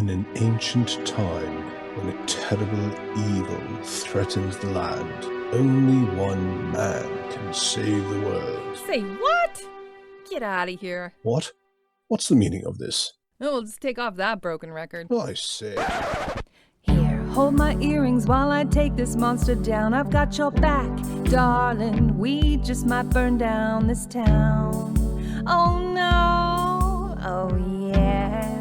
In an ancient time, when a terrible evil threatens the land, only one man can save the world. Say what? Get out of here. What? What's the meaning of this? Oh, we'll just take off that broken record. I say. Here, hold my earrings while I take this monster down. I've got your back, darling. We just might burn down this town. Oh no, oh yeah.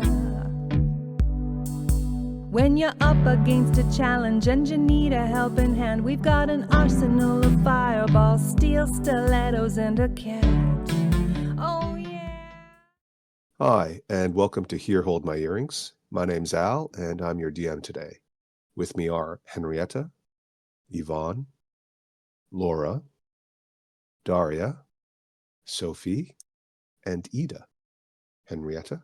When you're up against a challenge and you need a helping hand, we've got an arsenal of fireballs, steel stilettos, and a cat. Oh yeah. Hi, and welcome to Here Hold My Earrings. My name's Al, and I'm your DM today. With me are Henrietta, Yvonne, Laura, Daria, Sophie, and Ida. Henrietta?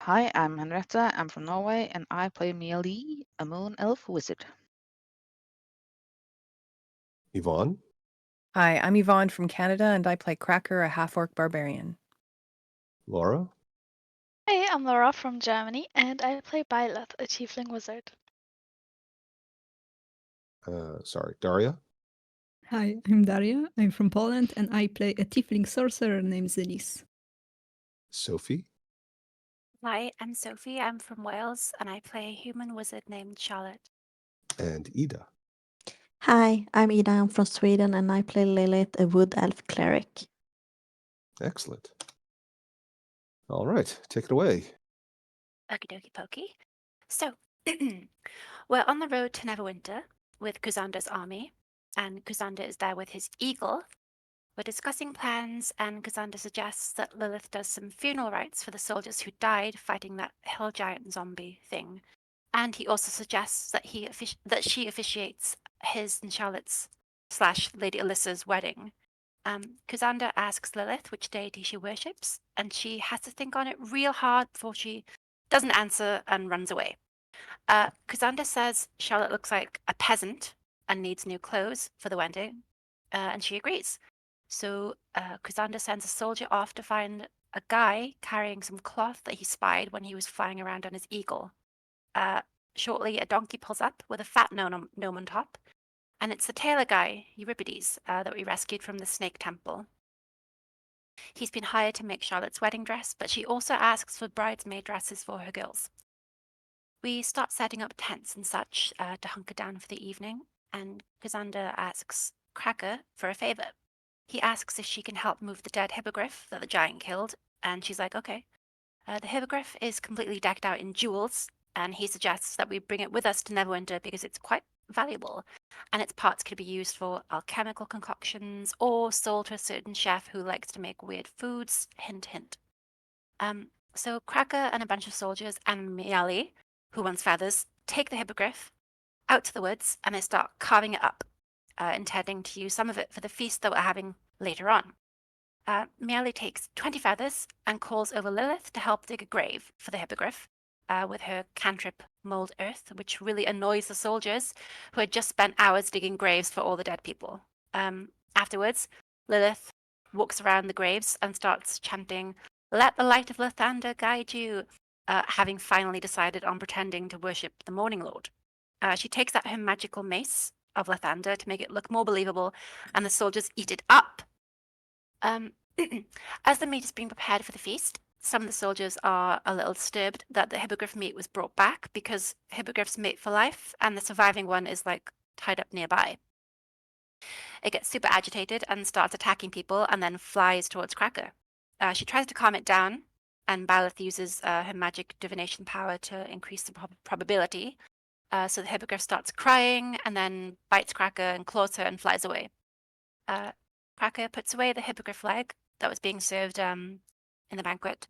Hi, I'm Henrietta. I'm from Norway, and I play Mia Lee, a moon elf wizard. Yvonne? Hi, I'm Yvonne from Canada, and I play Cracker, a half-orc barbarian. Laura? Hey, I'm Laura from Germany, and I play Byleth, a tiefling wizard. Daria? Hi, I'm Daria. I'm from Poland, and I play a tiefling sorcerer named Zelis. Sophie? Hi, I'm Sophie. I'm from Wales, and I play a human wizard named Charlotte. And Ida. Hi, I'm Ida. I'm from Sweden, and I play Lilith, a wood elf cleric. Excellent. All right, take it away. Okie dokie pokey. So, we're on the road to Neverwinter with Kuzanda's army, and Kuzanda is there with his eagle. We're discussing plans, and Kuzanda suggests that Lilith does some funeral rites for the soldiers who died fighting that hill giant zombie thing. And he also suggests that she officiates his and Charlotte's / Lady Alyssa's wedding. Kuzanda asks Lilith which deity she worships, and she has to think on it real hard before she doesn't answer and runs away. Kuzanda says Charlotte looks like a peasant and needs new clothes for the wedding, and she agrees. So Kuzanda sends a soldier off to find a guy carrying some cloth that he spied when he was flying around on his eagle. Shortly, a donkey pulls up with a fat gnome on top, and it's the tailor guy, Euripides, that we rescued from the snake temple. He's been hired to make Charlotte's wedding dress, but she also asks for bridesmaid dresses for her girls. We start setting up tents and such to hunker down for the evening, and Kuzanda asks Cracker for a favor. He asks if she can help move the dead hippogriff that the giant killed, and she's like, okay. The hippogriff is completely decked out in jewels, and he suggests that we bring it with us to Neverwinter because it's quite valuable, and its parts could be used for alchemical concoctions or sold to a certain chef who likes to make weird foods, hint, hint. So Cracker and a bunch of soldiers and Miali, who wants feathers, take the hippogriff out to the woods, and they start carving it up, intending to use some of it for the feast that we're having later on. Miali takes 20 feathers and calls over Lilith to help dig a grave for the hippogriff with her cantrip mold earth, which really annoys the soldiers who had just spent hours digging graves for all the dead people. Afterwards, Lilith walks around the graves and starts chanting, "Let the light of Lathander guide you," having finally decided on pretending to worship the Morning Lord. She takes out her magical mace of Lathander to make it look more believable, and the soldiers eat it up. As the meat is being prepared for the feast, some of the soldiers are a little disturbed that the hippogriff meat was brought back because hippogriffs mate for life and the surviving one is like tied up nearby. It gets super agitated and starts attacking people and then flies towards Cracker. She tries to calm it down, and Byleth uses her magic divination power to increase the probability. So the hippogriff starts crying and then bites Cracker and claws her and flies away. Cracker puts away the hippogriff leg that was being served in the banquet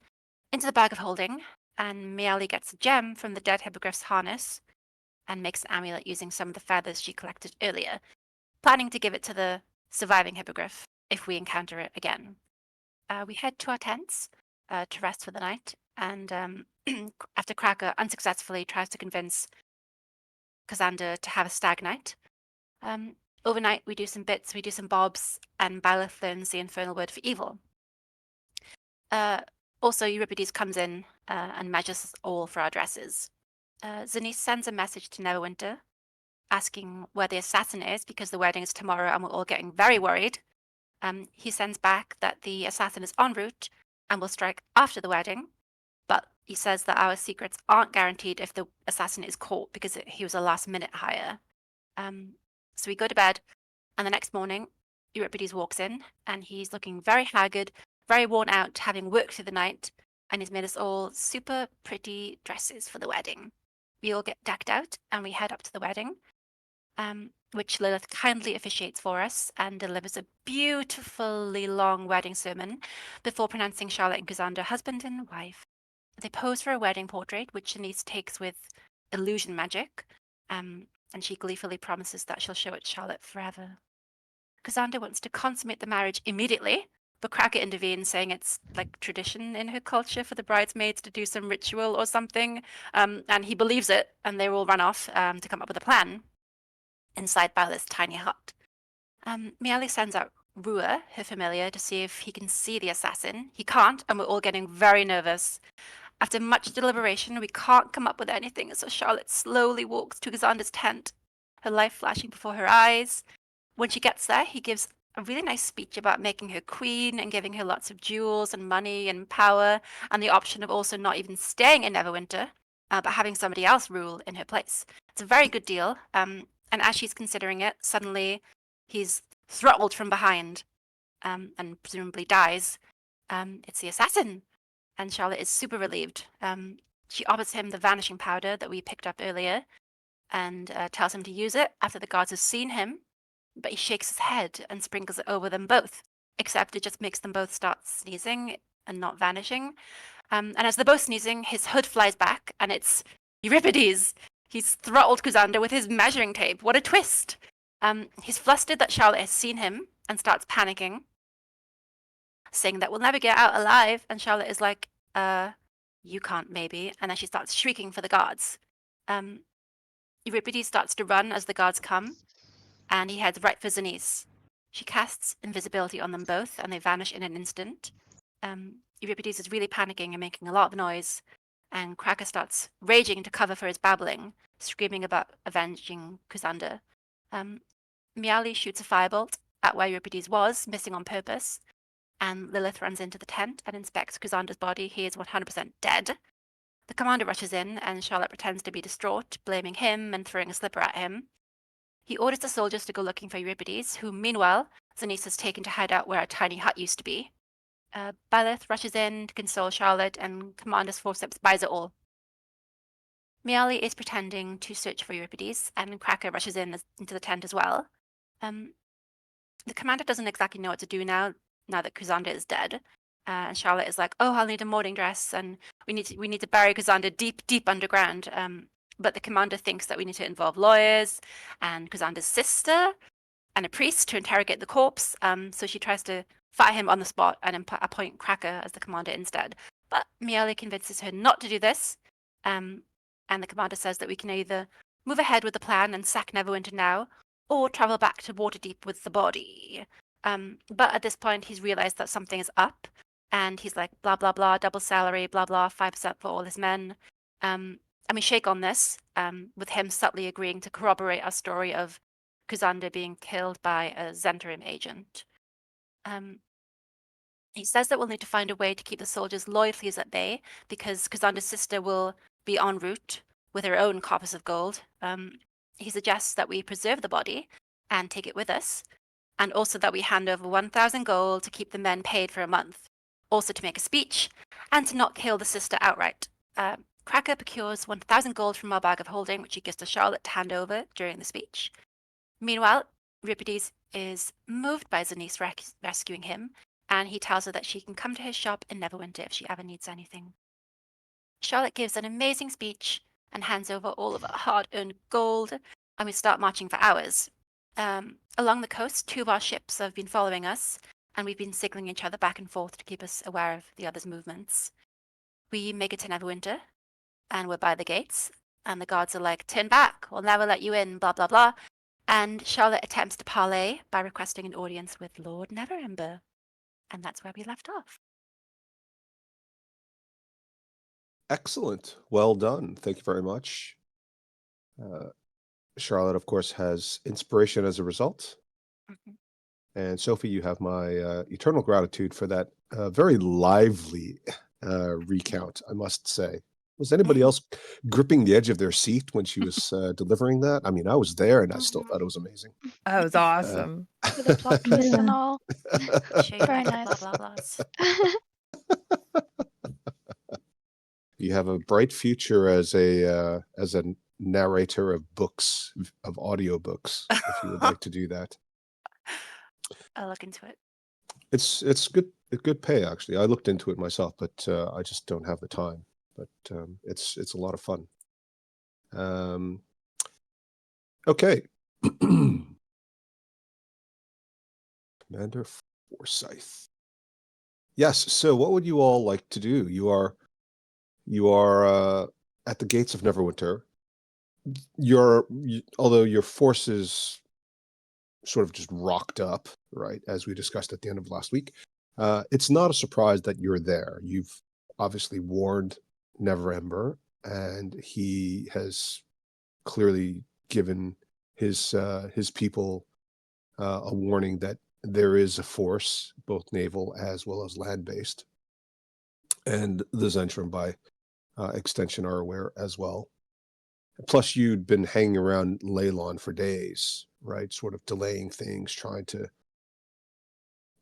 into the bag of holding, and Miali gets a gem from the dead hippogriff's harness and makes an amulet using some of the feathers she collected earlier, planning to give it to the surviving hippogriff if we encounter it again. We head to our tents to rest for the night, and after Cracker unsuccessfully tries to convince Kuzanda to have a stag night, overnight we do some bits, we do some bobs, and Byleth learns the infernal word for evil. Also, Euripides comes in and measures us all for our dresses. Zenith sends a message to Neverwinter asking where the assassin is because the wedding is tomorrow and we're all getting very worried. He sends back that the assassin is en route and will strike after the wedding, but he says that our secrets aren't guaranteed if the assassin is caught because he was a last-minute hire. So we go to bed, and the next morning, Euripides walks in, and he's looking very haggard, very worn out, having worked through the night, and he's made us all super pretty dresses for the wedding. We all get decked out, and we head up to the wedding, which Lilith kindly officiates for us and delivers a beautifully long wedding sermon before pronouncing Charlotte and Cassandra husband and wife. They pose for a wedding portrait, which Shanice takes with illusion magic, and she gleefully promises that she'll show it to Charlotte forever. Cassandra wants to consummate the marriage immediately, but Cracker intervenes, saying it's like tradition in her culture for the bridesmaids to do some ritual or something, and he believes it, and they all run off to come up with a plan inside Byleth's tiny hut. Miele sends out Rua, her familiar, to see if he can see the assassin. He can't, and we're all getting very nervous. After much deliberation, we can't come up with anything, so Charlotte slowly walks to Cassandra's tent, her life flashing before her eyes. When she gets there, he gives a really nice speech about making her queen and giving her lots of jewels and money and power, and the option of also not even staying in Neverwinter, but having somebody else rule in her place. It's a very good deal, and as she's considering it, suddenly he's throttled from behind and presumably dies. It's the assassin, and Charlotte is super relieved. She offers him the vanishing powder that we picked up earlier and tells him to use it after the guards have seen him, but he shakes his head and sprinkles it over them both, except it just makes them both start sneezing and not vanishing. And as they're both sneezing, his hood flies back, and it's Euripides. He's throttled Cassandra with his measuring tape. What a twist! He's flustered that Charlotte has seen him and starts panicking, saying that we'll never get out alive. And Charlotte is like, you can't maybe. And then she starts shrieking for the guards. Euripides starts to run as the guards come, and he heads right for Zenith. She casts invisibility on them both, and they vanish in an instant. Euripides is really panicking and making a lot of noise, and Cracker starts raging to cover for his babbling, screaming about avenging Cassandra. Miale shoots a firebolt at where Euripides was, missing on purpose, and Lilith runs into the tent and inspects Cassandra's body. He is 100% dead. The commander rushes in, and Charlotte pretends to be distraught, blaming him and throwing a slipper at him. He orders the soldiers to go looking for Euripides, who, meanwhile, Zenith has taken to hide out where a tiny hut used to be. Byleth rushes in to console Charlotte, and Commander's forceps buys it all. Miale is pretending to search for Euripides, and Cracker rushes into the tent as well. The commander doesn't exactly know what to do now that Cassandra is dead. And Charlotte is like, "Oh, I'll need a mourning dress, and we need to bury Cassandra deep, deep underground." But the commander thinks that we need to involve lawyers and Cassandra's sister and a priest to interrogate the corpse. So she tries to fire him on the spot and appoint Cracker as the commander instead. But Miale convinces her not to do this. And the commander says that we can either move ahead with the plan and sack Neverwinter now, or travel back to Waterdeep with the body. But at this point, he's realized that something is up, and he's like, blah, blah, blah, double salary, blah, blah, 5% for all his men. And we shake on this, with him subtly agreeing to corroborate our story of Cassandra being killed by a Zhentarim agent. He says that we'll need to find a way to keep the soldiers' loyalties at bay, because Cassandra's sister will be en route with her own corpus of gold. He suggests that we preserve the body and take it with us, and also that we hand over 1,000 gold to keep the men paid for a month, also to make a speech, and to not kill the sister outright. Cracker procures 1,000 gold from our bag of holding, which he gives to Charlotte to hand over during the speech. Meanwhile, Euripides is moved by Zenith rescuing him, and he tells her that she can come to his shop in Neverwinter if she ever needs anything. Charlotte gives an amazing speech and hands over all of our hard-earned gold, and we start marching for hours. Along the coast, 2 of our ships have been following us, and we've been signaling each other back and forth to keep us aware of the other's movements. We make it to Neverwinter, and we're by the gates, and the guards are like, "Turn back, we'll never let you in, blah, blah, blah." And Charlotte attempts to parley by requesting an audience with Lord Neverember. And that's where we left off. Excellent. Well done. Thank you very much. Charlotte, of course, has inspiration as a result. Mhm. And Sophie, you have my eternal gratitude for that very lively recount, I must say. Was anybody else gripping the edge of their seat when she was delivering that? I mean, I was there and I still thought it was amazing. That was awesome. With the plot twist and Yeah. all. Show you Very like the nice. blah blah blahs. You have a bright future as a narrator of books, of audiobooks, if you would like to do that. I'll look into it. It's good pay actually. I looked into it myself, but I just don't have the time. But it's a lot of fun. Okay. Commander Forsyth. Yes. So, what would you all like to do? You are at the gates of Neverwinter. Although your forces sort of just rocked up, right, as we discussed at the end of last week. It's not a surprise that you're there. You've obviously warned Neverember, and he has clearly given his people a warning that there is a force, both naval as well as land-based, and the Zentrum, by extension, are aware as well. Plus, you'd been hanging around Leylon for days, right? Sort of delaying things, trying to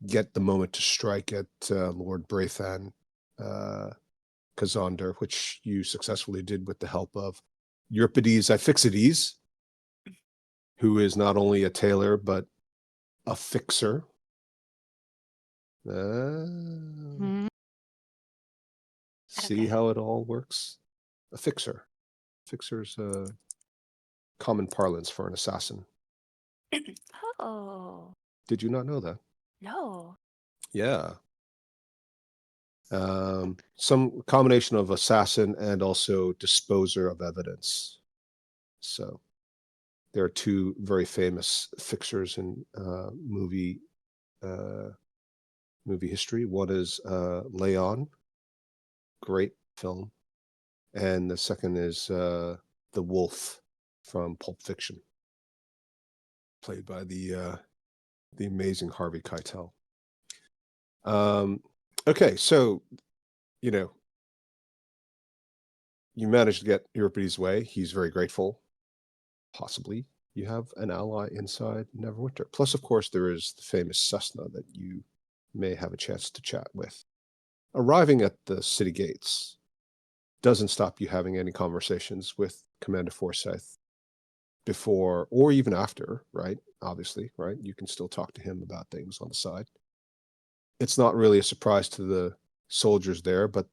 get the moment to strike at Lord Brathan Kazandar, which you successfully did with the help of Euripides Iphixides, who is not only a tailor, but a fixer. Mhm. See Okay. how it all works? A fixer. Fixer's common parlance for an assassin. Oh, Did you not know that? no. Yeah. Some combination of assassin and also disposer of evidence. So there are two very famous fixers in movie history. One is Leon, great film, and the second is The Wolf from Pulp Fiction, played by the amazing Harvey Keitel. Okay, so you managed to get Euripides' way. He's very grateful. Possibly you have an ally inside Neverwinter. Plus, of course, there is the famous Cessna that you may have a chance to chat with. Arriving at the city gates doesn't stop you having any conversations with Commander Forsyth before or even after, right? Obviously, right? You can still talk to him about things on the side. It's not really a surprise to the soldiers there, but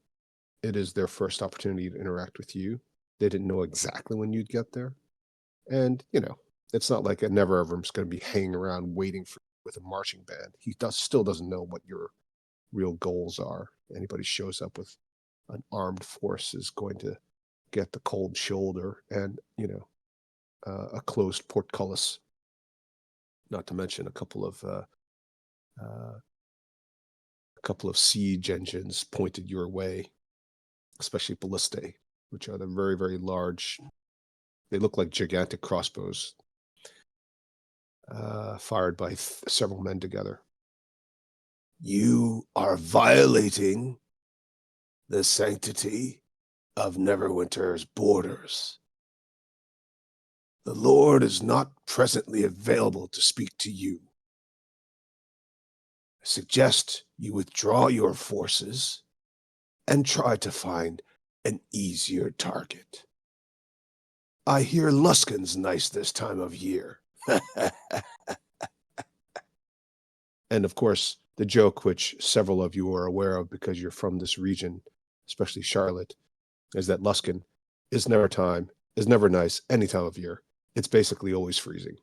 it is their first opportunity to interact with you. They didn't know exactly when you'd get there. And, it's not like a Neverember's going to be hanging around waiting with a marching band. He still doesn't know what your real goals are. Anybody shows up with an armed force is going to get the cold shoulder and, a closed portcullis. Not to mention a couple of siege engines pointed your way, especially ballistae, which are the very, very large. They look like gigantic crossbows, fired by several men together. You are violating the sanctity of Neverwinter's borders. The Lord is not presently available to speak to you. I suggest you withdraw your forces and try to find an easier target. I hear Luskin's nice this time of year. And of course, the joke, which several of you are aware of because you're from this region, especially Charlotte, is that Luskin is never nice any time of year. It's basically always freezing.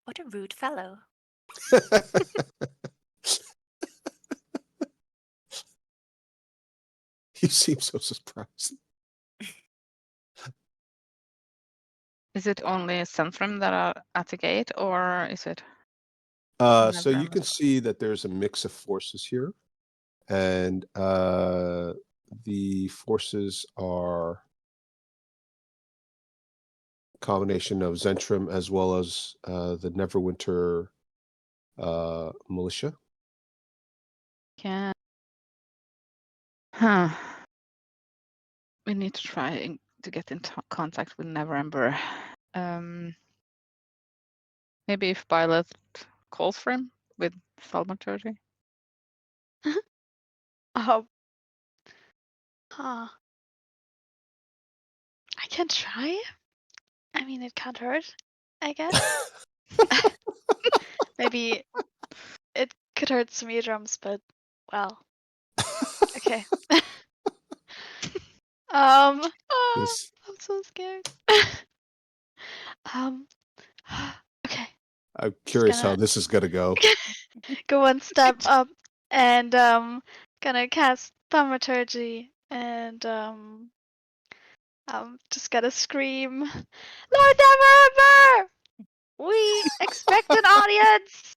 What a rude fellow. You seem so surprised. Is it only Zentrum that are at the gate, or is it? So you Neverember can as well? see that there's a mix of forces here, and the forces are a combination of Zentrum as well as the Neverwinter militia. Can. Huh. We need to try to get in contact with Neverember. Maybe if Byleth calls for him with thaumaturgy. Oh. Huh. I can try. I mean, it can't hurt, I guess. Maybe it could hurt some eardrums, but well. Okay. This I'm so scared. Okay. I'm curious how gonna- this is gonna go. Go one step up and gonna cast thaumaturgy and just gotta scream, Lord Neverember! We expect an audience!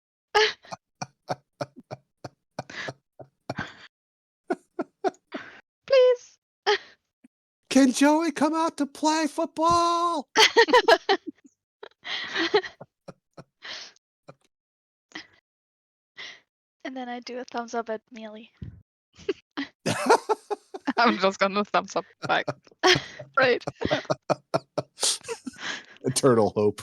Please. Can Joey come out to play football? And then I do a thumbs up at Mealy. I'm just gonna thumbs up back. Right. Eternal hope.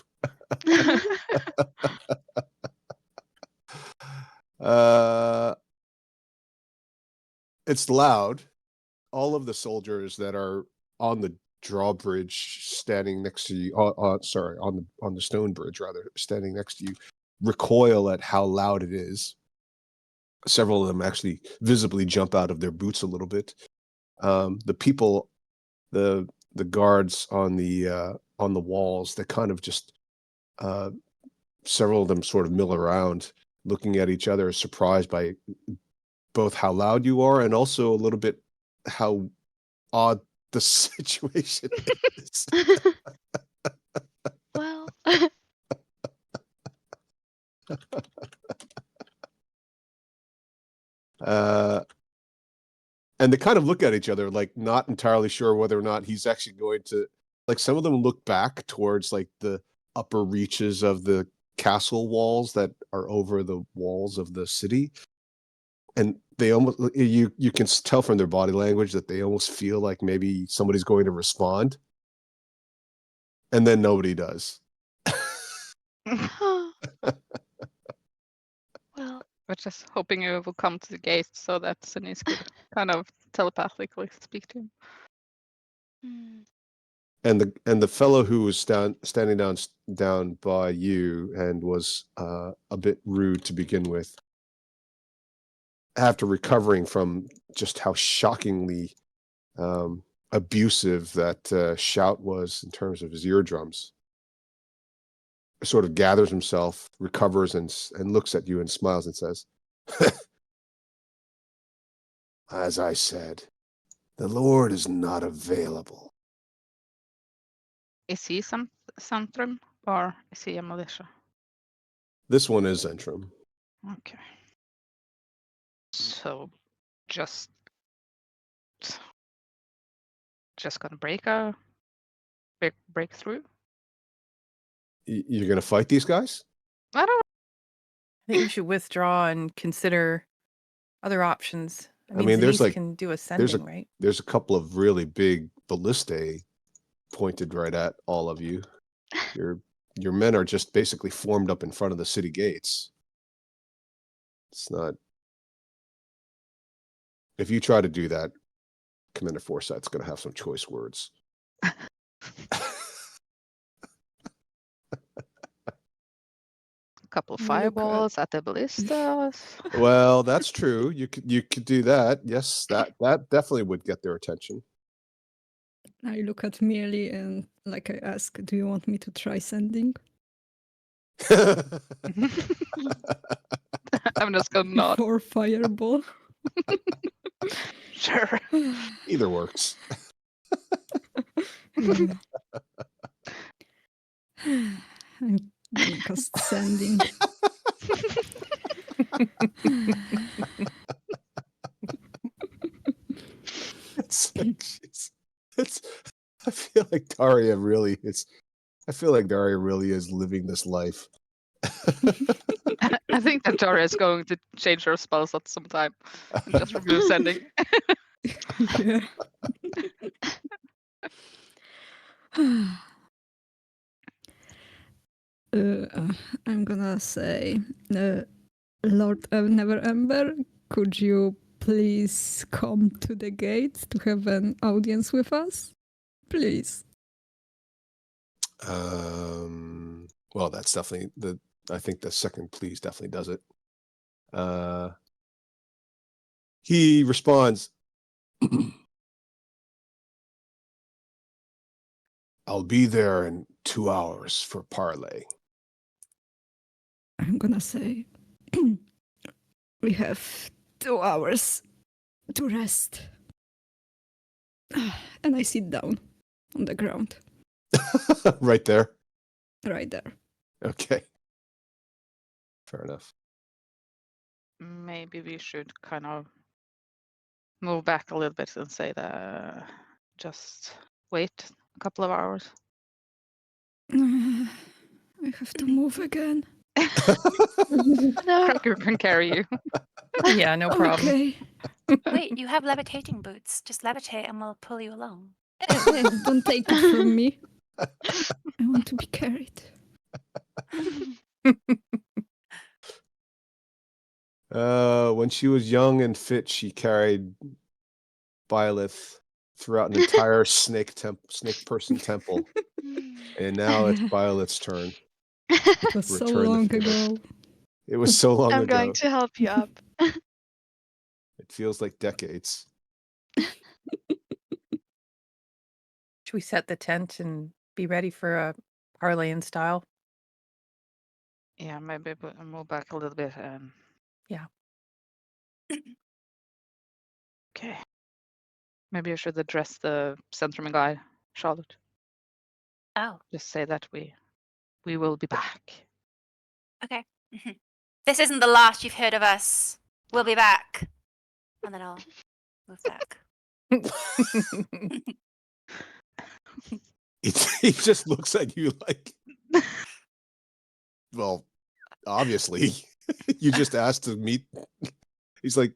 It's loud. All of the soldiers that are on the drawbridge standing next to you, on the stone bridge rather, standing next to you, recoil at how loud it is. Several of them actually visibly jump out of their boots a little bit. The people, the guards on the walls, they kind of just several of them sort of mill around, looking at each other, surprised by both how loud you are and also a little bit how odd the situation is. Well. And they kind of look at each other, like not entirely sure whether or not he's actually going to, like, some of them look back towards like the upper reaches of the castle walls that are over the walls of the city. And they almost, you can tell from their body language that they almost feel like maybe somebody's going to respond. And then nobody does. Well. We're just hoping you will come to the gate so that Sinise could kind of telepathically speak to him. And the fellow who was standing down by you and was a bit rude to begin with, after recovering from just how shockingly abusive that shout was in terms of his eardrums, sort of gathers himself, recovers, and looks at you and smiles and says, "As I said, the Lord is not available." Is he Zentrum or is he a militia? This one is Zentrum. Okay. So just gonna break through? You're going to fight these guys? I don't I think we should withdraw and consider other options. I mean, mean, there's Denise like- can do ascending, right? There's a couple of really big ballistae pointed right at all of you. Your men are just basically formed up in front of the city gates. It's not. If you try to do that, Commander Forsyth's going to have some choice words. couple of Look at- fireballs at the ballistas. Well, that's true. You could do that. Yes, that definitely would get their attention. I look at Mealy and like I ask, do you want me to try sending? I'm just gonna nod. Or fireball? Sure. Either works. I'm gonna cast sending. I feel like Daria really is. I feel like Daria really is living this life. I think that Daria is going to change her spells at some time and just remove sending. Yeah. I'm gonna say, Lord Never Ember, could you please come to the gate to have an audience with us? Please. Well, that's definitely I think the second please definitely does it. He responds, I'll be there in 2 hours for parley. I'm gonna say, we have 2 hours to rest. And I sit down on the ground, Right there. right there. Okay. Fair enough. Maybe we should kind of move back a little bit and say that just wait a couple of hours. I have to move again. No. Cracker can carry you. Yeah, no problem. Okay. Wait, you have levitating boots. Just levitate and we'll pull you along. Don't take it from me. I want to be carried. When she was young and fit, she carried Byleth throughout an entire snake person temple. And now it's Byleth's turn. It was so Return the long favor. ago. It was so long I'm ago. going to help you up. It feels like decades. Should we set the tent and be ready for a parley in style? Yeah, maybe move back a little bit and Yeah. okay. Maybe I should address the Centrum guy, Charlotte. Oh, Just say that we will be back. okay. This isn't the last you've heard of us. We'll be back. And then I'll move back. He just looks at you like, well, obviously, you just asked to meet. He's like,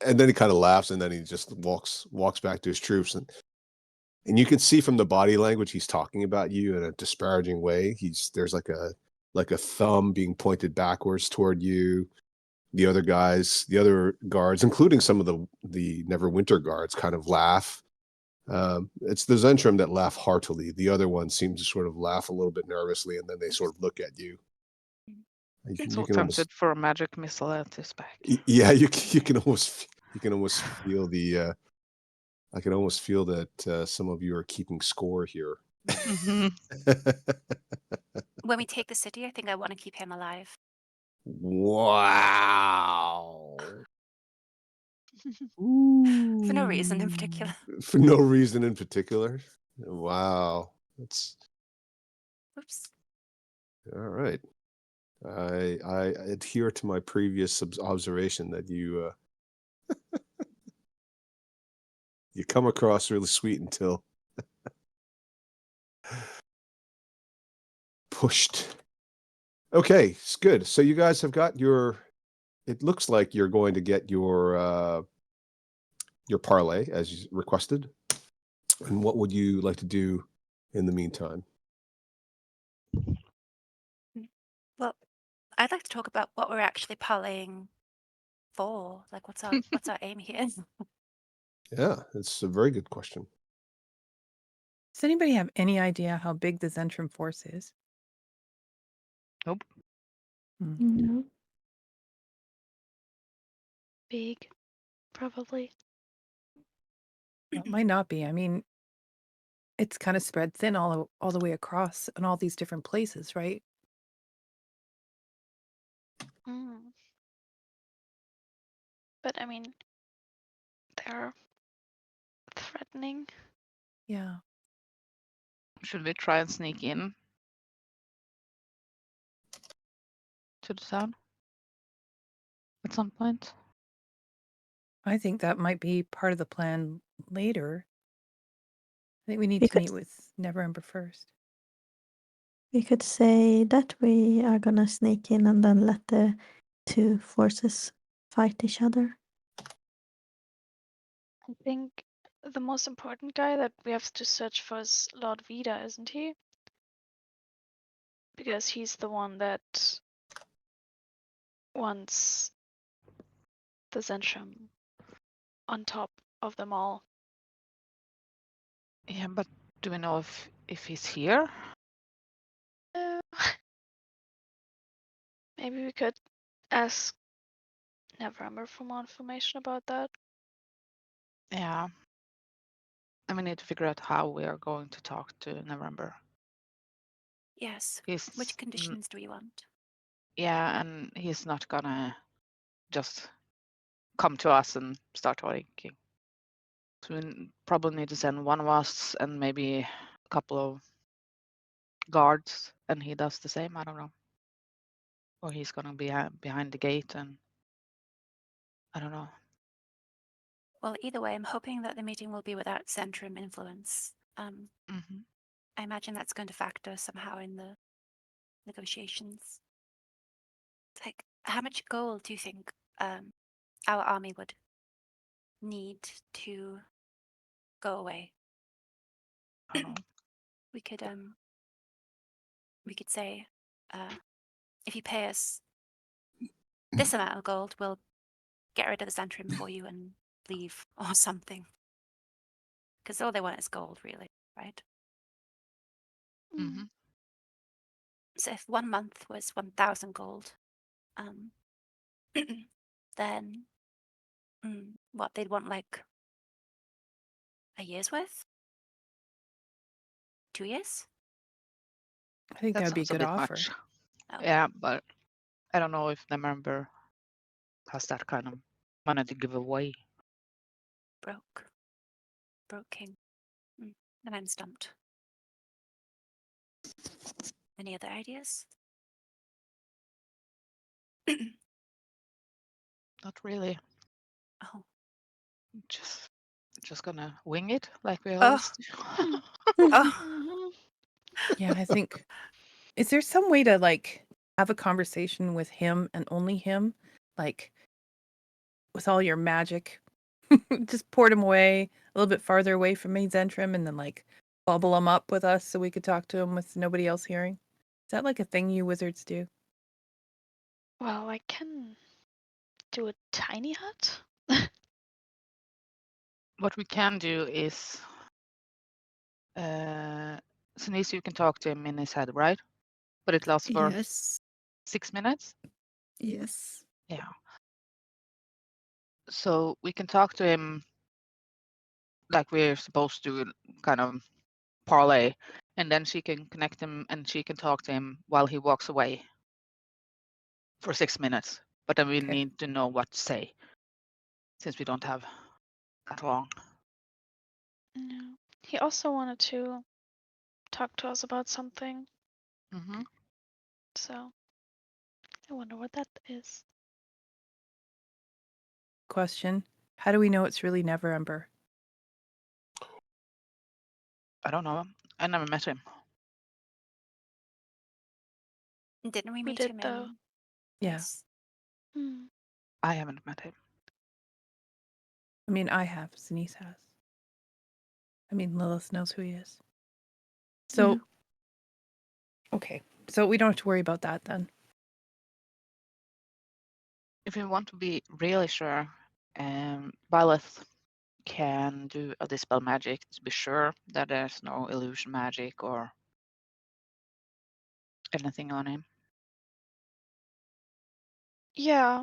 and then he kind of laughs, and then he just walks back to his troops, and you can see from the body language he's talking about you in a disparaging way. There's like a thumb being pointed backwards toward you. The other guards, including some of the Neverwinter guards, kind of laugh. It's the Zentrum that laugh heartily. The other ones seem to sort of laugh a little bit nervously, and then they sort of look at you. So tempted for a magic missile at his back. Yeah, you can almost feel the. I can almost feel that some of you are keeping score here. When we take the city, I think I want to keep him alive. Wow. For no reason in particular. For no reason in particular. Wow. That's Oops. all right. I adhere to my previous observation that you you come across really sweet until pushed. Okay, it's good. So you guys have got it looks like you're going to get your parlay as requested. And what would you like to do in the meantime? Well, I'd like to talk about what we're actually parlaying for. Like, what's our aim here? Yeah, it's a very good question. Does anybody have any idea how big the Zentrum force is? Nope. No. Big, probably. Well, it might not be. I mean, it's kind of spread thin all the way across in all these different places, right? Mm. But I mean, they're threatening. Yeah. Should we try and sneak in to the town at some point? I think that might be part of the plan later. I think we need We to could meet with Neverember first. we could say that we are gonna sneak in and then let the two forces fight each other. I think the most important guy that we have to search for is Lord Vida, isn't he? Because he's the one that wants the Zentrum on top of them all. Yeah, but do we know if he's here? Uh, maybe we could ask Neverember for more information about that. Yeah. And we need to figure out how we are going to talk to November. Yes. He's Which conditions do we want? yeah, and he's not gonna just come to us and start talking. So we probably need to send one of us and maybe a couple of guards, and he does the same. I don't know, or he's gonna be behind the gate, and I don't know. Well, either way, I'm hoping that the meeting will be without Zentrum influence. Hmm. I imagine that's going to factor somehow in the negotiations. It's like, how much gold do you think our army would need to go away? I don't know. We could say, if you pay us this amount of gold, we'll get rid of the Zentrum for you and leave or something. Because all they want is gold, really, right? Hmm. So if 1 month was 1,000 gold, then what they'd want like a year's worth, 2 years. I think That that would be a sounds a good bit offer. much. Oh, Yeah, but I don't know if the member has that kind of money to give away. broke king. Then I'm stumped. Any other ideas? Not really. Oh, Just gonna wing it like we Oh. always do. oh, Yeah, I think. Is there some way to like have a conversation with him and only him, like with all your magic? Just poured him away a little bit farther away from me, Zentrum, and then like bubble him up with us so we could talk to him with nobody else hearing. Is that like a thing you wizards do? Well, I can do a tiny hut. What we can do is, Sinise, you can talk to him in his head, right? But it lasts for Yes. 6 minutes. Yes. Yeah. So we can talk to him like we're supposed to, kind of parlay, and then she can connect him and she can talk to him while he walks away for 6 minutes. But then we Okay. need to know what to say, since we don't have that long. No. He also wanted to talk to us about something, Mm-hmm. so I wonder what that is. Question: how do we know it's really Neverember? I don't know. I never met him. didn't we We meet did him though. in? Yeah. Yes. Hmm. I haven't met him. I mean, I have. Denise has. I mean, Lilith knows who he is. So, Yeah. okay. So we don't have to worry about that then. If we want to be really sure, Byleth can do a dispel magic to be sure that there's no illusion magic or anything on him. Yeah,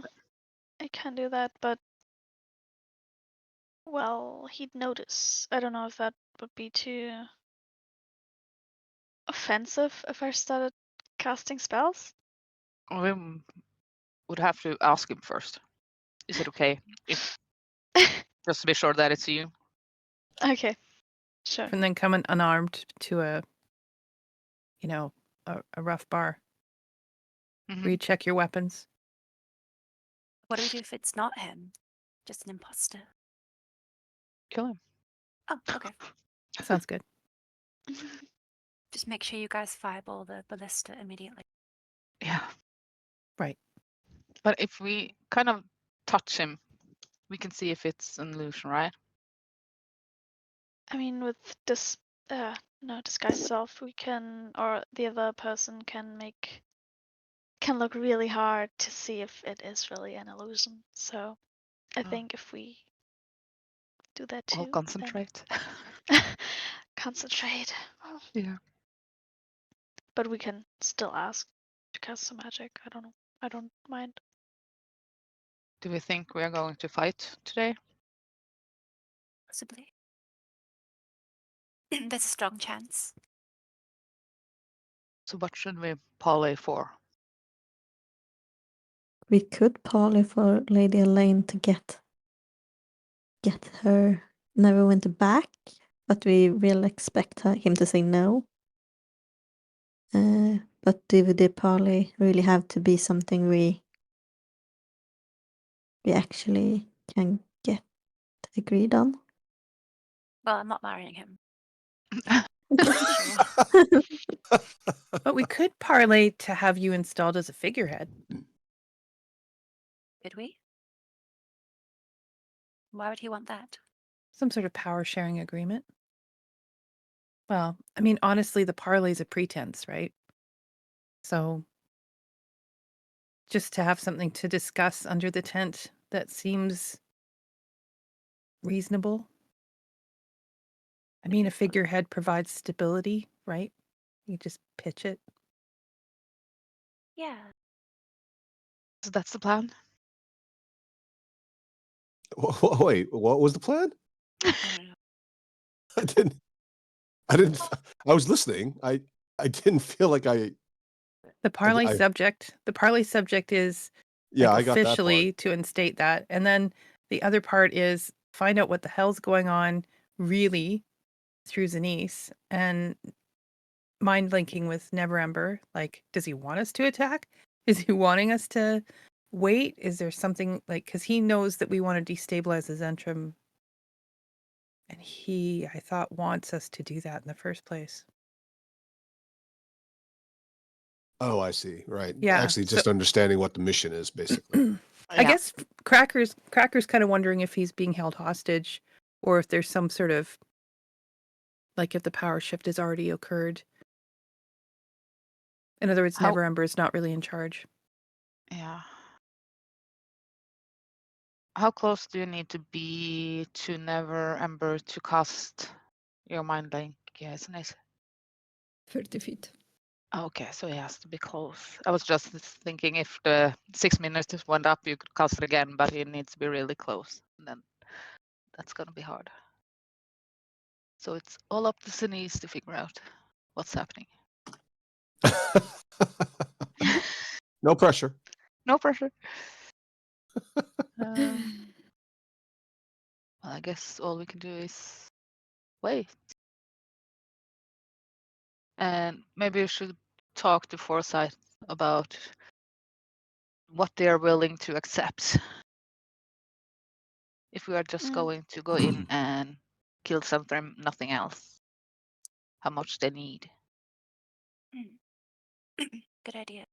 I can do that, but well, he'd notice. I don't know if that would be too offensive if I started casting spells. We would have to ask him first. Is it okay if just to be sure that it's you? Okay, sure. And then coming unarmed to a rough bar. Mhm. Recheck your weapons. What do we do if it's not him? Just an imposter. Kill him. Oh, okay. Sounds good. Just make sure you guys fireball the ballista immediately. Yeah. Right. But if we kind of touch him, we can see if it's an illusion, right? I mean, with this, no, disguise self, we can, or the other person can look really hard to see if it is really an illusion. So I Oh. think if we do that too, All then- concentrate. concentrate. Yeah. But we can still ask to cast some magic. I don't know. I don't mind. Do we think we are going to fight today? Possibly. There's a strong chance. So what should we parley for? We could parley for Lady Elaine to get her Neverwinter back, but we will expect him to say no. But do the parley really have to be something we actually can get agreed on? Well, I'm not marrying him. But we could parlay to have you installed as a figurehead. Could we? Why would he want that? Some sort of power sharing agreement. Well, I mean, honestly, the parlay's a pretense, right? So just to have something to discuss under the tent that seems reasonable. I mean, a figurehead provides stability, right? You just pitch it. Yeah. So that's the plan. Wait, what was the plan? I don't know. I didn't. I was listening. I didn't feel like I. The parlay I- subject is Yeah, like I got that part. officially to instate that. And then the other part is find out what the hell's going on really through Zanice and mind linking with Neverember. Like, does he want us to attack? Is he wanting us to wait? Is there something like, because he knows that we want to destabilize the Zentrum. And he, I thought, wants us to do that in the first place. Oh, I see. Right. Yeah, Actually, just understanding what the mission is, basically. I guess Cracker's kind of wondering if he's being held hostage or if there's some sort of, like if the power shift has already occurred. In other words, How- Neverember is not really in charge. Yeah. How close do you need to be to Neverember to cast your mind link? Yeah, isn't it? 30 feet. Okay, so he has to be close. I was just thinking if the 6 minutes just went up, you could cast it again, but he needs to be really close. And then that's gonna be hard. So it's all up to Sinise to figure out what's happening. No pressure. No pressure. Well, I guess all we can do is wait. And maybe we should talk to Forsyth about what they are willing to accept. If we are just going to go in and kill something, nothing else. How much they need. Good idea.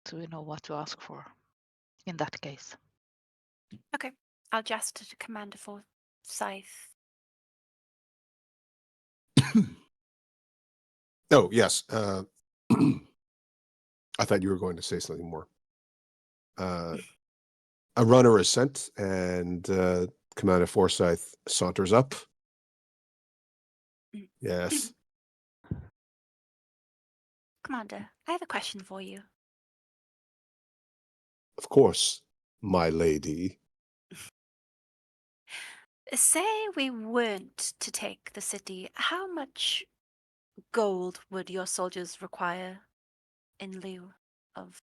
So we know what to ask for in that case. Okay. I'll just to Commander Forsyth. Oh, yes. I thought you were going to say something more. A runner is sent, and Commander Forsyth saunters up. Mm. Yes. Commander, I have a question for you. Of course, my lady. Say we weren't to take the city, how much gold would your soldiers require in lieu of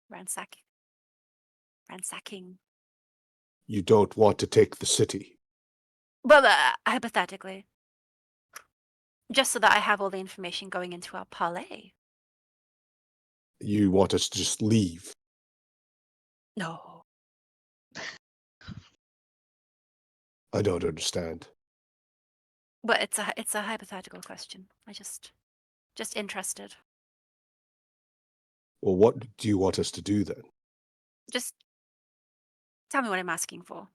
ransacking? You don't want to take the city. Well, hypothetically. Just so that I have all the information going into our parlay. You want us to just leave. No. I don't understand. But it's a hypothetical question. I just interested. Well, what do you want us to do then? Just tell me what I'm asking for.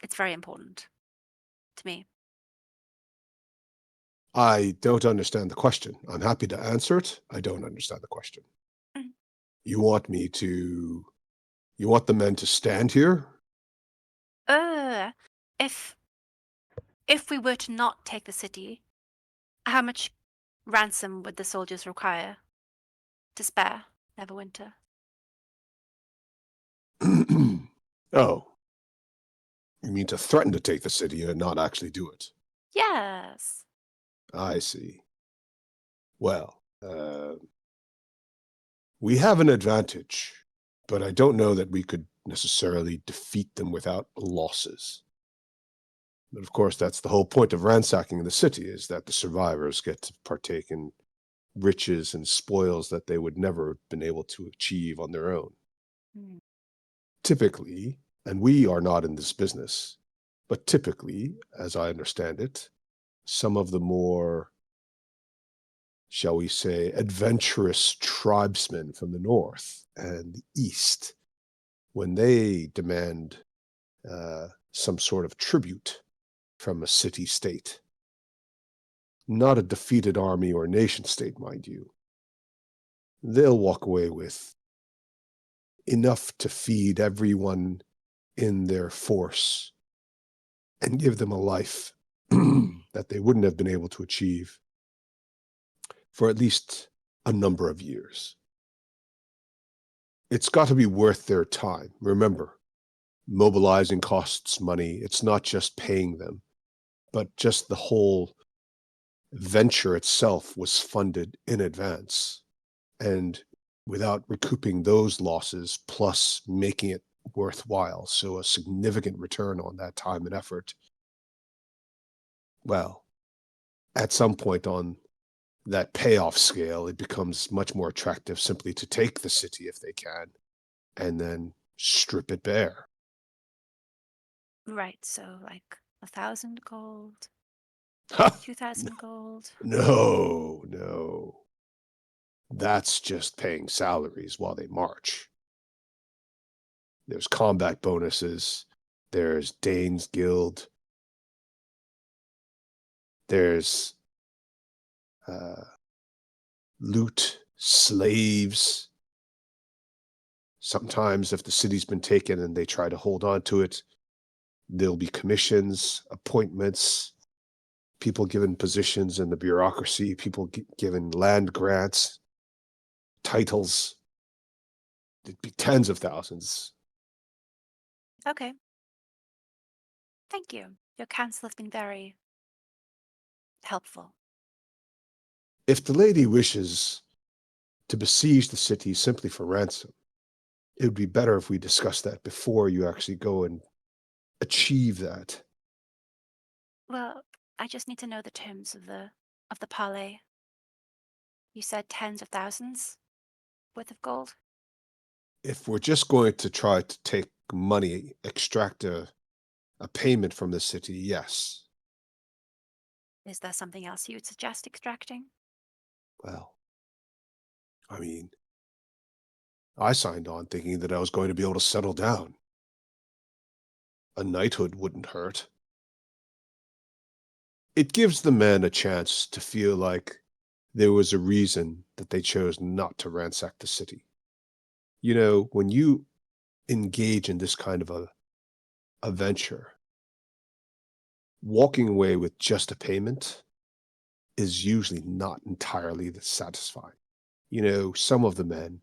It's very important to me. I don't understand the question. I'm happy to answer it. I don't understand the question. Mhm. You want the men to stand here? If we were to not take the city, how much ransom would the soldiers require to spare Neverwinter? Oh, you mean to threaten to take the city and not actually do it? Yes. I see. Well, we have an advantage, but I don't know that we could necessarily defeat them without losses. But of course, that's the whole point of ransacking the city, is that the survivors get to partake in riches and spoils that they would never have been able to achieve on their own. Hmm. Typically, and we are not in this business, but typically, as I understand it, some of the more, shall we say, adventurous tribesmen from the north and the east, when they demand some sort of tribute from a city-state, not a defeated army or nation-state, mind you, they'll walk away with enough to feed everyone in their force and give them a life that they wouldn't have been able to achieve for at least a number of years. It's got to be worth their time. Remember, mobilizing costs money. It's not just paying them, but just the whole venture itself was funded in advance. And without recouping those losses, plus making it worthwhile, so a significant return on that time and effort, well, at some point on that payoff scale, it becomes much more attractive simply to take the city if they can, and then strip it bare. Right. So like 1,000 gold, 2,000 gold. No. That's just paying salaries while they march. There's combat bonuses. There's Dane's Guild. There's loot, slaves. Sometimes if the city's been taken and they try to hold on to it, there'll be commissions, appointments, people given positions in the bureaucracy, people given land grants, titles. It'd be tens of thousands. Okay. Thank you. Your counsel has been very helpful. If the lady wishes to besiege the city simply for ransom, it would be better if we discuss that before you actually go and achieve that. Well, I just need to know the terms of the parley. You said tens of thousands worth of gold? If we're just going to try to take money, extract a payment from the city, yes. Is there something else you would suggest extracting? Well, I mean, I signed on thinking that I was going to be able to settle down. A knighthood wouldn't hurt. It gives the men a chance to feel like there was a reason that they chose not to ransack the city. You know, when you engage in this kind of a venture, walking away with just a payment is usually not entirely satisfying. You know, some of the men,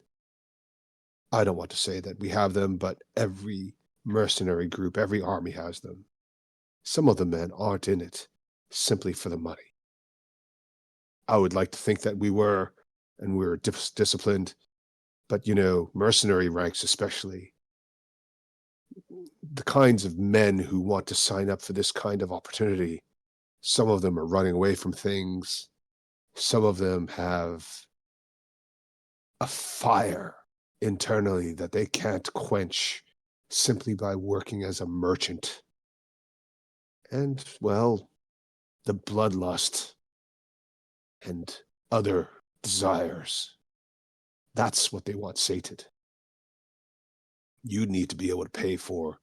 I don't want to say that we have them, but every mercenary group, every army has them. Some of the men aren't in it simply for the money. I would like to think that we were, and we were disciplined, but you know, mercenary ranks especially, the kinds of men who want to sign up for this kind of opportunity, some of them are running away from things. Some of them have a fire internally that they can't quench simply by working as a merchant. And, well, the bloodlust and other desires. That's what they want sated. You need to be able to pay for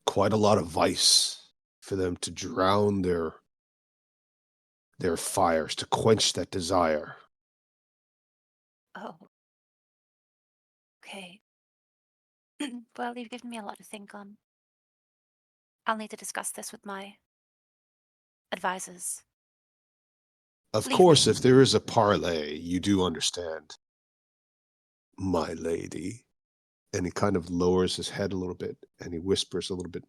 quite a lot of vice for them to drown their fires, to quench that desire. Oh. Okay. Well, you've given me a lot to think on. I'll need to discuss this with my advisors. Of Leave course, me. if there is a parlay, you do understand, my lady. And he kind of lowers his head a little bit and he whispers a little bit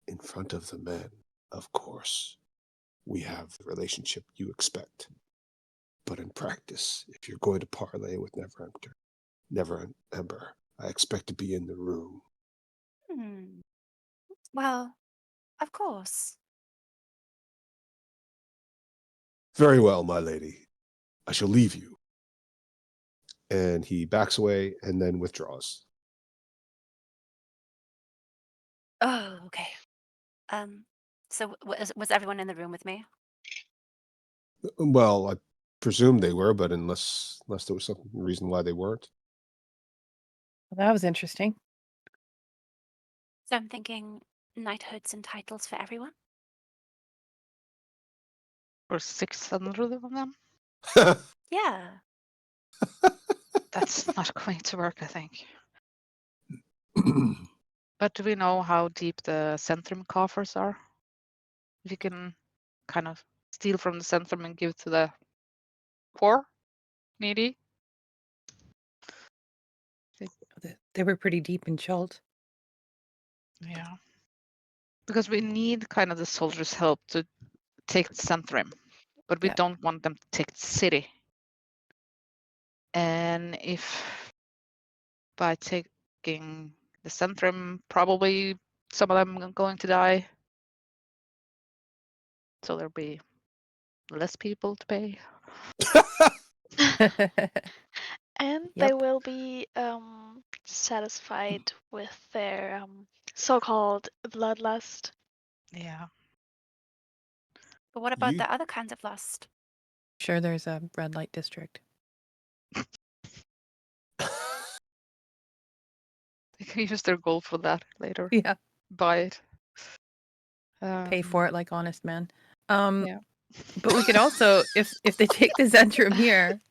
in front of the men. Of course, we have the relationship you expect. But in practice, if you're going to parlay with Never Ember, I expect to be in the room. Well, of course. Very well, my lady. I shall leave you. And he backs away and then withdraws. Oh, okay. So was everyone in the room with me? Well, I presume they were, but unless there was some reason why they weren't. Well, that was interesting. So I'm thinking knighthoods and titles for everyone. For 600 of them? Yeah. That's not going to work, I think. But do we know how deep the Centrum coffers are? If you can kind of steal from the Centrum and give to the poor, needy? They were pretty deep in Chult. Yeah. Because we need kind of the soldiers' help to take the Centrum, but we Yeah. don't want them to take the city. And if by taking the Centrum, probably some of them are going to die. So there'll be less people to pay. And Yep. they will be satisfied with their so-called bloodlust. Yeah. But what about You- the other kinds of lust? Sure, there's a red light district. They can use their gold for that later. Yeah. Buy it. Pay for it like honest men. Yeah. But we could also, if they take the Zentrum here,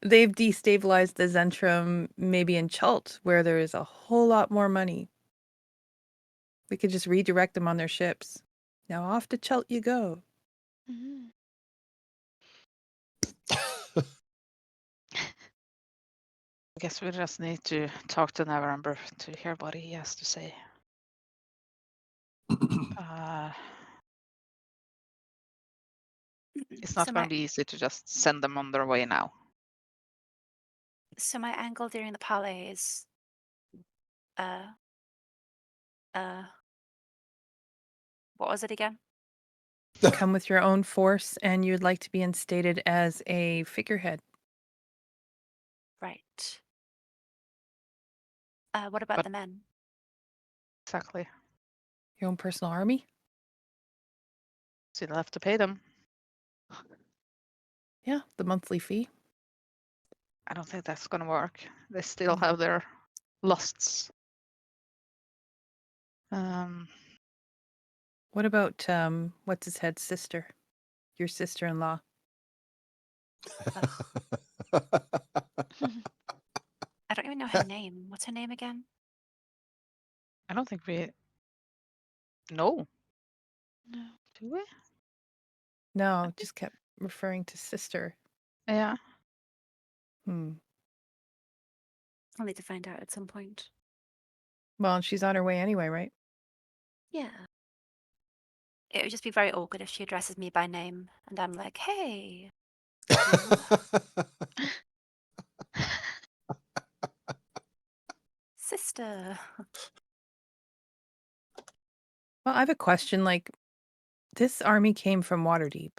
they've destabilized the Zentrum maybe in Chult, where there is a whole lot more money. We could just redirect them on their ships. Now off to Chult you go. Mhm. I guess we just need to talk to Neverember to hear what he has to say. It's not So going my to be easy to just send them on their way now. so my angle during the parlay is what was it again? Come with your own force, and you'd like to be instated as a figurehead. Right. What about But- the men? Exactly. Your own personal army? So you'll have to pay them. Yeah, the monthly fee. I don't think that's going to work. They still have their lusts. What about what's his head's sister? Your sister-in-law. I don't even know her name. What's her name again? I don't think we know. No. Do we? No, just kept referring to sister. Yeah. I'll need to find out at some point. Well, she's on her way anyway, right? Yeah. It would just be very awkward if she addresses me by name and I'm like, hey. Sister. Well, I have a question. Like, this army came from Waterdeep.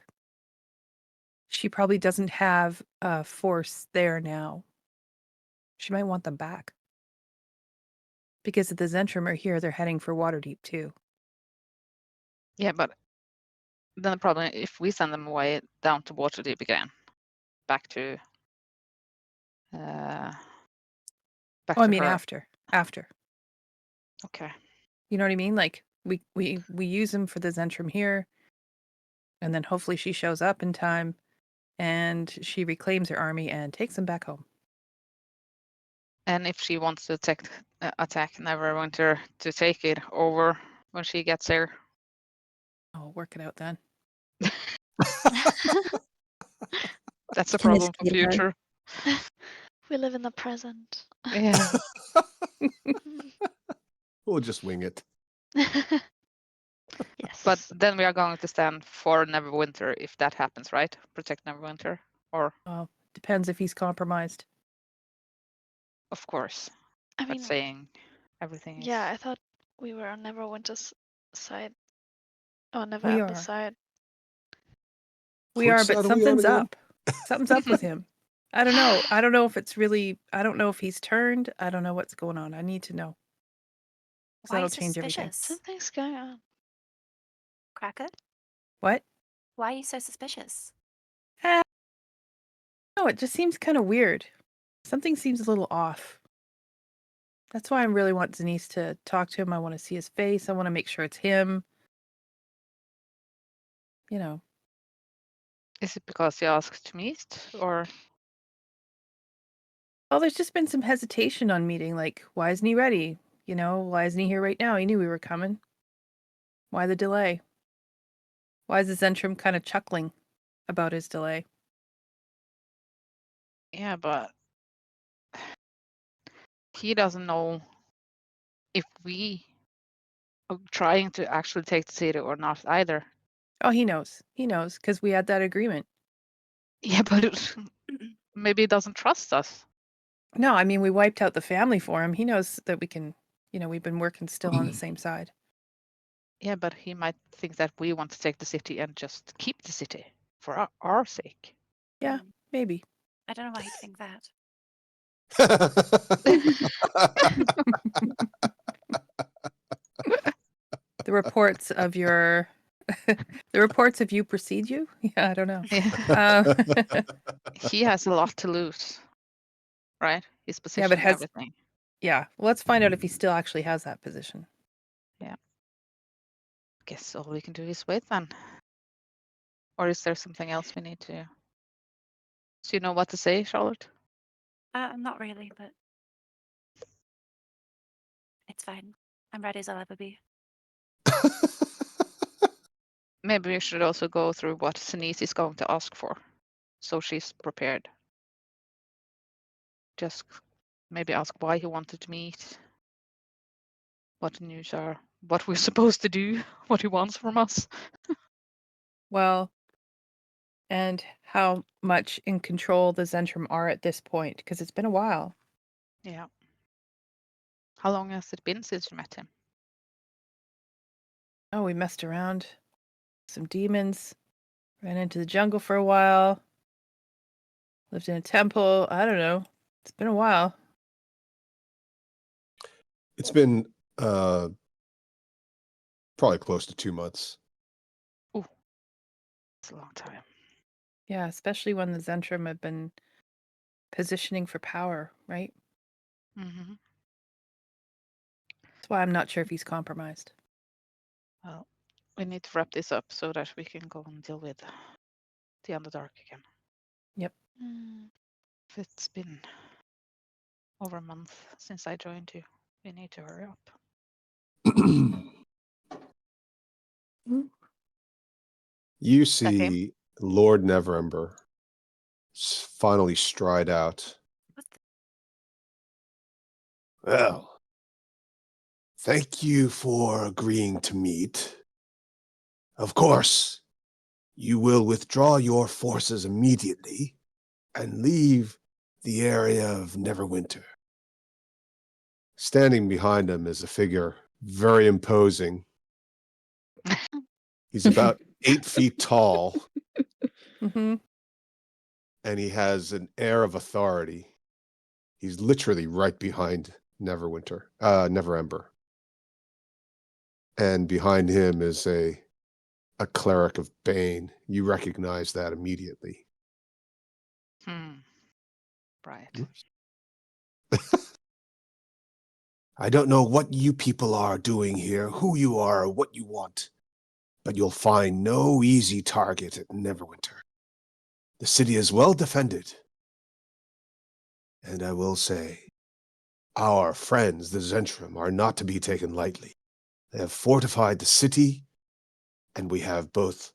She probably doesn't have a force there now. She might want them back. Because if the Zentrum are here, they're heading for Waterdeep too. Yeah, but then the problem, if we send them away down to Waterdeep again, back to back Oh, I to mean her. after. Okay. You know what I mean? Like we use him for the Zentrum here, and then hopefully she shows up in time, and she reclaims her army and takes them back home. And if she wants to attack Neverwinter to take it over when she gets there. I'll work it out then. That's a Can problem for escape her. future. We live in the present. Yeah. We'll just wing it. Yes. But then we are going to stand for Neverwinter if that happens, right? Protect Neverwinter. Or Well, depends if he's compromised. of course. I But mean, saying everything is yeah, I thought we were on Neverwinter's side. Or We Neverember's are. side. We Which are, side but are we on something's again? up. Something's up with him. I don't know. I don't know if it's really. I don't know if he's turned. I don't know what's going on. I need to know. 'Cause Why are that'll you so change everything. suspicious? Something's going on. Cracker? What? Why are you so suspicious? No, it just seems kind of weird. Something seems a little off. That's why I really want Denise to talk to him. I want to see his face. I want to make sure it's him. You know. it because he asked to meet? Or Well, there's just been some hesitation on meeting. Like, why isn't he ready? You know, why isn't he here right now? He knew we were coming. Why the delay? Why is the Zentrum kind of chuckling about his delay? yeah, but he doesn't know if we are trying to actually take the city or not either. Oh, he knows. He knows because we had that agreement. Yeah, but maybe he doesn't trust us. No, I mean, we wiped out the family for him. He knows that we can, you know, we've been working still on the same side. Yeah, but he might think that we want to take the city and just keep the city for our sake. Yeah, maybe. I don't know why he'd think that. The reports of your, the reports of you precede you? Yeah, I don't know. He has a lot to lose, right? His position and has- everything. Yeah, well, let's find out if he still actually has that position. Guess all we can do is wait then. Or is there something else we need to? So you know what to say, Charlotte? Not really, but it's fine. I'm ready as I'll ever be. Maybe we should also go through what Sinise is going to ask for, so she's prepared. Just maybe ask why he wanted to meet, what the news are, what we're supposed to do, what he wants from us. Well, and how much in control the Zentrum are at this point, because it's been a while. Yeah. How long has it been since you met him? Oh, we messed around. Some demons. Ran into the jungle for a while. Lived in a temple. I don't know. It's been a while. It's been probably close to 2 months. It's a long time. Yeah, especially when the Zentrum have been positioning for power, right? Mm-hmm. That's why I'm not sure if he's compromised. Well, we need to wrap this up so that we can go and deal with the Underdark again. Mm. If it's been over a month since I joined you, we need to hurry up. You see Lord Neverember finally stride out. Well, thank you for agreeing to meet. Of course, you will withdraw your forces immediately and leave the area of Neverwinter. Standing behind him is a figure very imposing. He's about 8 feet tall, Mm-hmm. and he has an air of authority. He's literally right behind Neverember. And behind him is a a cleric of Bane. You recognize that immediately. Right. I don't know what you people are doing here, who you are, or what you want, but you'll find no easy target at Neverwinter. The city is well defended. And I will say, our friends, the Zentrum, are not to be taken lightly. They have fortified the city, and we have both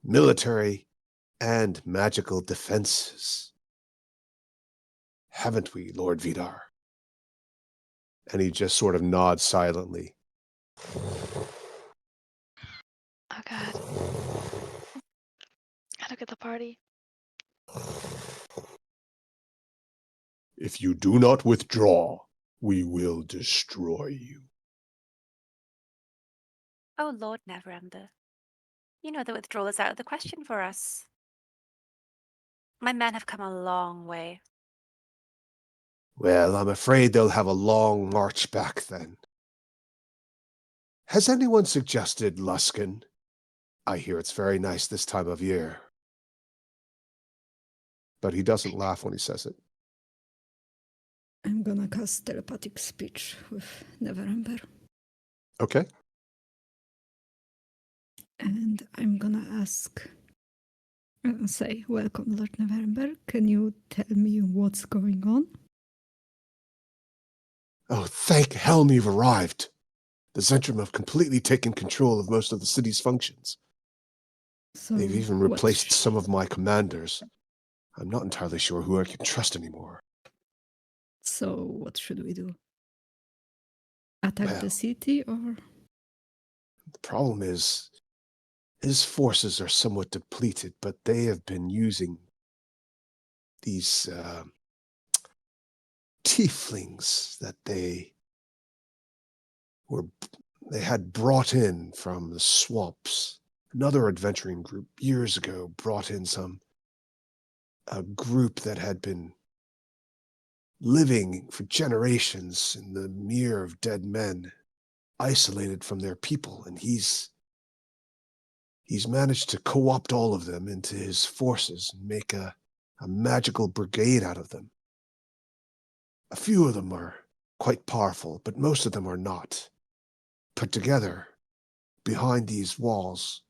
military and magical defenses. Haven't we, Lord Vidar? And he just sort of nods silently. Oh god. I look at the party. If you do not withdraw, we will destroy you. Oh, Lord Neverember. You know the withdrawal is out of the question for us. My men have come a long way. Well, I'm afraid they'll have a long march back then. Has anyone suggested Luskan? I hear it's very nice this time of year. But he doesn't laugh when he says it. I'm gonna cast telepathic speech with Neverember. Okay. And I'm gonna say, welcome, Lord Neverember. Can you tell me what's going on? Oh, thank Helm you've arrived. The Zentrum have completely taken control of most of the city's functions. So They've even what replaced sh- some of my commanders. I'm not entirely sure who I can trust anymore. So what should we do? Attack Well, the city or? the problem is, his forces are somewhat depleted, but they have been using these tieflings that they had brought in from the swamps. Another adventuring group years ago brought in a group that had been living for generations in the mere of dead men, isolated from their people, and he's managed to co-opt all of them into his forces and make a magical brigade out of them. A few of them are quite powerful, but most of them are not. Put together, behind these walls,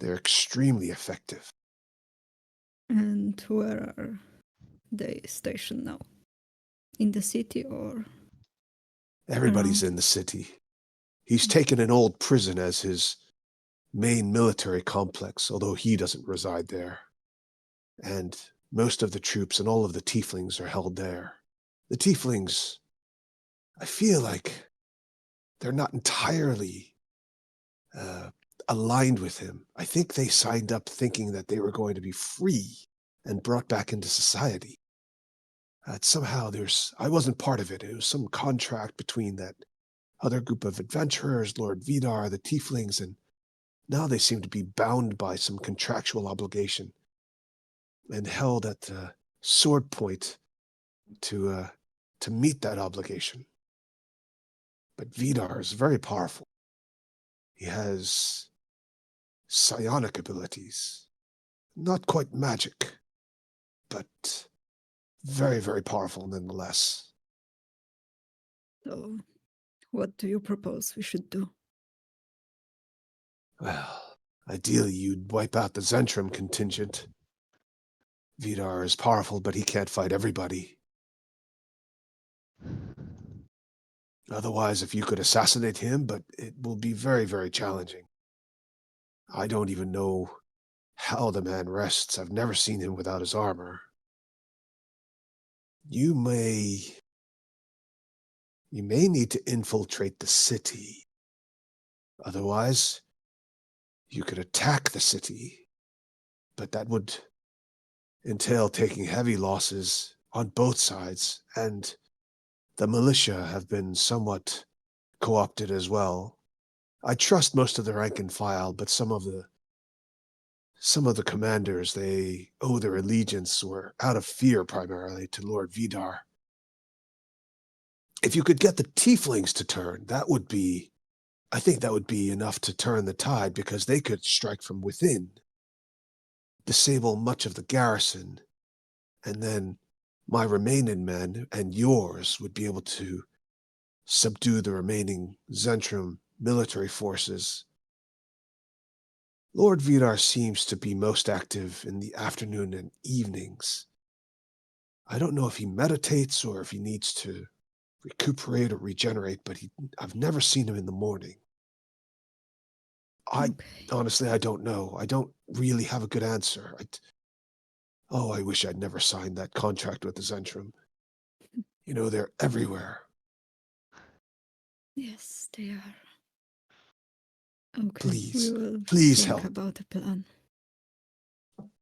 they're extremely effective. And where are they stationed now? In the city or? Everybody's in the city. He's taken an old prison as his main military complex, although he doesn't reside there. And most of the troops and all of the tieflings are held there. The tieflings, I feel like they're not entirely aligned with him. I think they signed up thinking that they were going to be free and brought back into society. Somehow I wasn't part of it. It was some contract between that other group of adventurers, Lord Vidar, the tieflings, and now they seem to be bound by some contractual obligation and held at the sword point to meet that obligation. But Vidar is very powerful. He has psionic abilities. Not quite magic, but very, very powerful nonetheless. So, what do you propose we should do? Well, ideally you'd wipe out the Zentrum contingent. Vidar is powerful, but he can't fight everybody. Otherwise, if you could assassinate him, but it will be very, very challenging. I don't even know how the man rests. I've never seen him without his armor. You may need to infiltrate the city. Otherwise, you could attack the city, but that would entail taking heavy losses on both sides, and the militia have been somewhat co-opted as well. I trust most of the rank and file, but some of the commanders, they owe their allegiance, or out of fear primarily, to Lord Vidar. If you could get the tieflings to turn, that would be I think that would be enough to turn the tide because they could strike from within, disable much of the garrison, and then my remaining men and yours would be able to subdue the remaining Zentrum military forces. Lord Vidar seems to be most active in the afternoon and evenings. I don't know if he meditates or if he needs to recuperate or regenerate, but I've never seen him in the morning. Honestly, I don't know. I don't really have a good answer. I wish I'd never signed that contract with the Zentrum. You know, they're everywhere. Yes, they are. Okay, Please, we will please think help. about a plan.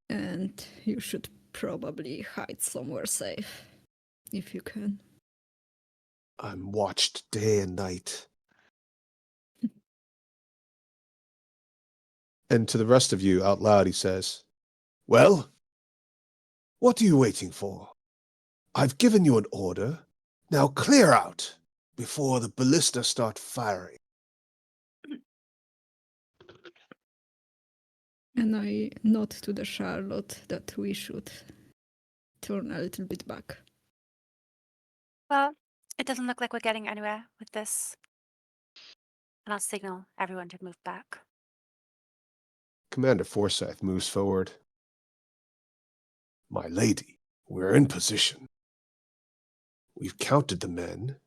And you should probably hide somewhere safe, if you can. I'm watched day and night. And to the rest of you, out loud, he says, "Well, what are you waiting for? I've given you an order. Now clear out before the ballista start firing." And I nod to the Charlotte that we should turn a little bit back. Well, it doesn't look like we're getting anywhere with this. And I'll signal everyone to move back. Commander Forsyth moves forward. "My lady, we're in position. We've counted the men,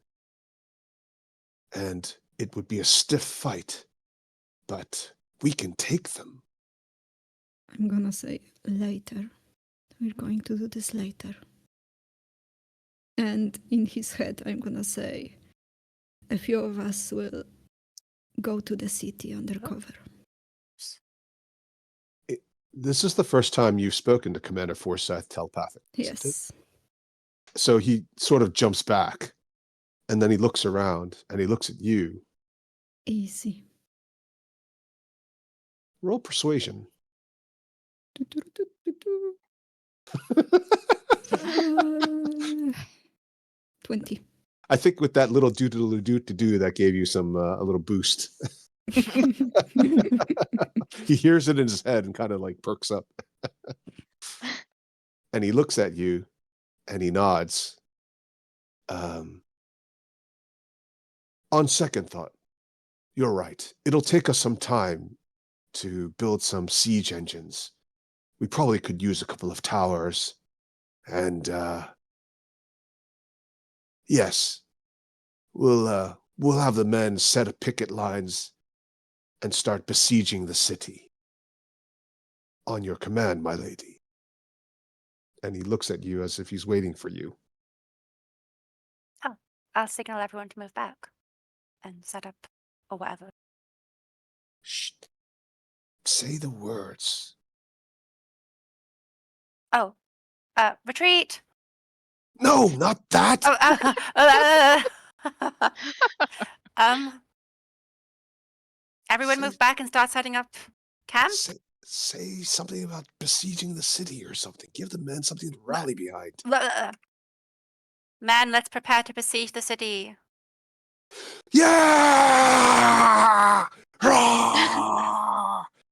and it would be a stiff fight, but we can take them." I'm gonna say later. We're going to do this later. And in his head, I'm gonna say a few of us will go to the city undercover. This is the first time you've spoken to Commander Forsyth telepathically, isn't it? Yes. So he sort of jumps back, and then he looks around, and he looks at you. Easy. Roll persuasion. 20. I think with that little do that gave you some a little boost. He hears it in his head and kind of like perks up. And he looks at you and he nods. On second thought, you're right. It'll take us some time to build some siege engines. We probably could use a couple of towers. And yes, we'll have the men set up picket lines and start besieging the city. On your command, my lady. And he looks at you as if he's waiting for you. Oh, I'll signal everyone to move back and set up or whatever. Shh. Say the words. Oh, retreat. No, not that. Everyone move back and start setting up camp. Say something about besieging the city or something. Give the men something to rally behind. Men, let's prepare to besiege the city. Yeah!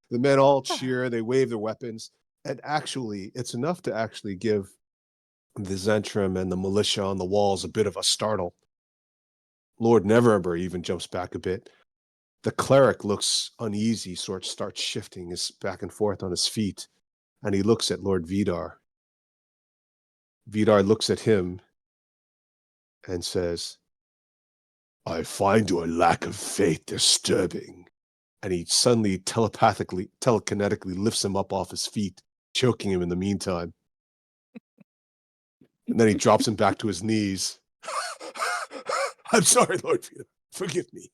The men all cheer. They wave their weapons. And actually, it's enough to actually give the Zentrum and the militia on the walls a bit of a startle. Lord Neverember even jumps back a bit. The cleric looks uneasy, sort of starts shifting his back and forth on his feet, and he looks at Lord Vidar. Vidar looks at him and says, "I find your lack of faith disturbing." And he suddenly telekinetically lifts him up off his feet, choking him in the meantime. And then he drops him back to his knees. "I'm sorry, Lord Vidar. Forgive me."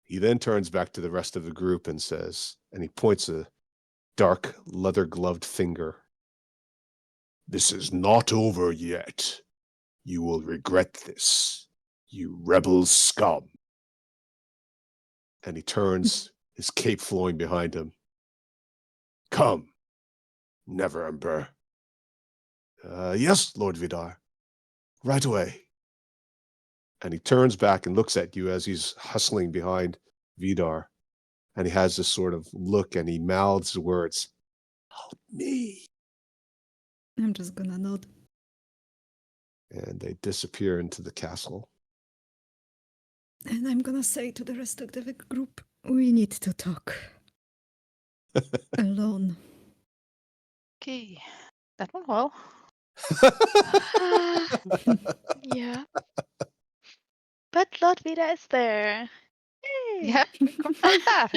He then turns back to the rest of the group and says, and he points a dark, leather-gloved finger. "This is not over yet. You will regret this, you rebel scum." And he turns, his cape flowing behind him. "Come, Neverember." Yes, Lord Vidar. Right away." And he turns back and looks at you as he's hustling behind Vidar. And he has this sort of look and he mouths the words, "Help me." I'm just gonna nod. And they disappear into the castle. And I'm gonna say to the rest of the group, we need to talk. Alone. Okay, that went well. Yeah. But Lord Vida is there. Yay! Yeah, we confirmed that.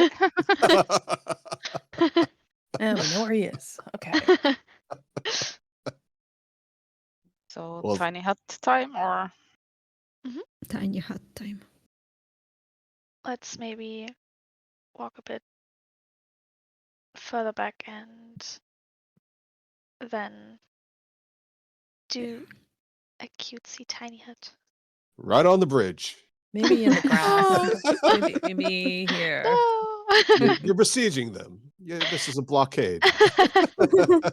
Oh, we know where he is. Okay. So Well- tiny hut time, or Tiny hut time. Let's maybe walk a bit further back and then do a cutesy tiny hut. Right on the bridge. Maybe in the grass. maybe here. No. You're besieging them. Yeah, this is a blockade. The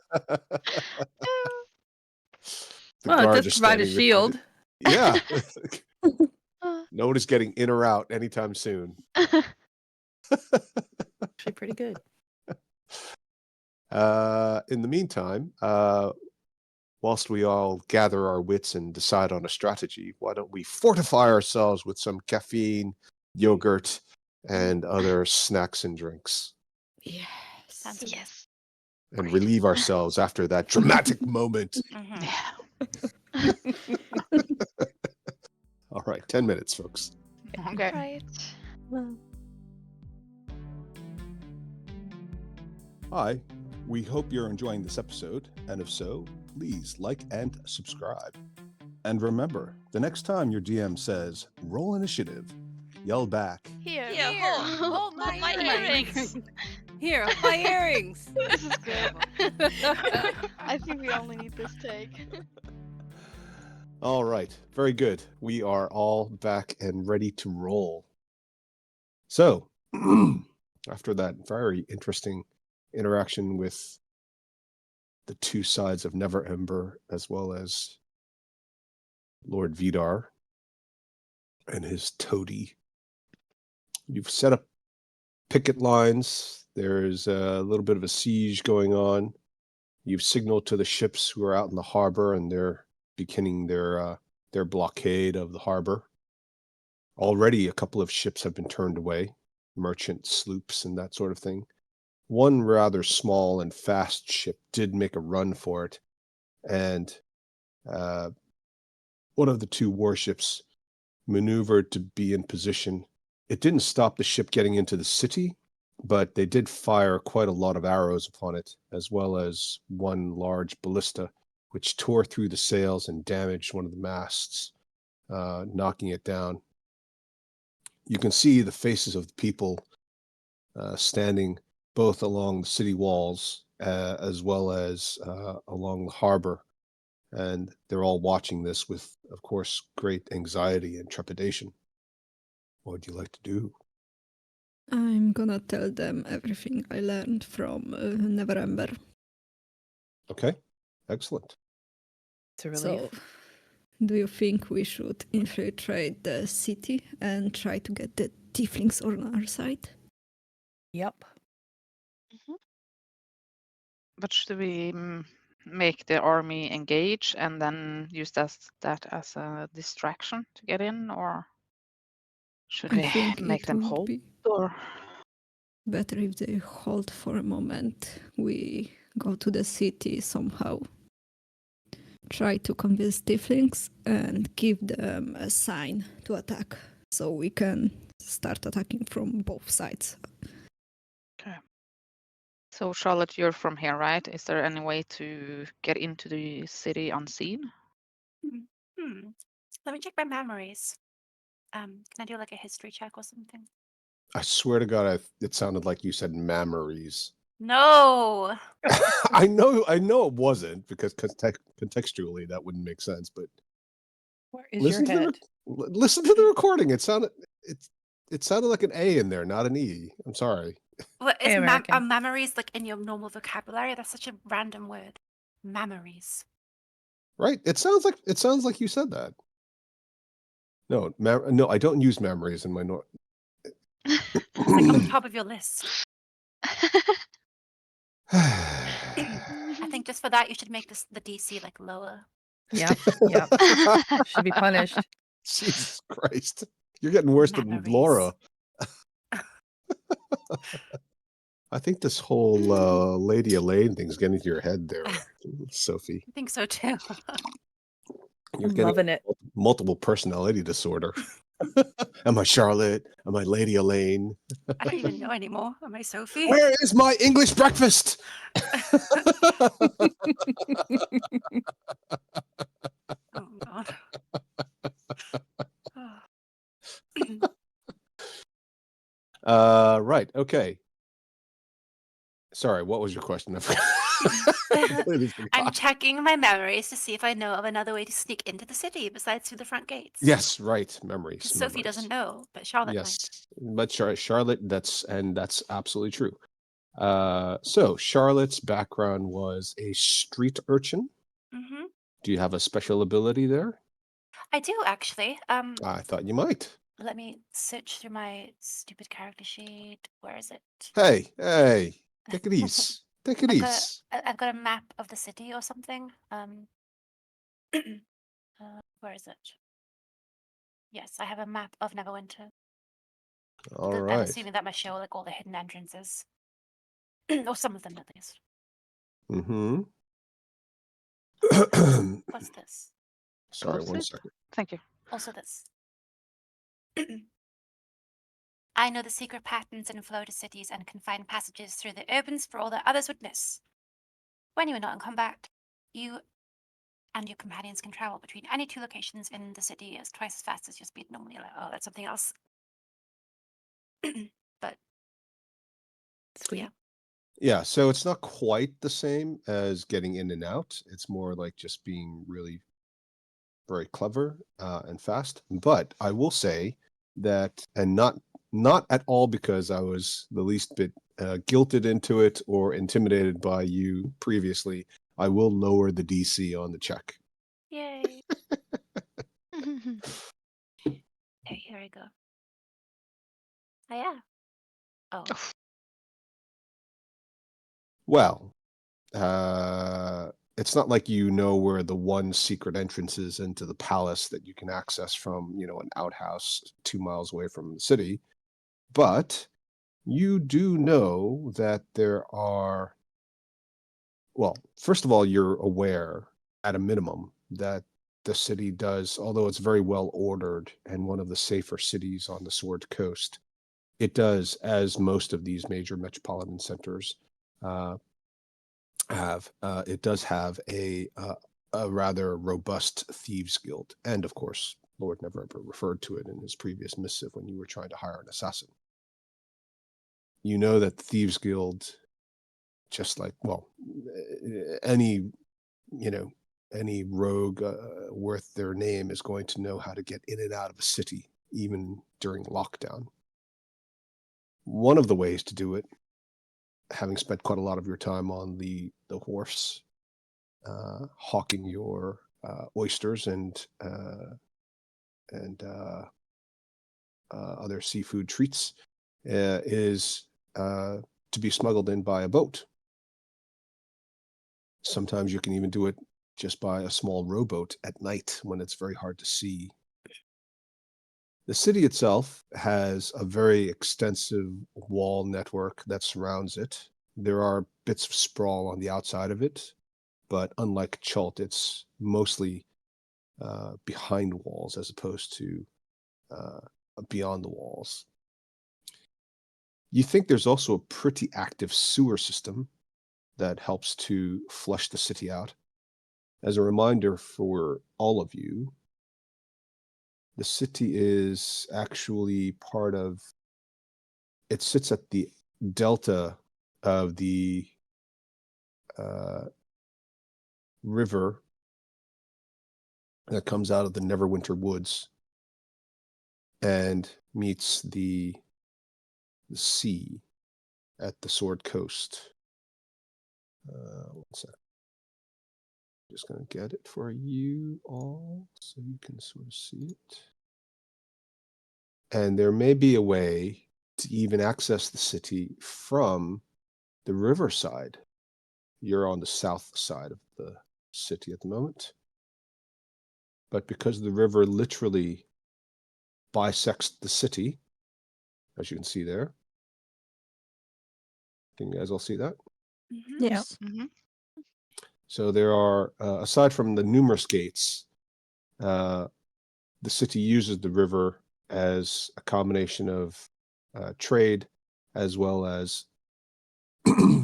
Well, it guard does is provide a standing behind shield. it. Yeah. Uh, Nobody's getting in or out anytime soon. Actually, pretty good. In the meantime, whilst we all gather our wits and decide on a strategy, why don't we fortify ourselves with some caffeine, yogurt, and other snacks and drinks, Yes. Sounds good. yes. and Great. relieve ourselves after that dramatic moment. Mhm. yeah. All right, 10 minutes, folks. Okay. Right. Well, Hi, we hope you're enjoying this episode, and if so, please like and subscribe. And remember, the next time your DM says, roll initiative, yell back, Here. hold my earrings. Here, my earrings. This is good. I think we only need this take. all right, very good. We are all back and ready to roll. So, after that very interesting interaction with the two sides of Never Ember, as well as Lord Vidar and his toady, you've set up picket lines. There's a little bit of a siege going on. You've signaled to the ships who are out in the harbor, and they're beginning their blockade of the harbor. Already, a couple of ships have been turned away, merchant sloops and that sort of thing. One rather small and fast ship did make a run for it, and one of the two warships maneuvered to be in position. It didn't stop the ship getting into the city, but they did fire quite a lot of arrows upon it, as well as one large ballista, which tore through the sails and damaged one of the masts, knocking it down. You can see the faces of the people standing both along the city walls as well as along the harbor. And they're all watching this with, of course, great anxiety and trepidation. What would you like to do? I'm gonna tell them everything I learned from Never Ember. Okay, excellent. It's a relief. So, do you think we should infiltrate the city and try to get the tieflings on our side? Yep. But should we make the army engage and then use that as a distraction to get in, or should I we think make it them would hold? be Or better if they hold for a moment. We go to the city somehow. Try to convince tieflings and give them a sign to attack so we can start attacking from both sides. so, Charlotte, you're from here, right? Is there any way to get into the city unseen? Hmm. Let me check my memories. Can I do like a history check or something? I swear to God, it sounded like you said mammaries. No. I know it wasn't, because contextually that wouldn't make sense. But Where is listen your to head? listen to the recording. It sounded like an A in there, not an E. I'm sorry. What Hey, is American. are memories like in your normal vocabulary? That's such a random word. Memories. Right? It sounds like you said that. No, I don't use memories in my It's like on the top of your list. I think just for that, you should make the DC like lower. Yep. Yep. Should be punished. Jesus Christ. You're getting worse than Memories. Laura. I think this whole Lady Elaine thing's getting into your head there, Sophie. I think so too. You're I'm getting loving it. multiple personality disorder. Am I Charlotte? Am I Lady Elaine? I don't even know anymore. Am I Sophie? Where is my English breakfast? Oh God. Right. Okay. Sorry, what was your question? I'm checking my memories to see if I know of another way to sneak into the city besides through the front gates. Yes, right. Memories. Because Sophie doesn't know, but Charlotte might. Yes, but Charlotte, that's absolutely true. So Charlotte's background was a street urchin. Mm-hmm. Do you have a special ability there? I do actually. I thought you might. Let me search through my stupid character sheet. Where is it? Hey, take it easy. Take it easy. I've got a map of the city or something. Where is it? Yes, I have a map of Neverwinter. All I'm right. assuming that must show like all the hidden entrances, or some of them at least. Mm-hmm. What's this? Sorry, Close one it. second. Thank you. Also this. I know the secret patterns and flow to cities and can find passages through the urbans for all that others would miss. When you are not in combat, you and your companions can travel between any two locations in the city as twice as fast as your speed normally allows. Oh, that's something else. But Sweet. yeah. Yeah, so it's not quite the same as getting in and out. It's more like just being really very clever and fast. But I will say that, and not at all because I was the least bit guilted into it or intimidated by you previously, I will lower the DC on the check. Yay. Okay, here we go. Oh yeah. Oh. Well, it's not like you know where the one secret entrance is into the palace that you can access from, an outhouse 2 miles away from the city. But you do know that there are, well, first of all, you're aware at a minimum that the city does, although it's very well ordered and one of the safer cities on the Sword Coast, it does, as most of these major metropolitan centers it does have a rather robust thieves guild. And of course, Lord never ever referred to it in his previous missive when you were trying to hire an assassin. You know that the thieves guild, just like, well, any rogue worth their name is going to know how to get in and out of a city, even during lockdown. One of the ways to do it, having spent quite a lot of your time on the horse, hawking your oysters and other seafood treats, is to be smuggled in by a boat. Sometimes you can even do it just by a small rowboat at night when it's very hard to see. The city itself has a very extensive wall network that surrounds it. There are bits of sprawl on the outside of it, but unlike Chult, it's mostly behind walls as opposed to beyond the walls. You think there's also a pretty active sewer system that helps to flush the city out. As a reminder for all of you, the city is actually part of, it sits at the delta of the river that comes out of the Neverwinter Woods and meets the sea at the Sword Coast. One second. Just going to get it for you all so you can sort of see it. And there may be a way to even access the city from the riverside. You're on the south side of the city at the moment. But because the river literally bisects the city, as you can see there. Can you guys all see that? Yes. Mm-hmm. So there are, aside from the numerous gates, the city uses the river as a combination of trade as well as,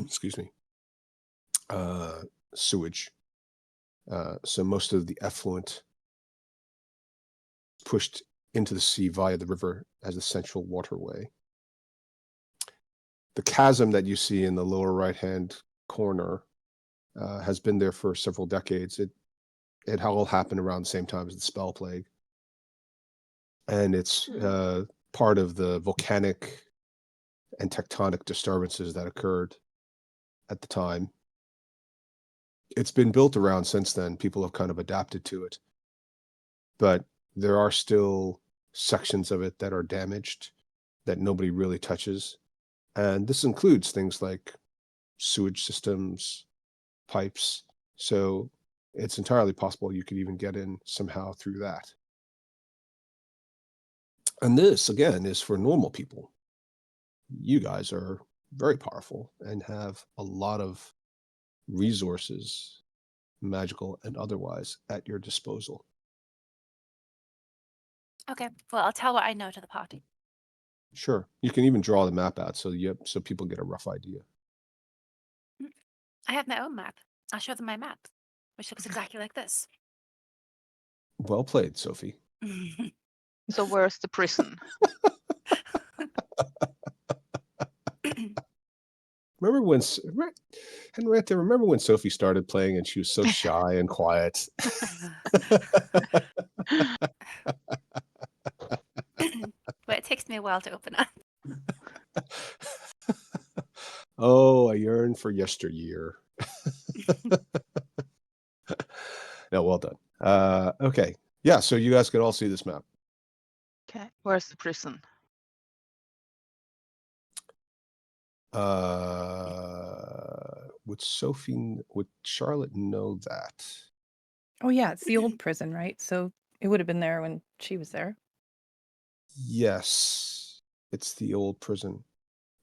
excuse me, sewage. So most of the effluent pushed into the sea via the river as a central waterway. The chasm that you see in the lower right-hand corner has been there for several decades. It all happened around the same time as the Spell Plague. And it's part of the volcanic and tectonic disturbances that occurred at the time. It's been built around since then. People have kind of adapted to it. But there are still sections of it that are damaged that nobody really touches. And this includes things like sewage systems, pipes. So it's entirely possible you could even get in somehow through that. And this, again, is for normal people. You guys are very powerful and have a lot of resources, magical and otherwise, at your disposal. Okay, well, I'll tell what I know to the party. Sure. You can even draw the map out so people get a rough idea. I have my own map. I'll show them my map, which looks exactly like this. Well played, Sophie. So where's the prison? Remember when Henrietta? Remember when Sophie started playing and she was so shy and quiet? Well, it takes me a while to open up. Oh, I yearn for yesteryear. No, well done. Okay. Yeah, so you guys can all see this map. Okay, where's the prison? Would Charlotte know that? Oh yeah, it's the old prison, right? So it would have been there when she was there. Yes, it's the old prison.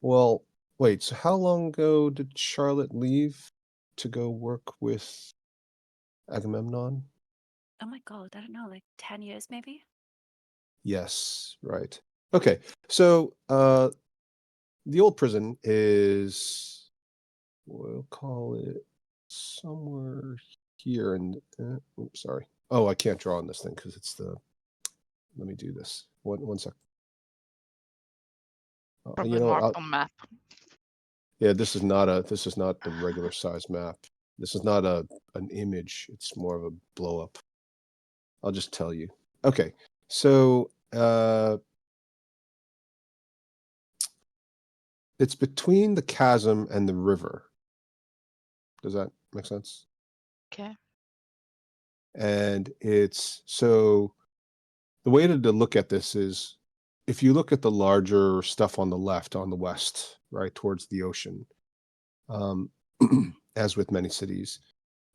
Well, wait, so how long ago did Charlotte leave to go work with Agamemnon? Oh my god, I don't know, like 10 years maybe? Yes, right. Okay, so the old prison is, we'll call it somewhere here in, oops, sorry. Oh, I can't draw on this thing because it's the, let me do this. One sec. Probably marked on map. Yeah, this is not the regular size map. This is not an image. It's more of a blow up. I'll just tell you. Okay, so it's between the chasm and the river. Does that make sense? Okay. And it's so the way to look at this is if you look at the larger stuff on the left, on the west, right towards the ocean, as with many cities,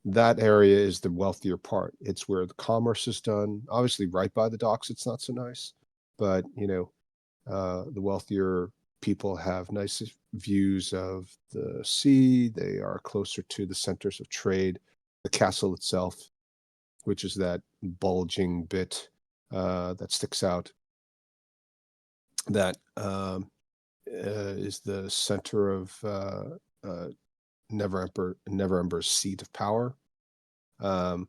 that area is the wealthier part. It's where the commerce is done. Obviously, right by the docks, it's not so nice, but the wealthier people have nice views of the sea. They are closer to the centers of trade. The castle itself, which is that bulging bit that sticks out, that is the center of Neverember's seat of power. Some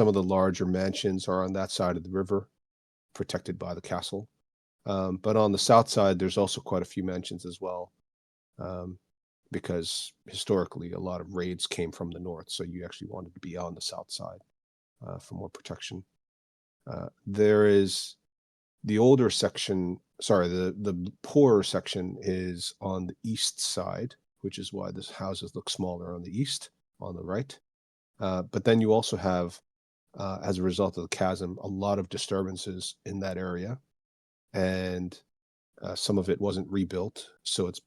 of the larger mansions are on that side of the river, protected by the castle. But on the south side, there's also quite a few mansions as well, because historically a lot of raids came from the north, so you actually wanted to be on the south side for more protection. There is the older section, sorry, the poorer section is on the east side, which is why the houses look smaller on the east, on the right. But then you also have, as a result of the chasm, a lot of disturbances in that area. and some of it wasn't rebuilt, so it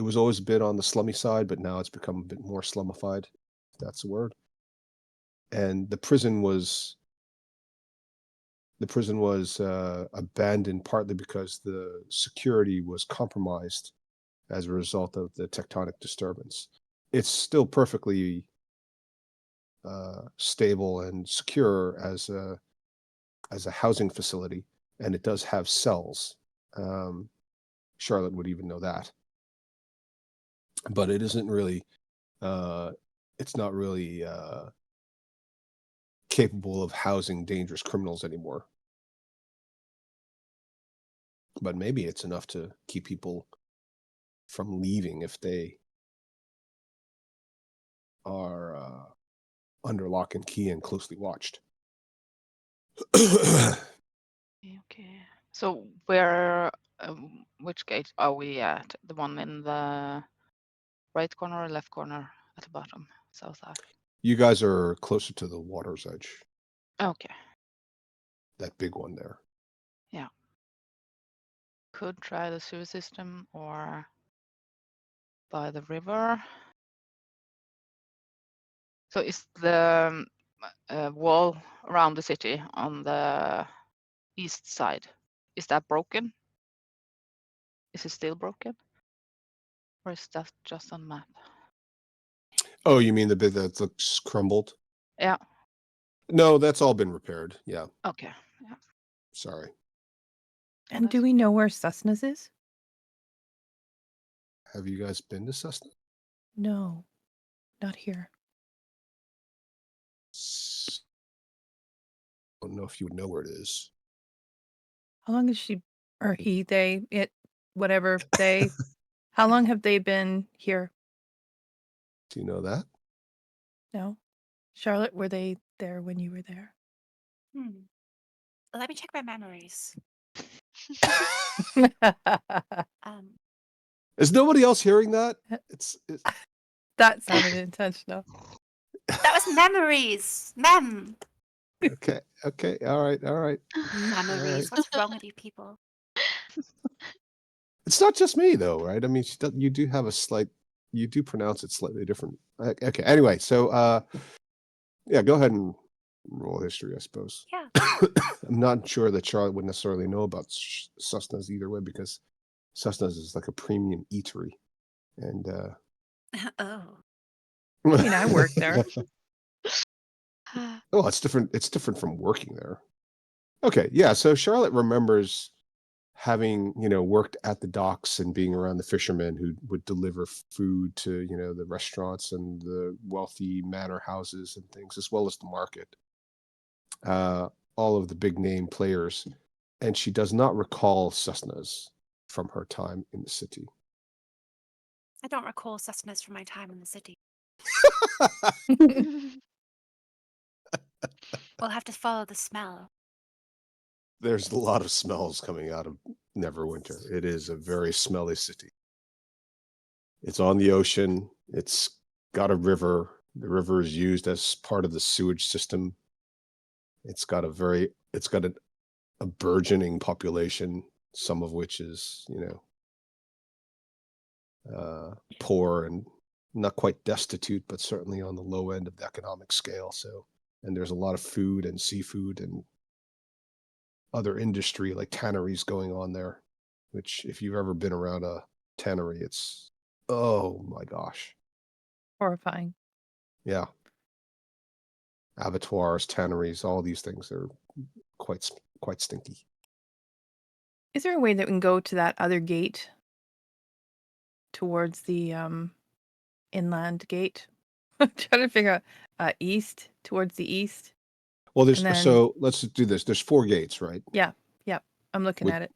was always a bit on the slummy side, but now it's become a bit more slummified, if that's the word. And the prison was abandoned partly because the security was compromised as a result of the tectonic disturbance. It's still perfectly stable and secure as a housing facility, and it does have cells. Charlotte would even know that, but it isn't really. It's not really capable of housing dangerous criminals anymore. But maybe it's enough to keep people from leaving if they are under lock and key and closely watched. Okay. So which gate are we at? The one in the right corner or left corner at the bottom? South side. You guys are closer to the water's edge, Okay. that big one there. Could try the sewer system or by the river. So is the wall around the city on the east side, is that broken? Is it still broken? Or is that just on map? Oh, you mean the bit that looks crumbled? Yeah. No, that's all been repaired. Yeah, Okay. Yeah. sorry. And do we know where Susna's is? Have you guys been to Cessna? No, not here. I don't know if you would know where it is. How long is she, or he, they, it, whatever they, how long have they been here? Do you know that? No? Charlotte, were they there when you were there? Let me check my memories. Is nobody else hearing that? It's That sounded intentional. That was memories. Mem. okay. Okay. All right. Memories. What's wrong with you people? It's not just me though, right? I mean, you do have you do pronounce it slightly different. Okay. Anyway, so yeah, go ahead and roll history, I suppose. Yeah. I'm not sure that Charlotte would necessarily know about Susna's either way, because Susna's is like a premium eatery, and Oh. I mean, I work there. well, it's different. It's different from working there. Okay, yeah. So Charlotte remembers having, worked at the docks and being around the fishermen who would deliver food to, the restaurants and the wealthy manor houses and things, as well as the market. All of the big name players, and she does not recall Susna's from her time in the city. I don't recall Susna's from my time in the city. We'll have to follow the smell. There's a lot of smells coming out of Neverwinter. It is a very smelly city. It's on the ocean. It's got a river. The river is used as part of the sewage system. It's got a burgeoning population, some of which is, poor and not quite destitute, but certainly on the low end of the economic scale. So, and there's a lot of food and seafood and other industry like tanneries going on there, which if you've ever been around a tannery, it's, oh my gosh. Horrifying. Yeah. Abattoirs, tanneries, all these things are quite stinky. Is there a way that we can go to that other gate towards the inland gate? I'm trying to figure out east, towards the east. Well, And then- so let's do this. There's 4 gates, right? Yeah, I'm looking at it.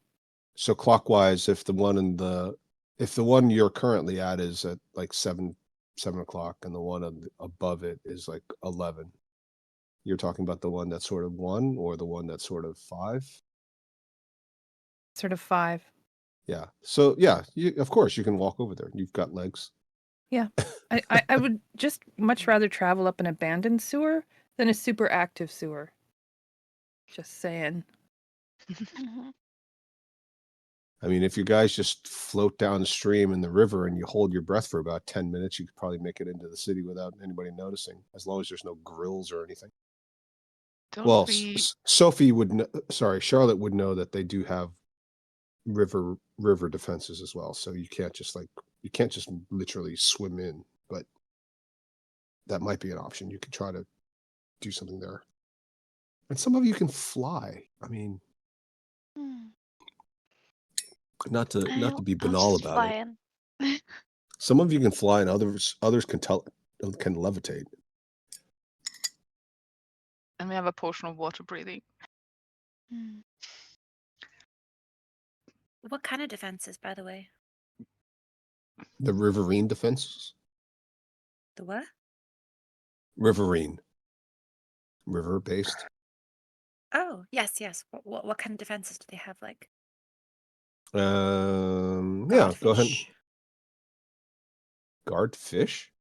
So clockwise, if the one you're currently at is at like 7 o'clock, and the one above it is like 11, you're talking about the one that's sort of 1 or the one that's sort of 5? Sort of 5. Yeah. So yeah, of course you can walk over there. You've got legs. Yeah. I would just much rather travel up an abandoned sewer than a super active sewer. Just saying. Mhm. I mean, if you guys just float downstream in the river and you hold your breath for about 10 minutes, you could probably make it into the city without anybody noticing, as long as there's no grills or anything. Don't Well, we? Sophie would sorry, Charlotte would know that they do have river defenses as well. So you can't just literally swim in, but that might be an option. You could try to do something there. And some of you can fly. I mean, Hmm. not to be I'll banal just about fly it. in. Some of you can fly, and others can levitate. And we have a potion of water breathing. Hmm. What kind of defenses, by the way? The riverine defenses. The what? Riverine. River based. Oh, yes, yes. What kind of defenses do they have? Like Yeah, go ahead. fish? Guard fish?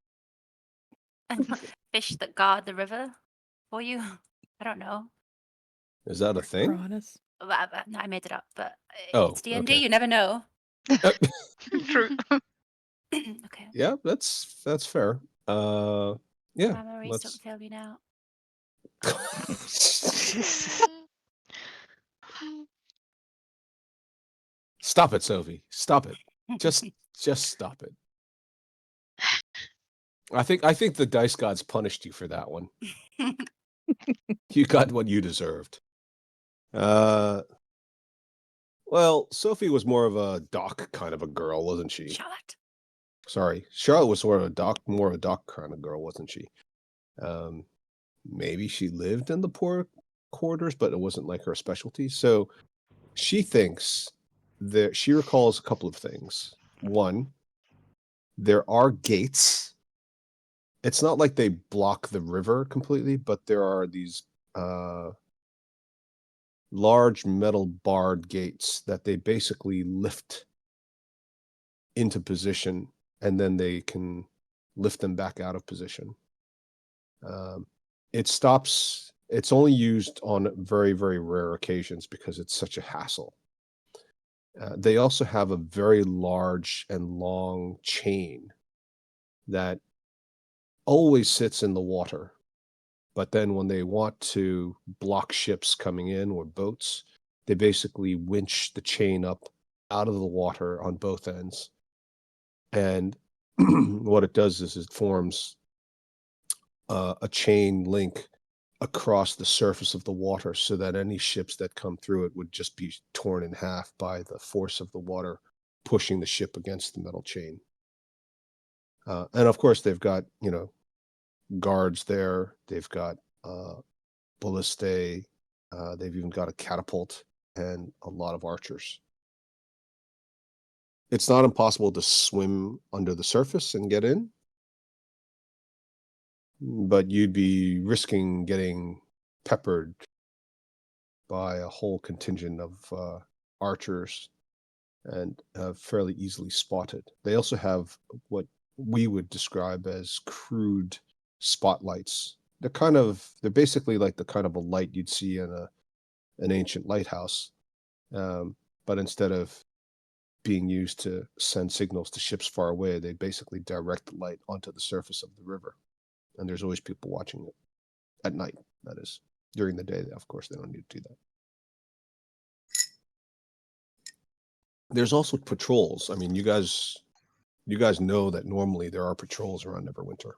Fish that guard the river for you? I don't know. Is that a thing? Piranhas. No, I made it up, but Oh, it's D&D. okay. You never know. True. Okay. Yeah, that's fair. Yeah. Memories don't fail me now. Stop it, Sophie. Stop it. Just stop it. I think the dice gods punished you for that one. You got what you deserved. Well, Sophie was more of a dock kind of a girl, wasn't she? Charlotte. Sorry, Charlotte was more of a dock kind of girl, wasn't she? Maybe she lived in the poor quarters, but it wasn't like her specialty. So she thinks that she recalls a couple of things. One, there are gates. It's not like they block the river completely, but there are these large metal barred gates that they basically lift into position, and then they can lift them back out of position. It's only used on very, very rare occasions because it's such a hassle. They also have a very large and long chain that always sits in the water. But then when they want to block ships coming in or boats, they basically winch the chain up out of the water on both ends. And what it does is it forms a chain link across the surface of the water so that any ships that come through it would just be torn in half by the force of the water pushing the ship against the metal chain. And of course, they've got, guards there. They've got ballistae. They've even got a catapult and a lot of archers. It's not impossible to swim under the surface and get in, but you'd be risking getting peppered by a whole contingent of archers and fairly easily spotted. They also have what we would describe as crude spotlights. They're basically like the kind of a light you'd see in an ancient lighthouse, but instead of being used to send signals to ships far away, they basically direct the light onto the surface of the river. And there's always people watching it at night, that is. During the day, of course, they don't need to do that. There's also patrols. I mean, you guys know that normally there are patrols around Neverwinter.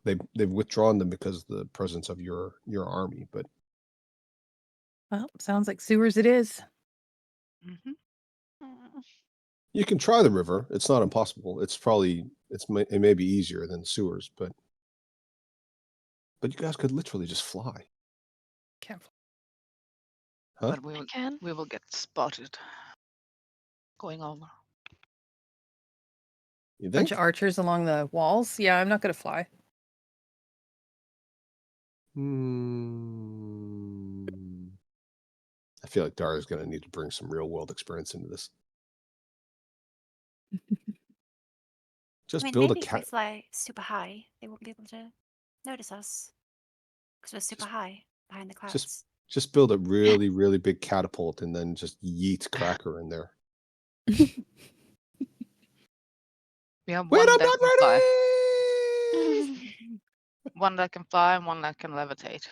They've withdrawn them because of the presence of your army, but Well, sounds like sewers it is. Mhm. you can try the river. It's not impossible. It may be easier than the sewers, but you guys could literally just fly. Can't fly. Huh? But we will get spotted going over. You Bunch think? of archers along the walls. Yeah, I'm not gonna fly. I feel like Dara's going to need to bring some real world experience into this. Just I mean, build a maybe if we fly super high, they won't be able to notice us because we're super high behind the clouds. Just build a really, really big catapult and then just yeet Cracker in there. We have Wait, one I'm that not can fly. ready. One that can fly and one that can levitate.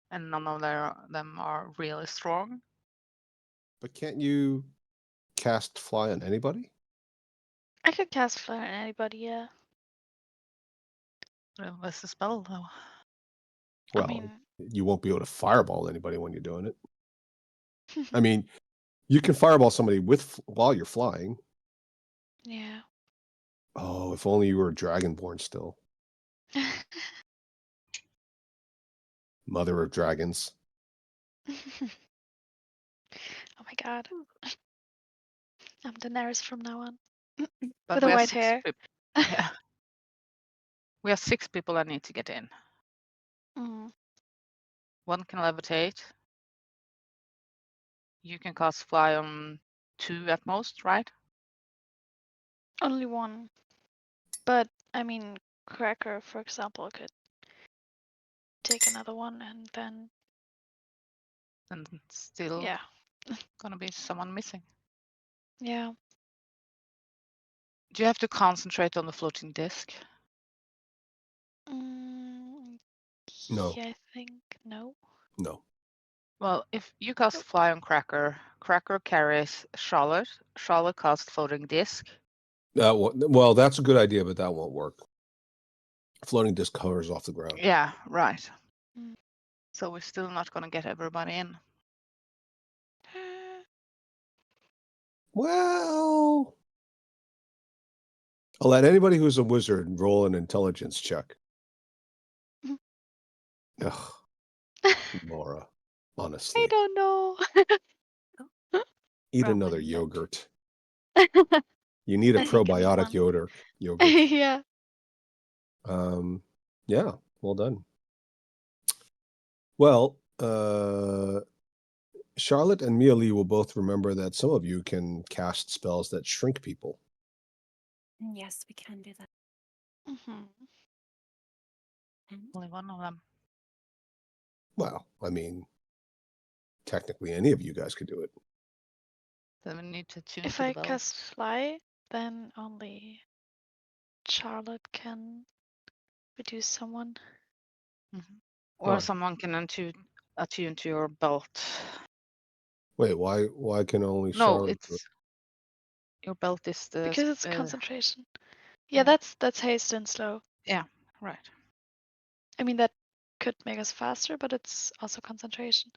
And none of them are really strong. But can't you cast fly on anybody? I could cast fire on anybody, yeah. Well, that's the spell, though. Well, I mean, you won't be able to fireball anybody when you're doing it. I mean, you can fireball somebody while you're flying. yeah. Oh, if only you were dragonborn still. Mother of dragons. Oh my god. I'm Daenerys from now on. But With the we are white 6 hair. peop- Yeah. We are 6 people that need to get in. Mm. One can levitate. You can cast fly on 2 at most, right? Only one. But I mean, Cracker, for example, could take another one and then And still yeah. gonna be someone missing. Yeah. Do you have to concentrate on the floating disc? Mm, No. yeah, I think no. No. Well, if you cast Nope. fly on Cracker, Cracker carries Charlotte. Charlotte casts floating disc. Well, that's a good idea, but that won't work. Floating disc covers off the ground. Yeah, right. Mm. So we're still not gonna get everybody in. Well, I'll let anybody who's a wizard roll an intelligence check. Mhm. Ugh, Laura, I honestly, don't know. eat Wrong another one, but- yogurt. You need a I think I need probiotic one. yogurt. Yeah. Yeah, well done. Well, Charlotte and Mia Lee will both remember that some of you can cast spells that shrink people. Yes, we can do that. Hmm. Only one of them. Well, I mean, technically any of you guys could do it. Then we need to tune If to I the bells. cast fly, then only Charlotte can reduce someone. Or Why? someone can attune to your belt. Wait, why can only No, Charlotte do it? it's your belt is the Because it's concentration. yeah. Yeah, that's haste and slow. right. I mean, that could make us faster, but it's also concentration.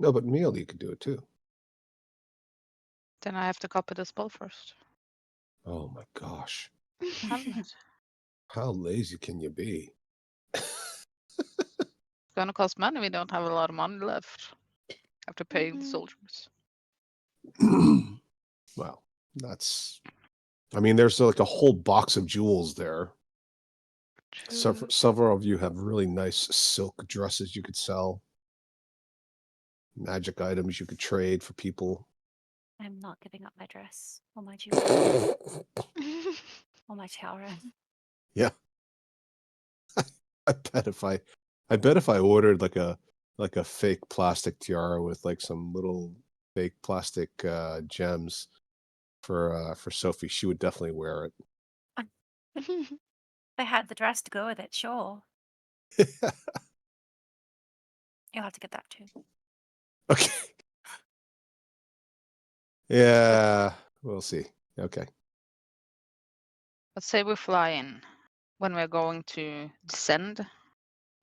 No, but Mia Lee could do it too. Then I have to copy the spell first. Oh my gosh. Have it. How lazy can you be? It's gonna cost money. We don't have a lot of money left after paying the Mhm. soldiers. Well, I mean, there's like a whole box of jewels there. True. Several of you have really nice silk dresses you could sell. Magic items you could trade for people. I'm not giving up my dress or my jewelry or my tiara. Yeah. I bet if I ordered like a fake plastic tiara with like some little fake plastic gems for Sophie, she would definitely wear it. They had the dress to go with it, sure. You'll have to get that too. Okay. Yeah, we'll see. Okay. Let's say we fly in. When we're going to descend,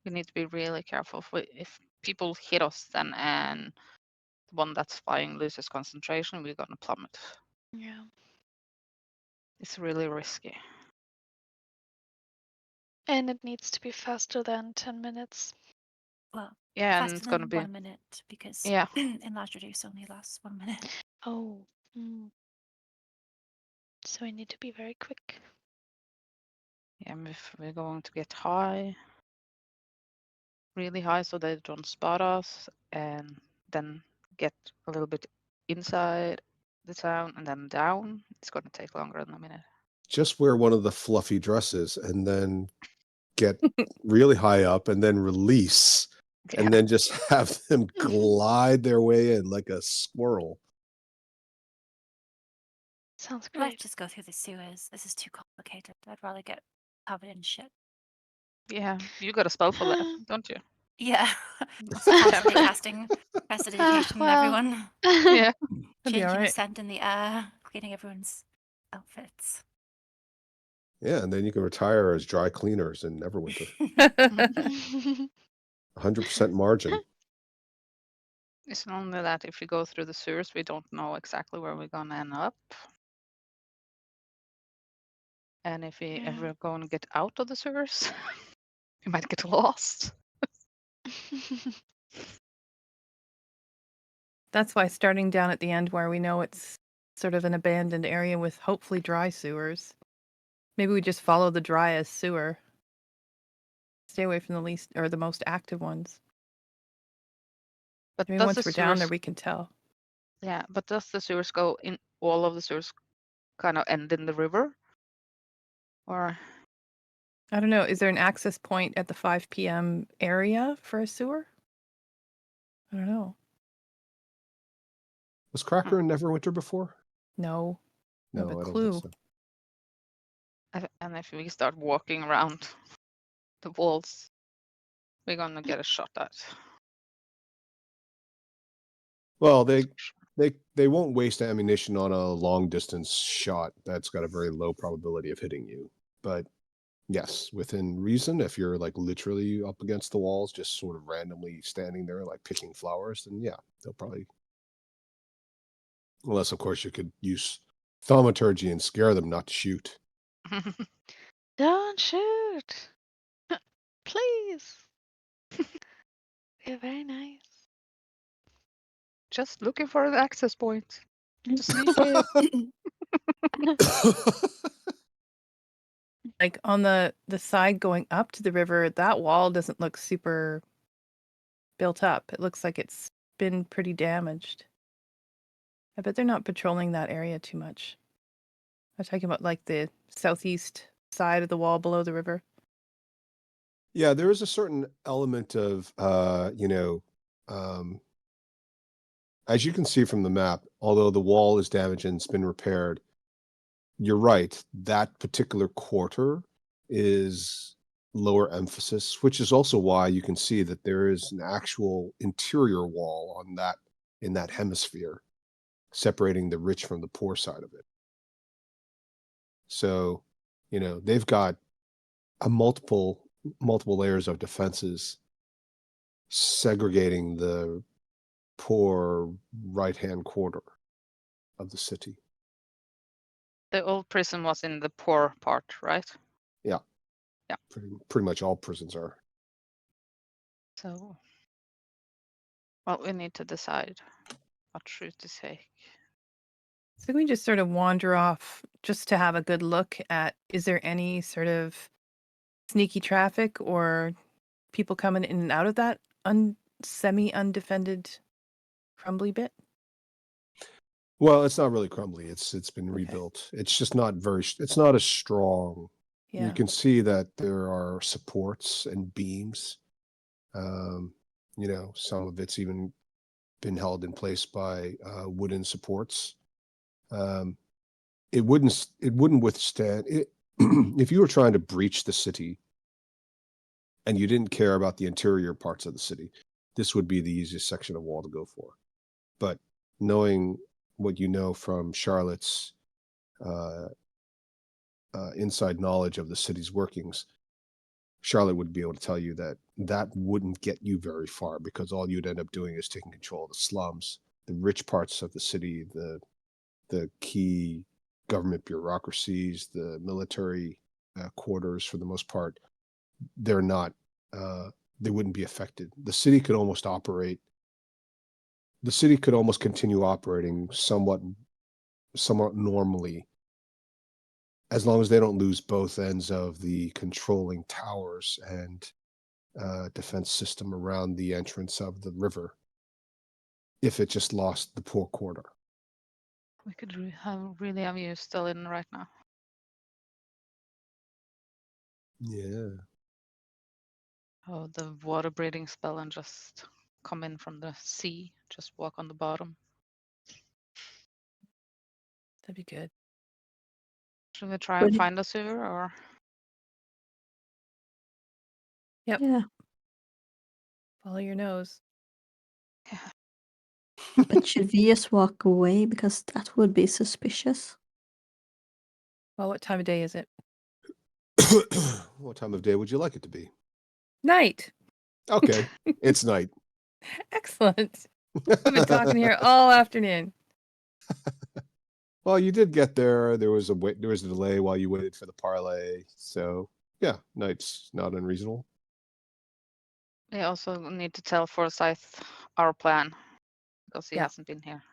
we need to be really careful. If people hit us then and the one that's flying loses concentration, we're gonna plummet. Yeah. It's really risky. And it needs to be faster than 10 minutes. Well, Yeah, and faster it's gonna than be 1 minute because Yeah. enlarged reduce only lasts 1 minute. Oh. So we need to be very quick. Yeah, and if we're going to get high, really high, so they don't spot us, and then get a little bit inside the town and then down, it's going to take longer than a minute. Just wear one of the fluffy dresses and then get really high up and then release Yeah. and then just have them glide their way in like a squirrel. Sounds Let's great. just go through the sewers. This is too complicated. I'd rather get covered in shit. Yeah, you got a spell for that, don't you? Yeah. That's Constantly temporary. casting prestidigitation on Well. everyone. Yeah. That'd be all Changing the right. scent in the air. Cleaning everyone's outfits. Yeah, and then you can retire as dry cleaners in Neverwinter. 100% margin. It's only that if we go through the sewers, we don't know exactly where we're gonna end up. And if we Yeah. ever go and get out of the sewers, we might get lost. That's why starting down at the end where we know it's sort of an abandoned area with hopefully dry sewers. Maybe we just follow the driest sewer. Stay away from the least or the most active ones. But Maybe does once the we're down there, sewers, we can tell. yeah, but does the sewers go in, all of the sewers kind of end in the river? Or I don't know. Is there an access point at the 5 p.m. area for a sewer? I don't know. Was Cracker in Neverwinter before? No. No, Have a I don't clue. think so. and if we start walking around the walls, we're gonna get a shot at. Well, they won't waste ammunition on a long distance shot that's got a very low probability of hitting you. But yes, within reason, if you're like literally up against the walls, just sort of randomly standing there like picking flowers, then yeah, they'll probably, unless of course you could use thaumaturgy and scare them not to shoot. Don't shoot. Please. You're very nice. Just looking for an access point to sneak in. Like on the side going up to the river, that wall doesn't look super built up. It looks like it's been pretty damaged. I bet they're not patrolling that area too much. I'm talking about like the southeast side of the wall below the river. Yeah, there is a certain element of, as you can see from the map, although the wall is damaged and it's been repaired, you're right. That particular quarter is lower emphasis, which is also why you can see that there is an actual interior wall on that in that hemisphere, separating the rich from the poor side of it. So, they've got a multiple layers of defenses segregating the poor right-hand quarter of the city. The old prison was in the poor part, right? Yeah. Yeah. Pretty much all prisons are. So, well, we need to decide what route to take. So we just sort of wander off just to have a good look at, is there any sort of sneaky traffic or people coming in and out of that semi-undefended crumbly bit? Well, it's not really crumbly. It's been Okay. rebuilt. It's just not it's not as strong. Yeah. You can see that there are supports and beams. Some of it's even been held in place by wooden supports. It wouldn't withstand it if you were trying to breach the city and you didn't care about the interior parts of the city. This would be the easiest section of wall to go for. But knowing what you know from Charlotte's inside knowledge of the city's workings, Charlotte would be able to tell you that that wouldn't get you very far, because all you'd end up doing is taking control of the slums, the rich parts of the city, the key government bureaucracies, the military quarters. For the most part, they're not. They wouldn't be affected. The city could almost continue operating somewhat normally, as long as they don't lose both ends of the controlling towers and defense system around the entrance of the river. If it just lost the poor quarter. We could really have you still in right now. Yeah. Oh, the water breathing spell and just come in from the sea, just walk on the bottom. That'd be good. Should we try and Pretty- find a sewer or? Yeah, Follow your nose. but should we just walk away because that would be suspicious? Well, what time of day is it? What time of day would you like it to be? Night. Okay, it's night. Excellent. We've been talking here all afternoon. Well, you did get there. There was a delay while you waited for the parlay. So yeah, night's not unreasonable. We also need to tell Forsyth our plan because he Yeah. hasn't been here.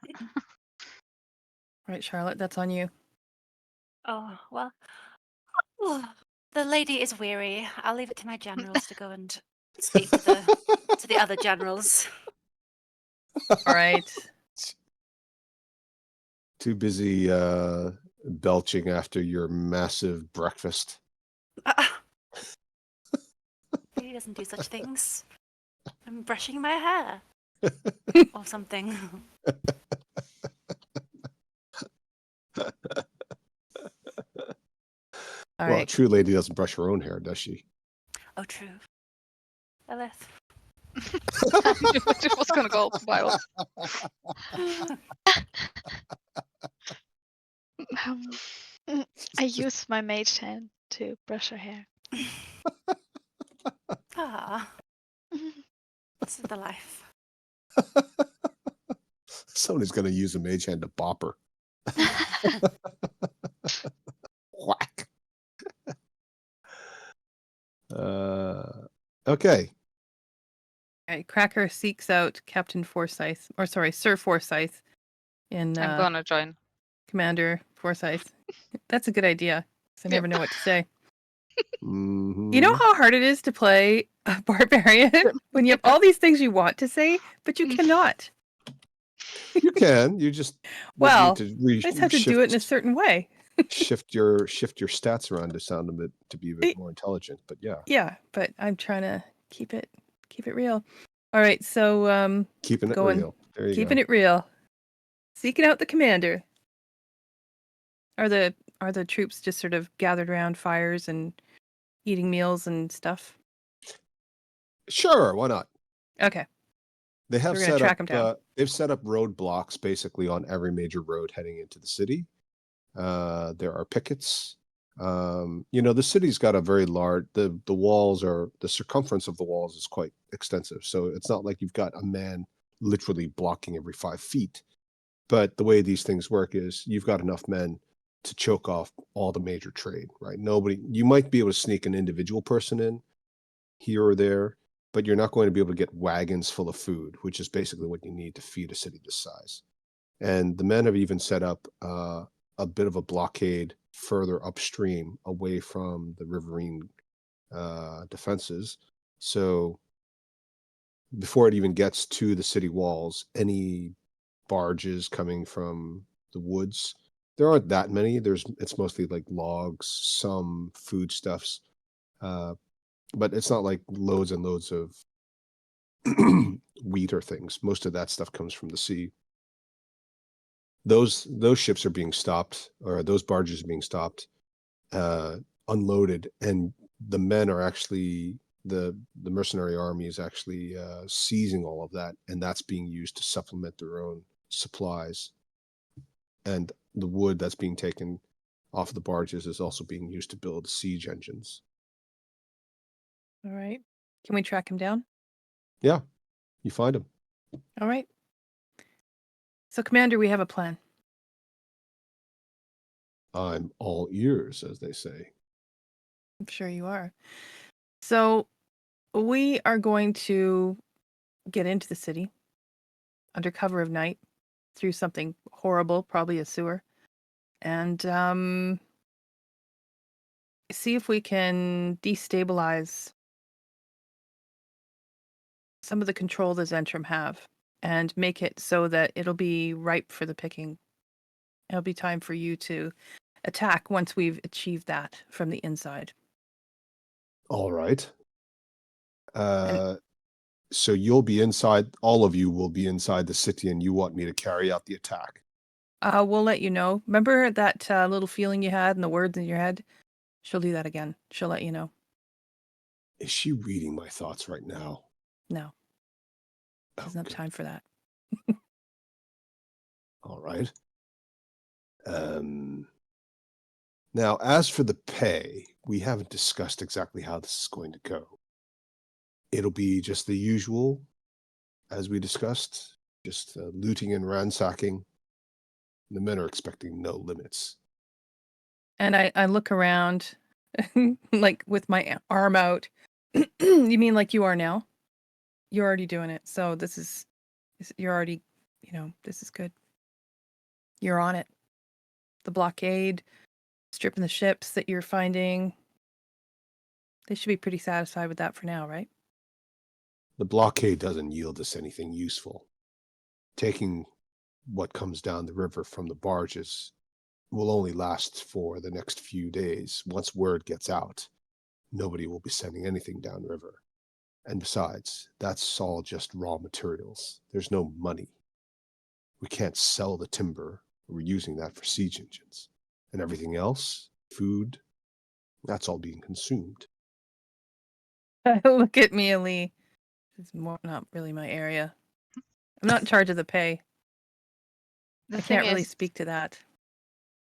Right, Charlotte, that's on you. Oh, well. The lady is weary. I'll leave it to my generals to go and speak to the other generals. All right. Too busy belching after your massive breakfast. He doesn't do such things. I'm brushing my hair. Or something. All Well, a right. true lady doesn't brush her own hair, does she? Oh, true. Eleth. I knew it was gonna go wild. I use my mage hand to brush her hair. Ah, this is the life. Somebody's going to use a mage hand to bop her. Whack. Okay. All right. Cracker seeks out Captain Forsyth, or sorry, Sir Forsyth in I'm gonna join. Commander Forsyth. That's a good idea. 'Cause I Yep. never know what to say. Mhm. You know how hard it is to play a barbarian when you have all these things you want to say, but you cannot. You can. You just would Well, need to I just have to do it in a certain way. shift your stats around to sound a bit to be a bit more intelligent. But yeah, Yeah, but I'm trying to keep it real. All right, so keeping it Going- real. There you keeping go. it real. Seeking out the commander. Are the troops just sort of gathered around fires and eating meals and stuff? Sure, why not? Okay. They have We're gonna set track up. 'em down. They've set up roadblocks basically on every major road heading into the city. There are pickets. The city's got a very large. The walls are the circumference of the walls is quite extensive, so it's not like you've got a man literally blocking every 5 feet. But the way these things work is you've got enough men to choke off all the major trade, right? You might be able to sneak an individual person in here or there, but you're not going to be able to get wagons full of food, which is basically what you need to feed a city this size. And the men have even set up a bit of a blockade further upstream away from the riverine defenses. So before it even gets to the city walls, any barges coming from the woods, there aren't that many. It's mostly like logs, some foodstuffs, but it's not like loads and loads of wheat or things. Most of that stuff comes from the sea. Those ships are being stopped, or those barges are being stopped, unloaded, and the men are actually the mercenary army is actually seizing all of that, and that's being used to supplement their own supplies. And the wood that's being taken off the barges is also being used to build siege engines. All right. Can we track him down? Yeah, you find them. All right. So, Commander, we have a plan. I'm all ears, as they say. I'm sure you are. So, we are going to get into the city under cover of night through something horrible, probably a sewer, and see if we can destabilize some of the control the Zentrum have and make it so that it'll be ripe for the picking. It'll be time for you to attack once we've achieved that from the inside. All right. So you'll be inside, all of you will be inside the city, and you want me to carry out the attack. We'll let you know. Remember that little feeling you had and the words in your head? She'll do that again. She'll let you know. Is she reading my thoughts right now? No, doesn't have Okay. time for that. All right. Now, as for the pay, we haven't discussed exactly how this is going to go. It'll be just the usual, as we discussed, just looting and ransacking. The men are expecting no limits. And I look around, like with my arm out. You mean like you are now? You're already doing it. So you're already, this is good. You're on it. The blockade, stripping the ships that you're finding. They should be pretty satisfied with that for now, right? The blockade doesn't yield us anything useful. Taking what comes down the river from the barges will only last for the next few days. Once word gets out, nobody will be sending anything downriver. And besides, that's all just raw materials. There's no money. We can't sell the timber. We're using that for siege engines. And everything else, food, that's all being consumed. Look at me, Ali. It's not really my area. I'm not in charge of the pay. The I thing can't really is, speak to that.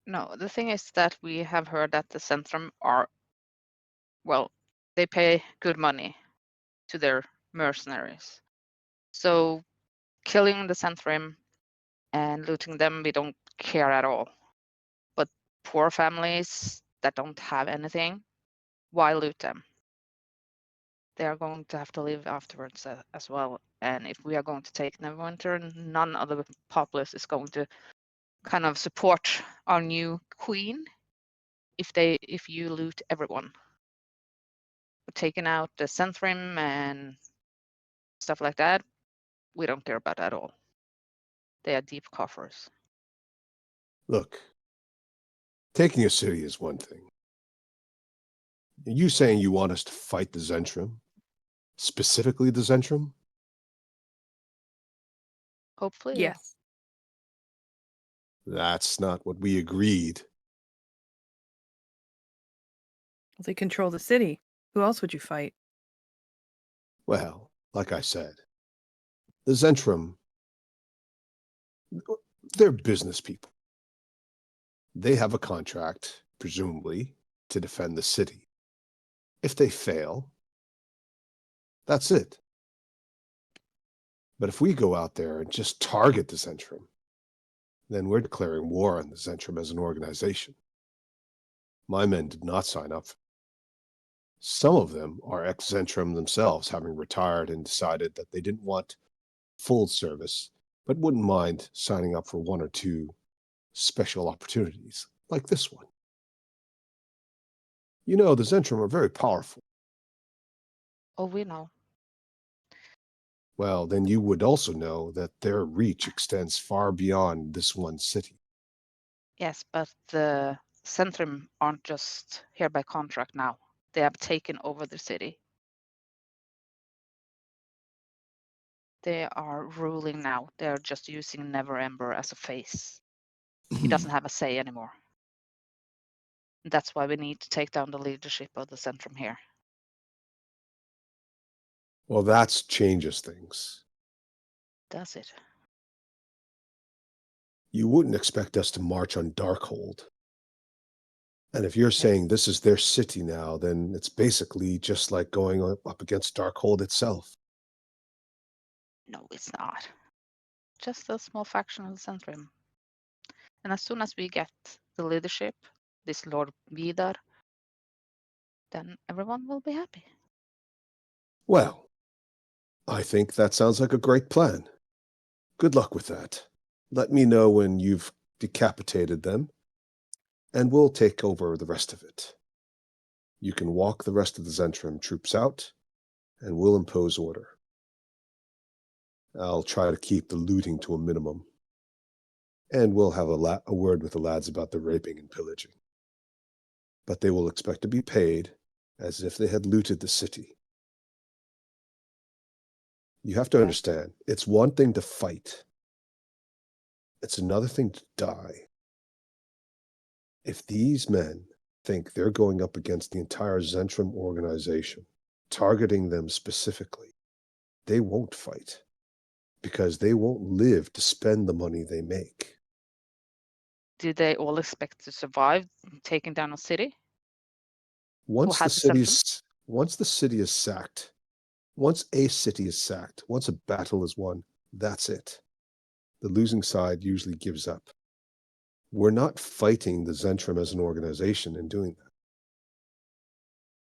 no, the thing is that we have heard that the Centrum are, well, they pay good money to their mercenaries. So killing the Centrum and looting them, we don't care at all. But poor families that don't have anything, why loot them? They are going to have to live afterwards as well. And if we are going to take Neverwinter, none of the populace is going to kind of support our new queen if you loot everyone. But taking out the Centrum and stuff like that, we don't care about at all. They are deep coffers. Look, taking a city is one thing. Are you saying you want us to fight the Zentrum? Specifically the Zentrum? Hopefully, Yes. That's not what we agreed. They control the city. Who else would you fight? Well, like I said, the Zentrum, they're business people. They have a contract, presumably, to defend the city. If they fail, that's it. But if we go out there and just target the Zentrum, then we're declaring war on the Zentrum as an organization. My men did not sign up. Some of them are ex-Zentrum themselves, having retired and decided that they didn't want full service, but wouldn't mind signing up for one or two special opportunities, like this one. You know, the Zentrum are very powerful. oh, we know. Well, then you would also know that their reach extends far beyond this one city. Yes, but the Centrum aren't just here by contract now. They have taken over the city. They are ruling now. They're just using Neverember as a face. He doesn't have a say anymore. That's why we need to take down the leadership of the Centrum here. Well, that changes things. Does it? You wouldn't expect us to march on Darkhold. And if you're saying this is their city now, then it's basically just like going up against Darkhold itself. No, it's not. Just a small faction of the Centrum. And as soon as we get the leadership, this Lord Vidar, then everyone will be happy. Well, I think that sounds like a great plan. Good luck with that. Let me know when you've decapitated them, and we'll take over the rest of it. You can walk the rest of the Zentrum troops out, and we'll impose order. I'll try to keep the looting to a minimum. And we'll have a word with the lads about the raping and pillaging. But they will expect to be paid as if they had looted the city. You have to understand, it's one thing to fight. It's another thing to die. If these men think they're going up against the entire Zentrum organization, targeting them specifically, they won't fight because they won't live to spend the money they make. Do they all expect to survive taking down a city? Once the has the Zentrum? once the city is sacked, once a city is sacked, once a battle is won, that's it. The losing side usually gives up. We're not fighting the Zentrum as an organization in doing that.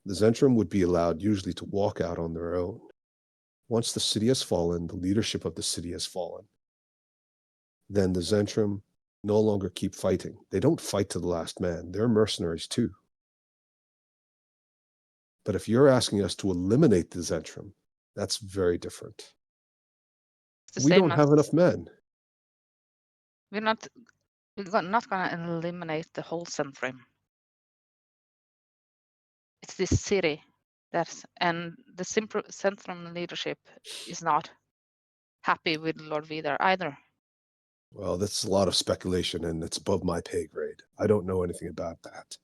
The Zentrum would be allowed usually to walk out on their own. Once the city has fallen, the leadership of the city has fallen, then the Zentrum no longer keep fighting. They don't fight to the last man. They're mercenaries too. But if you're asking us to eliminate the Zentrum, that's very different. It's the We same don't have as- enough men. We're not going to eliminate the whole Zentrum. It's this city and the Zentrum leadership is not happy with Lord Vidar either. Well, that's a lot of speculation and it's above my pay grade. I don't know anything about that.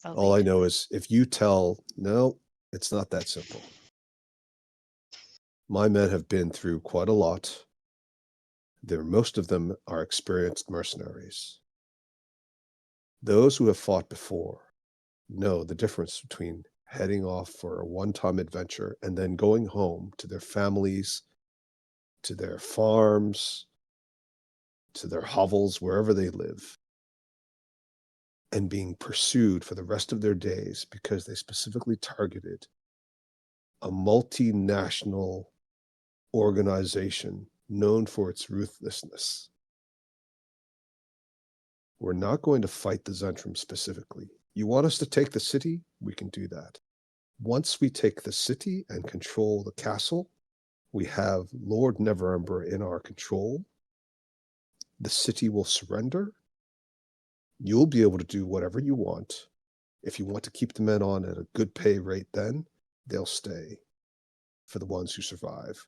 Well, All they I do. know is if you tell, no, it's not that simple. My men have been through quite a lot. Most of them are experienced mercenaries. Those who have fought before know the difference between heading off for a one-time adventure and then going home to their families, to their farms, to their hovels, wherever they live, and being pursued for the rest of their days because they specifically targeted a multinational organization known for its ruthlessness. We're not going to fight the Zentrum specifically. You want us to take the city? We can do that. Once we take the city and control the castle, we have Lord Neverember in our control. The city will surrender. You'll be able to do whatever you want. If you want to keep the men on at a good pay rate, then they'll stay for the ones who survive.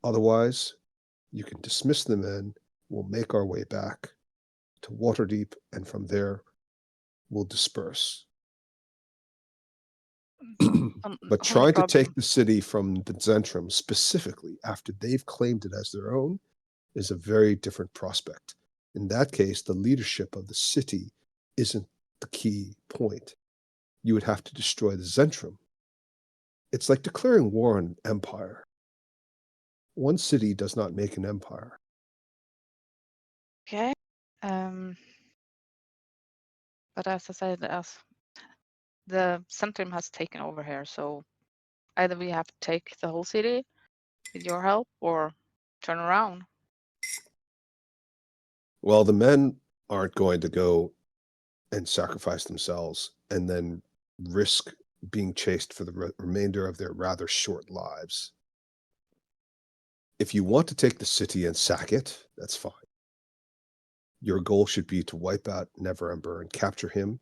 Otherwise, you can dismiss the men. We'll make our way back to Waterdeep, and from there, we'll disperse. But trying to take the city from the Zentrum specifically after they've claimed it as their own is a very different prospect. In that case, the leadership of the city isn't the key point. You would have to destroy the Zentrum. It's like declaring war on an empire. One city does not make an empire. Okay. But as I said, the Zentrum has taken over here, so either we have to take the whole city with your help or turn around. Well, the men aren't going to go and sacrifice themselves and then risk being chased for the remainder of their rather short lives. If you want to take the city and sack it, that's fine. Your goal should be to wipe out Neverember and capture him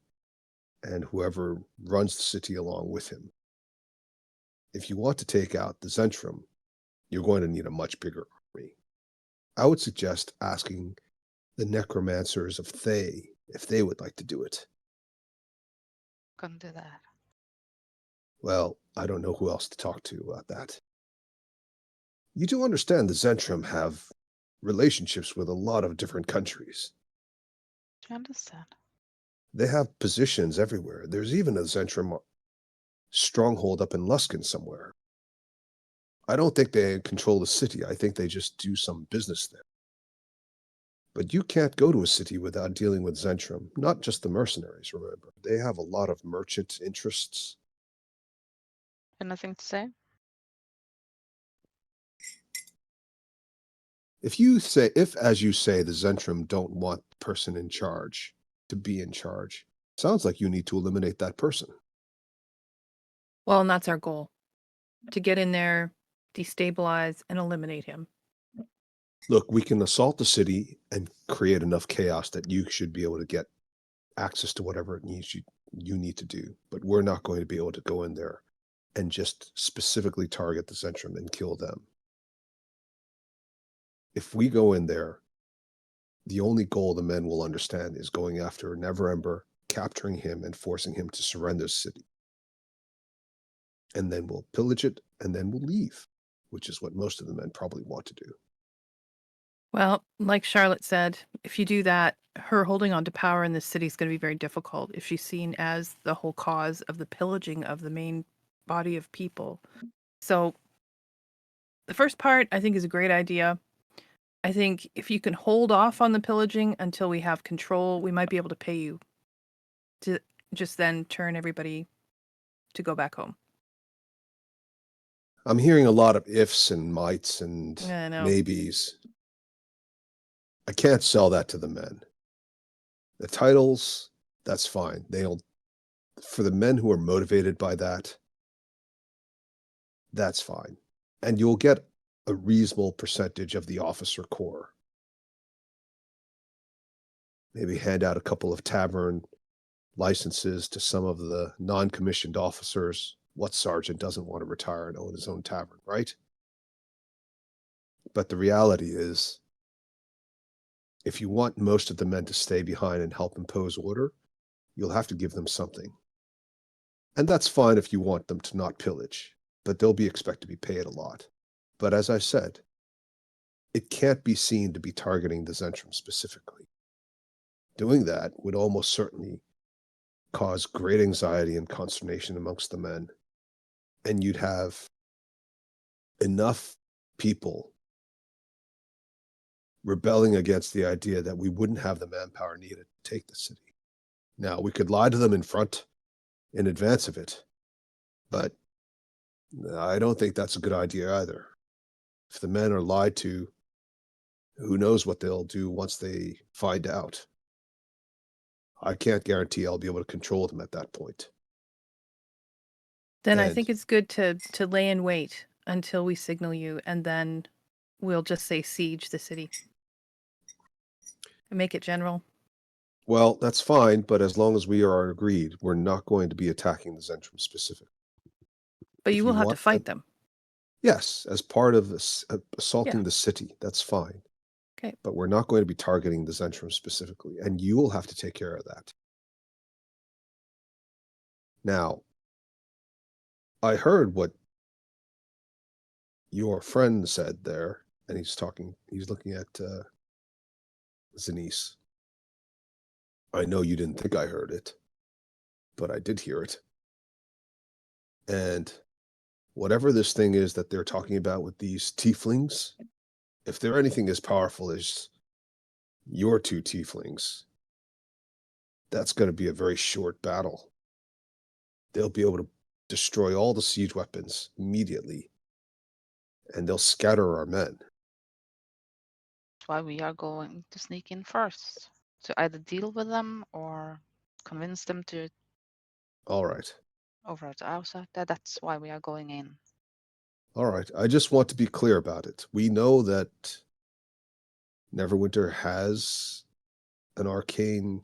and whoever runs the city along with him. If you want to take out the Zentrum, you're going to need a much bigger army. I would suggest asking the necromancers of Thay if they would like to do it. Gonna do that. Well, I don't know who else to talk to about that. You do understand the Zentrum have relationships with a lot of different countries. Do you understand? They have positions everywhere. There's even a Zentrum stronghold up in Luskan somewhere. I don't think they control the city. I think they just do some business there. But you can't go to a city without dealing with Zentrum, not just the mercenaries, remember. They have a lot of merchant interests. Anything to say? If, as you say, the Zentrum don't want the person in charge to be in charge, sounds like you need to eliminate that person. Well, and that's our goal. To get in there, destabilize, and eliminate him. Look, we can assault the city and create enough chaos that you should be able to get access to whatever it needs you need to do. But we're not going to be able to go in there and just specifically target the Zentrum and kill them. If we go in there, the only goal the men will understand is going after Neverember, capturing him, and forcing him to surrender the city. And then we'll pillage it, and then we'll leave, which is what most of the men probably want to do. Well, like Charlotte said, if you do that, her holding on to power in this city is going to be very difficult if she's seen as the whole cause of the pillaging of the main body of people. So the first part, I think, is a great idea. I think if you can hold off on the pillaging until we have control, we might be able to pay you to just then turn everybody to go back home. I'm hearing a lot of ifs and mights and I know. maybes. I can't sell that to the men. The titles, that's fine. For the men who are motivated by that, that's fine. And you'll get a reasonable percentage of the officer corps. Maybe hand out a couple of tavern licenses to some of the non-commissioned officers. What sergeant doesn't want to retire and own his own tavern, right? But the reality is, if you want most of the men to stay behind and help impose order, you'll have to give them something. And that's fine if you want them to not pillage, but they'll be expected to be paid a lot. But as I said, it can't be seen to be targeting the Zentrum specifically. Doing that would almost certainly cause great anxiety and consternation amongst the men. And you'd have enough people rebelling against the idea that we wouldn't have the manpower needed to take the city. Now, we could lie to them in advance of it, but I don't think that's a good idea either. If the men are lied to, who knows what they'll do once they find out. I can't guarantee I'll be able to control them at that point. Then I And- think it's good to lay in wait until we signal you, and then we'll just say siege the city. And make it general. Well, that's fine, but as long as we are agreed, we're not going to be attacking the Zentrum specifically. But If you you will have to want fight them. Yes, as part of assaulting Yeah. the city, that's fine. Okay. But we're not going to be targeting the Zentrum specifically, and you will have to take care of that. Now, I heard what your friend said there, and he's looking at Zanice. I know you didn't think I heard it, but I did hear it. And whatever this thing is that they're talking about with these tieflings, if they're anything as powerful as your two tieflings, that's going to be a very short battle. They'll be able to destroy all the siege weapons immediately, and they'll scatter our men. That's why we are going to sneak in first. To either deal with them or convince them to All right. over to outside. That's why we are going in. All right. I just want to be clear about it. We know that Neverwinter has an arcane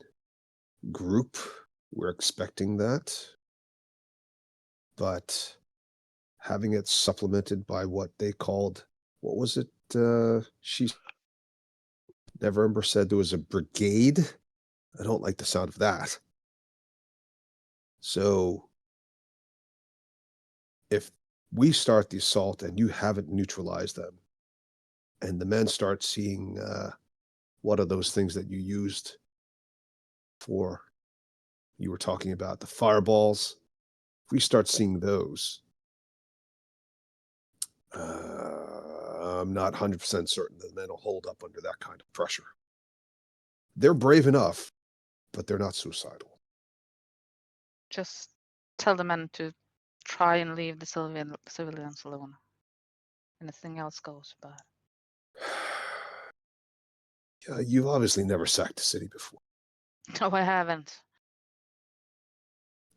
group. We're expecting that. But having it supplemented by what they called, what was it? Neverember said there was a brigade. I don't like the sound of that. So if we start the assault and you haven't neutralized them, and the men start seeing what are those things that you used for, you were talking about the fireballs. If we start seeing those, I'm not 100% certain that the men will hold up under that kind of pressure. They're brave enough, but they're not suicidal. Just tell the men to try and leave the civilians alone. Anything else goes bad. Yeah, you've obviously never sacked a city before. No, I haven't.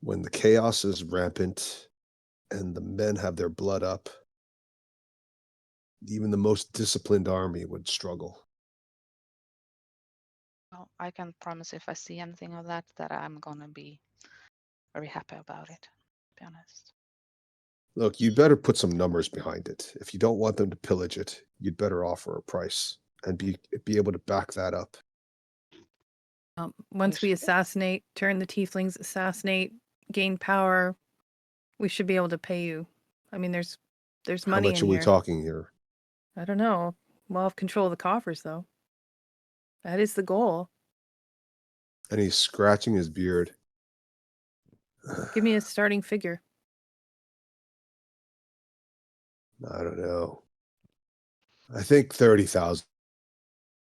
When the chaos is rampant and the men have their blood up, even the most disciplined army would struggle. Well, I can promise if I see anything of that I'm gonna be very happy about it, to be honest. Look, you'd better put some numbers behind it. If you don't want them to pillage it, you'd better offer a price and be able to back that up Once we should- assassinate, turn the tieflings, assassinate, gain power, we should be able to pay you. I mean, there's How money much in are we here. talking here? I don't know. We'll have control of the coffers, though. That is the goal. And he's scratching his beard. Give me a starting figure. I don't know. I think 30,000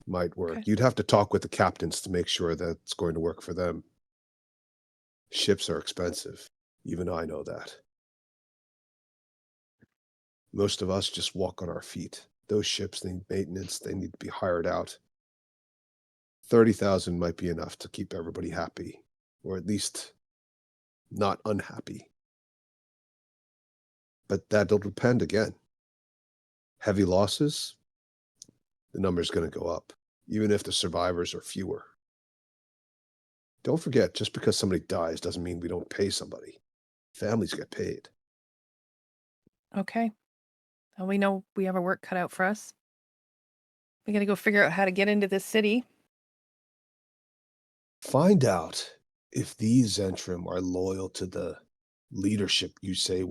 might work. Okay. You'd have to talk with the captains to make sure that's going to work for them. Ships are expensive. Even I know that. Most of us just walk on our feet. Those ships need maintenance. They need to be hired out. 30,000 might be enough to keep everybody happy, or at least not unhappy. But that'll depend again. Heavy losses, the number's going to go up, even if the survivors are fewer. Don't forget, just because somebody dies doesn't mean we don't pay somebody. Families get paid. Okay. Well, we know we have our work cut out for us. We gotta go figure out how to get into this city. Find out if these Zentrum are loyal to the leadership you say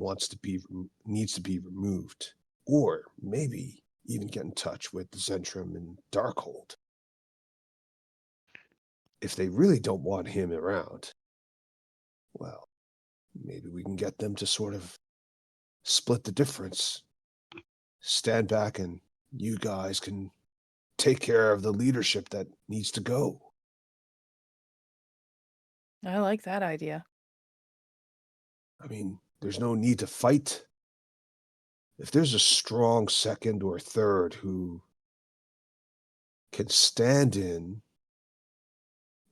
needs to be removed, or maybe even get in touch with Zentrum and Darkhold. If they really don't want him around, well, maybe we can get them to sort of split the difference. Stand back and you guys can take care of the leadership that needs to go. I like that idea. I mean, there's no need to fight. If there's a strong second or third who can stand in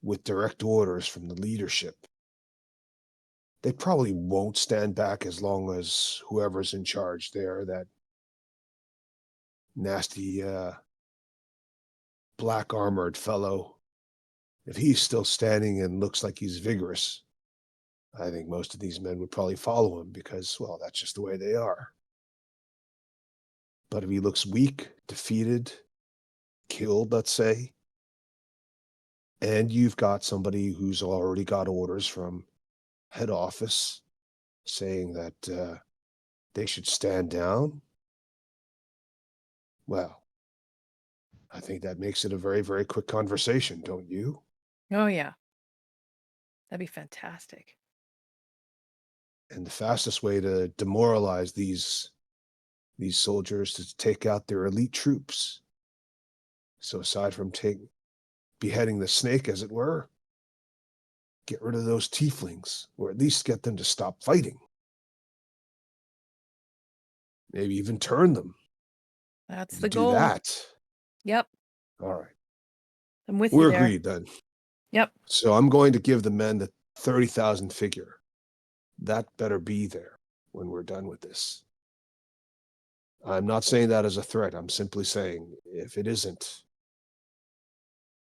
with direct orders from the leadership, they probably won't stand back as long as whoever's in charge there, that nasty black armored fellow, if he's still standing and looks like he's vigorous, I think most of these men would probably follow him because, well, that's just the way they are. But if he looks weak, defeated, killed, let's say, and you've got somebody who's already got orders from head office saying that they should stand down, well, I think that makes it a very, very quick conversation, don't you? Oh, yeah. That'd be fantastic. And the fastest way to demoralize these soldiers is to take out their elite troops. So aside from beheading the snake, as it were, get rid of those tieflings, or at least get them to stop fighting. Maybe even turn them. That's You the do goal. that. Yep. All right. I'm with you We're there. agreed then. Yep. So I'm going to give the men the 30,000 figure. That better be there when we're done with this. I'm not saying that as a threat. I'm simply saying if it isn't,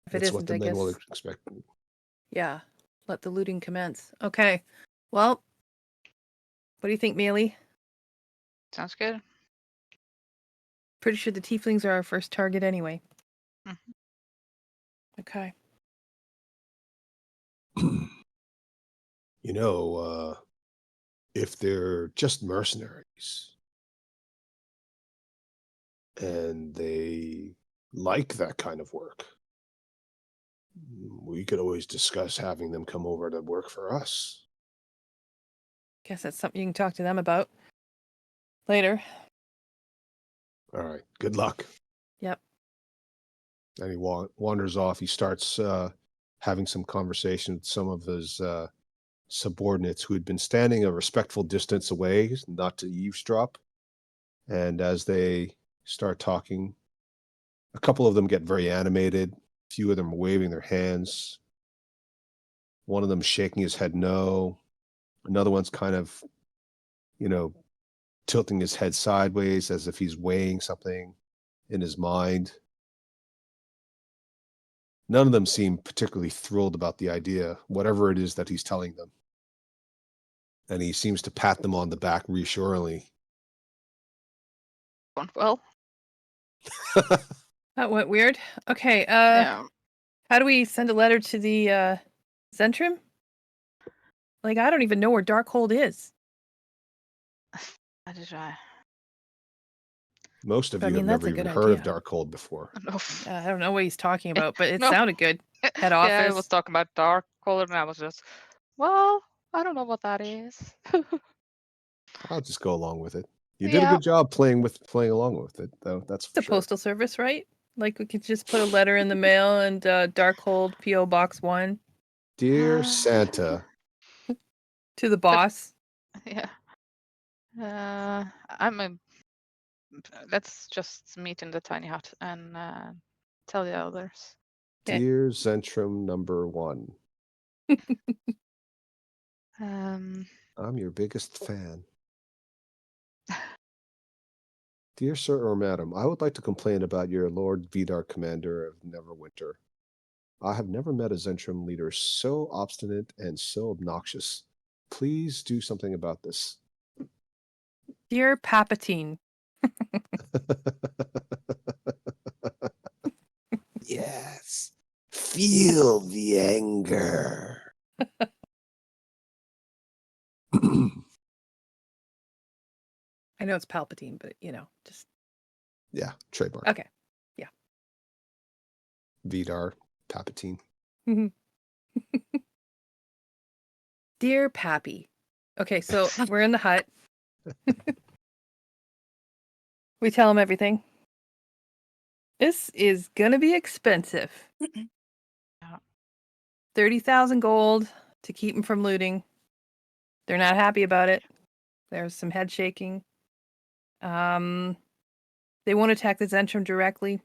If it it's what isn't, the I men will guess. expect. Yeah. Let the looting commence. Okay. Well, what do you think, Mealy? Sounds good. Pretty sure the tieflings are our first target anyway. Mhm. Okay. You know, if they're just mercenaries and they like that kind of work, we could always discuss having them come over to work for us. Guess that's something you can talk to them about later. All right. Good luck. Yep. And he wanders off. He starts having some conversation with some of his subordinates who had been standing a respectful distance away, not to eavesdrop. And as they start talking, a couple of them get very animated. A few of them are waving their hands. One of them shaking his head no. Another one's kind of, tilting his head sideways as if he's weighing something in his mind. None of them seem particularly thrilled about the idea, whatever it is that he's telling them. And he seems to pat them on the back reassuringly. Going well. That went weird. Okay. Yeah. How do we send a letter to the Zentrum? Like, I don't even know where Darkhold is. I did try. Most of I you mean, have that's never a good even heard of idea. Darkhold before. No. I don't know what he's talking about, but it No. sounded good. Head Yeah, I was office. talking about Darkhold, and I was just, well, I don't know what that is. I'll just go along with it. You did a Yeah. good job playing along with it, though. That's for The sure. postal service, right? Like we could just put a letter in the mail and Darkhold PO Box 1 Dear Santa, to the boss. Yeah. Let's just meet in the tiny hut and tell the others. Okay. dear Zentrum number 1, Um, I'm your biggest fan. Dear Sir or Madam, I would like to complain about your Lord Vidar, Commander of Neverwinter. I have never met a Zentrum leader so obstinate and so obnoxious. Please do something about this. Dear Palpatine. Yes. Feel the anger. I know it's Palpatine, but just Yeah, trademark. okay. Vidar, Palpatine. Dear Pappy. Okay, so we're in the hut. We tell him everything. This is gonna be expensive. Yeah. 30,000 gold to keep him from looting. They're not happy about it. There's some head shaking. They won't attack the Zentrum directly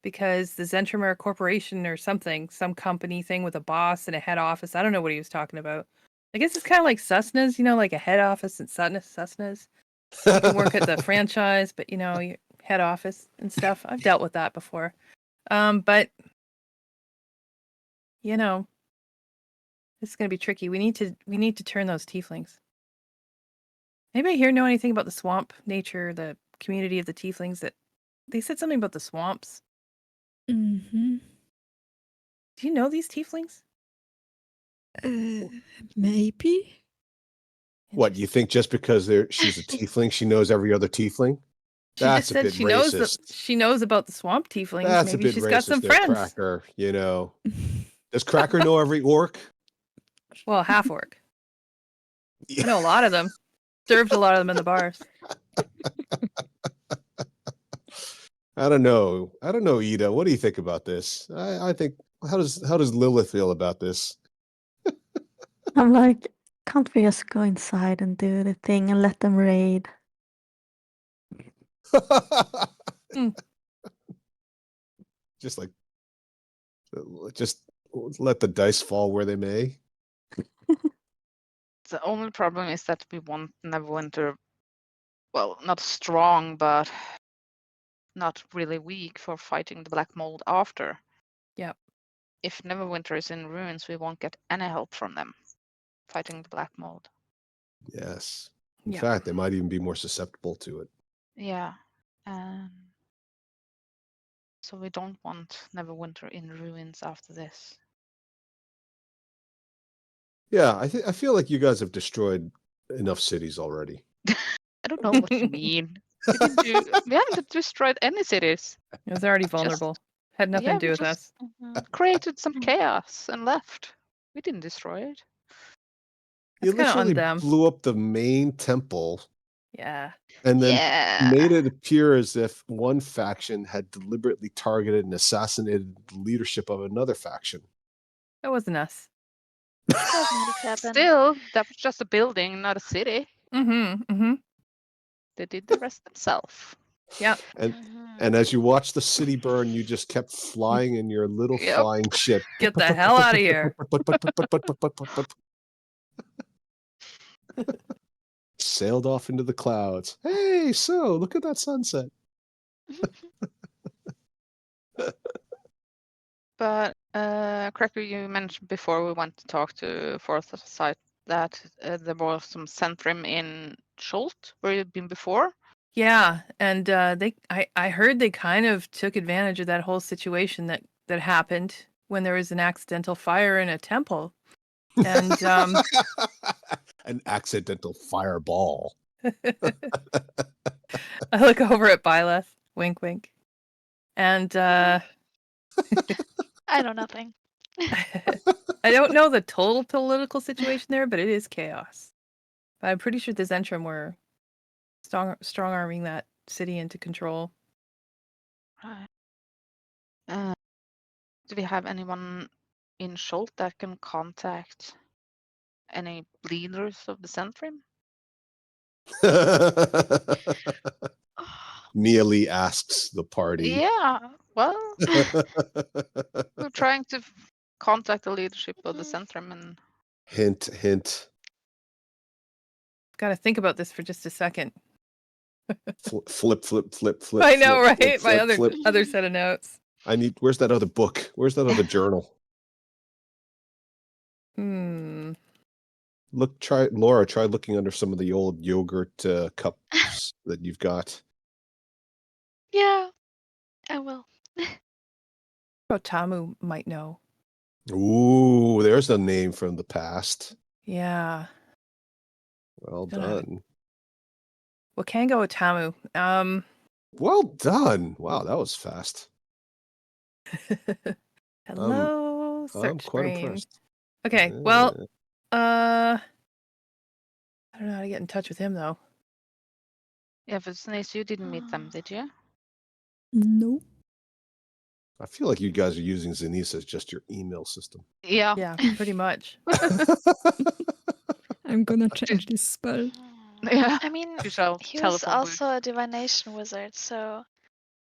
because the Zentrum are a corporation or something, some company thing with a boss and a head office. I don't know what he was talking about. I guess it's kind of like Susna's, like a head office and Susna's. You can work at the franchise, but your head office and stuff. I've dealt with that before. But it's gonna be tricky. We need to turn those tieflings. Anybody here know anything about the swamp nature, the community of the tieflings? That they said something about the swamps. Mm-hmm. Do you know these tieflings? Maybe. What, you think just because she's a tiefling, she knows every other tiefling? She That's just a said bit she racist. she knows about the swamp tieflings. That's Maybe a bit she's racist got some there, friends. Cracker. Does Cracker know every orc? Well, half orc. I know a lot of them. Served a lot of them in the bars. I don't know, Ida. What do you think about this? I think how does Lilith feel about this? I'm like, can't we just go inside and do the thing and let them raid? Just let the dice fall where they may. The only problem is that we want Neverwinter, well, not strong, but not really weak for fighting the Black Mold after. Yep. If Neverwinter is in ruins, we won't get any help from them fighting the Black Mold. Yes. In Yeah. fact, they might even be more susceptible to it. Yeah. So we don't want Neverwinter in ruins after this. Yeah, I feel like you guys have destroyed enough cities already. I don't know what you mean. We haven't destroyed any cities. It was already vulnerable. Had nothing to do we with just us. created some chaos and left. We didn't destroy it. You That's kinda on literally them. blew up the main temple Yeah. and then Yeah. made it appear as if one faction had deliberately targeted and assassinated the leadership of another faction. That wasn't us. That might have happened. Still, that was just a building, not a city. Mm-hmm. They did the rest themselves. Yeah. And as you watched the city burn, you just kept flying in your little Yep. flying ship. Get the hell out of here. Sailed off into the clouds. Hey, so look at that sunset. But Cracker, you mentioned before we went to talk to Foresight that there was some Zentrum in Schult, where you'd been before. Yeah, and I heard they kind of took advantage of that whole situation that that happened when there was an accidental fire in a temple. And An accidental fireball. I look over at Byleth, wink, wink. And I know nothing. I don't know the total political situation there, but it is chaos. But I'm pretty sure the Zentrum were strong arming that city into control. Right. Do we have anyone in Scholt that can contact any leaders of the Zentrum? Neely asks the party. Yeah, well, we're trying to contact the leadership of the Zentrum and Hint, hint. Got to think about this for just a second. Flip, flip, flip, flip. I know, flip, right? flip, My flip, flip. other set of notes. Where's that other book? Where's that other journal? Laura, try looking under some of the old yogurt cups that you've got. Yeah, I will. Oh, Tamu might know. Ooh, there's a name from the past. Yeah. Well Gonna- done. Well, can go with Tamu. Well done. Wow, that was fast. Hello, I'm search quite brain. impressed. Okay, well, I don't know how to get in touch with him though. yeah, but Snace, you didn't meet them, did you? No. I feel like you guys are using Zenith as just your email system. Yeah. Yeah, pretty much. I'm gonna change this spell. Yeah. I mean, You shall he was telephone also a divination wizard, so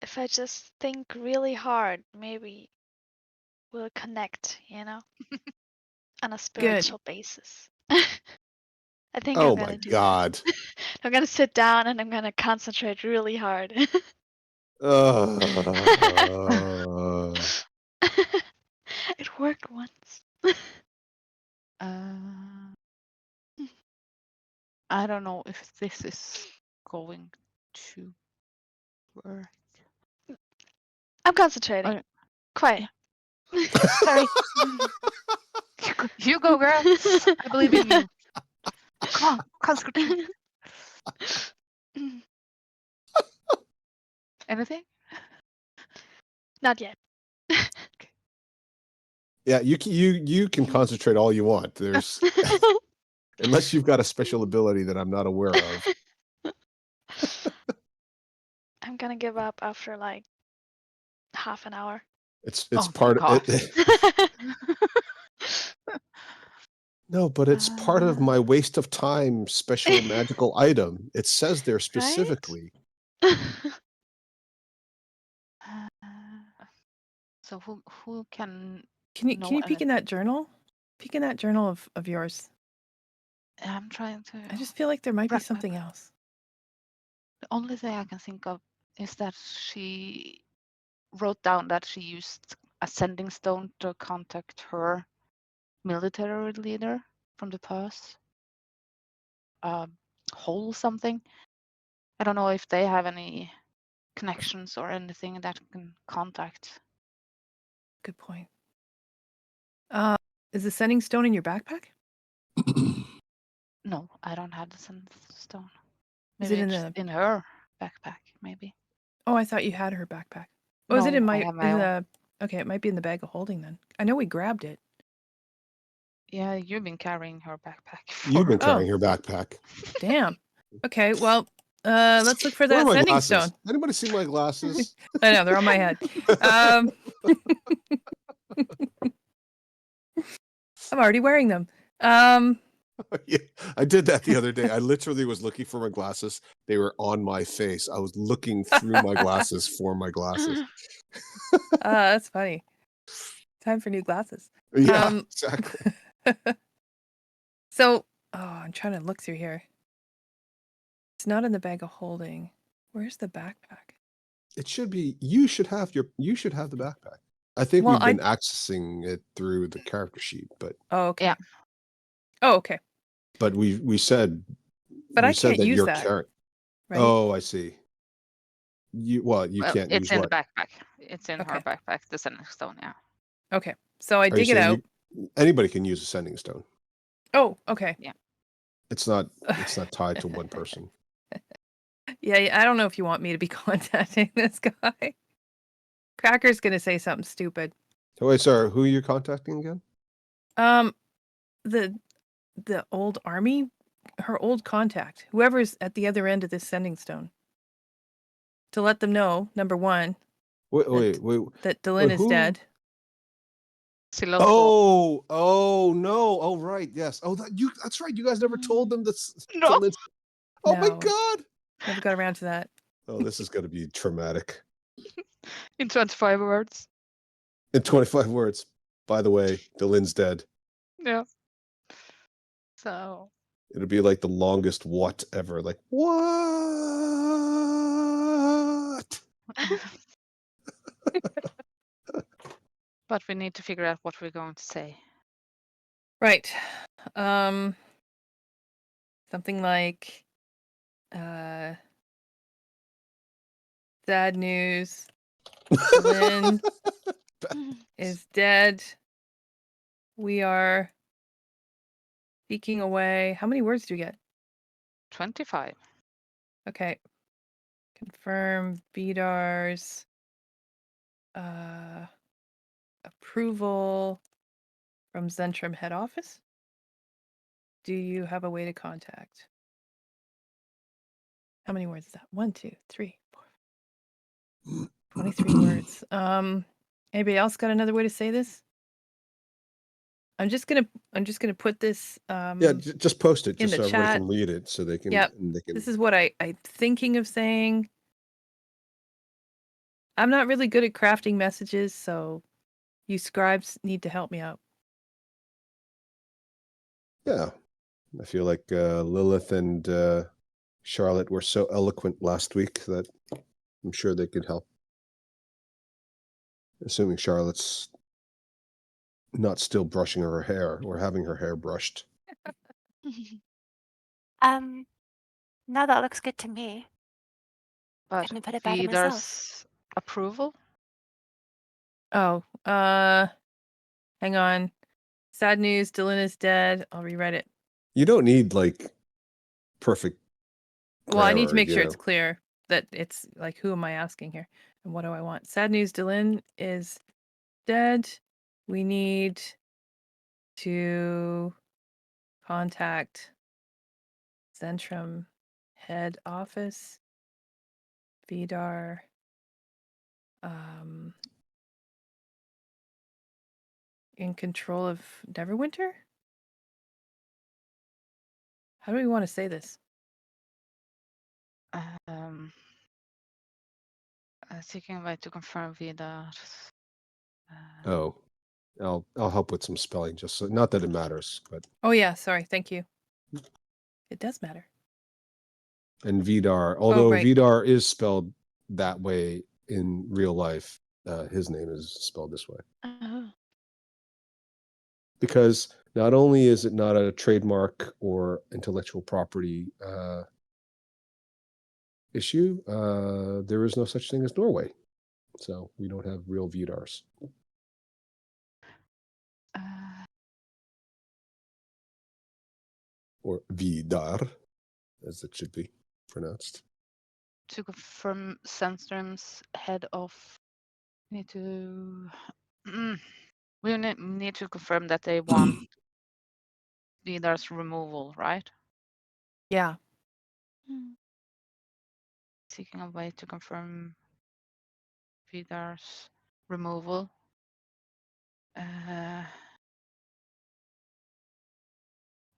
if I just think really hard, maybe we'll connect, on a spiritual basis. I think Oh I'm gonna my do god. that. I'm gonna sit down and I'm gonna concentrate really hard. It worked once. I don't know if this is going to work. I'm concentrating. Okay. Quiet. Sorry. You go, girl. I believe in you. Come on, concentrate. Anything? Not yet. Yeah, you can concentrate all you want. There's unless you've got a special ability that I'm not aware of. I'm gonna give up after like half an hour. It's Oh, part of God. it. No, but it's part of my waste of time special magical item. It says there specifically. So who can? Can you know peek in that journal? Peek in that journal of yours. I'm trying to. I just feel like there might be Right, something else. The only thing I can think of is that she wrote down that she used a sending stone to contact her military leader from the past. Whole something. I don't know if they have any connections or anything that can contact. Good point. Is the sending stone in your backpack? No, I don't have the sending stone. Is Maybe it in it's the? in her backpack? Maybe. Oh, I thought you had her backpack. Oh, is it in No, I my? have my own. Okay, it might be in the bag of holding then. I know we grabbed it. Yeah, you've been carrying her backpack. You've been for- carrying her backpack. Damn. Okay, well, let's look for Where are that my sending glasses? stone. Anybody see my glasses? I know they're on my head. I'm already wearing them. Yeah, I did that the other day. I literally was looking for my glasses. They were on my face. I was looking through my glasses for my glasses. That's funny. Time for new glasses. Yeah, exactly. So, I'm trying to look through here. It's not in the bag of holding. Where's the backpack? It should be. You should have the backpack. I think Well, we've been accessing it through the character sheet, but Oh, okay. Yeah. Oh, okay. but we said. But we I said can't that use you're that, carrying. right? Oh, I see. you Well, can't it's use in what? the backpack. It's in her Okay. backpack, the sending stone, yeah. Okay. So I Are you dig it saying out. anybody can use a sending stone? Oh, okay. It's not tied to one person. Yeah, I don't know if you want me to be contacting this guy. Cracker's gonna say something stupid. So wait, sorry, who are you contacting again? The old army, her old contact, whoever's at the other end of this sending stone, to let them know, number one, Wait. that Delin is who? dead. Silofo. Oh no! Oh right, yes. Oh, that's right. You guys never told them this. No. Oh my No. god! Never got around to that. Oh, this is going to be traumatic. In 25 words. In 25 words. By the way, Delin's dead. Yeah. So It'll be like the longest what ever. Like, what? but we need to figure out what we're going to say. Right. Something like sad news. Delin is dead. We are speaking away. How many words do you get? 25. Okay. Confirm Vidar's approval from Zentrum head office. Do you have a way to contact? How many words is that? 1, 2, 3, 4. 23 words. Anybody else got another way to say this? I'm just gonna put this Yeah, just post it in just the so everybody chat. can read it so they can. Yep. And they can. This is what I'm thinking of saying. I'm not really good at crafting messages, so you scribes need to help me out. Yeah, I feel like Lilith and Charlotte were so eloquent last week that I'm sure they could help. Assuming Charlotte's not still brushing her hair or having her hair brushed. No, that looks good to me. But Couldn't put it better myself. Vidar's approval? Oh, hang on. Sad news, Dylan is dead. I'll rewrite it. You don't need like perfect. Well, I need to grammar, make you sure know. it's clear that it's like, who am I asking here? And what do I want? Sad news, Dylan is dead. We need to contact Zentrum head office. Vidar. In control of Neverwinter? How do we want to say this? Seeking a way to confirm Vidar's. Oh, I'll help with some spelling. Just so, not that it matters, but. Oh yeah, sorry. Thank you. It does matter. And Vidar, although right. Vidar is spelled that way in real life, his name is spelled this way. Because not only is it not a trademark or intellectual property issue, there is no such thing as Norway. So we don't have real Vidars. Or Vidar, as it should be pronounced. To confirm Zentrum's head of, we need to confirm that they want Vidar's removal, right? Yeah. Seeking a way to confirm Vidar's removal.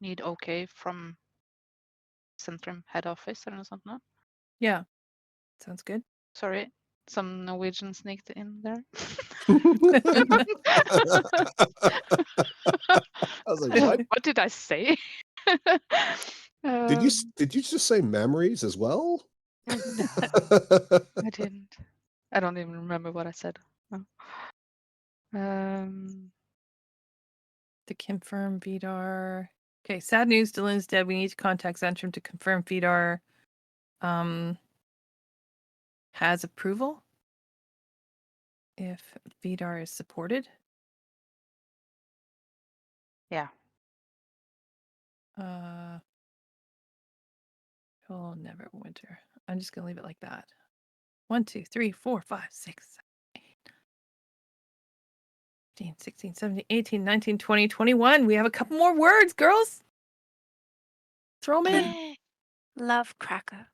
Need okay from Zentrum head office eller något sånt, no? Yeah. Sounds good. Sorry, some Norwegian sneaked in there. I was like, what? What did I say? Did you just say memories as well? No, I didn't. I don't even remember what I said. No. To confirm Vidar. Okay, sad news, Dylan's dead. We need to contact Zentrum to confirm Vidar has approval. If Vidar is supported. Yeah. Oh, never winter. I'm just gonna leave it like that. 1, 2, 3, 4, 5, 6, 7, 8, 15, 16, 17, 18, 19, 20, 21. We have a couple more words, girls. Throw them in. Yay. Love cracker.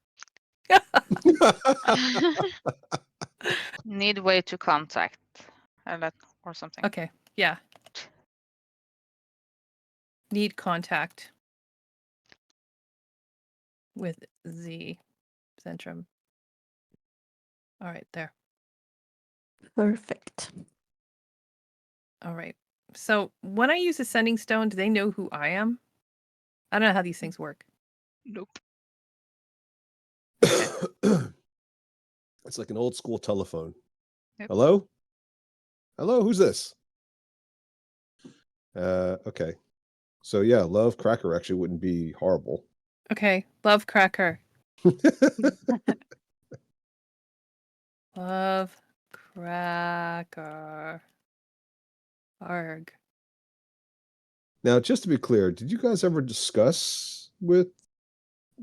Need way to contact or something. Okay, yeah. Need contact with the Zentrum. All right, there. Perfect. All right. So when I use a sending stone, do they know who I am? I don't know how these things work. Nope. It's like an old school telephone. Yep. Hello? Hello, who's this? Okay. So yeah, Love Cracker actually wouldn't be horrible. Okay, love cracker. Love cracker. Arg. Now, just to be clear, did you guys ever discuss with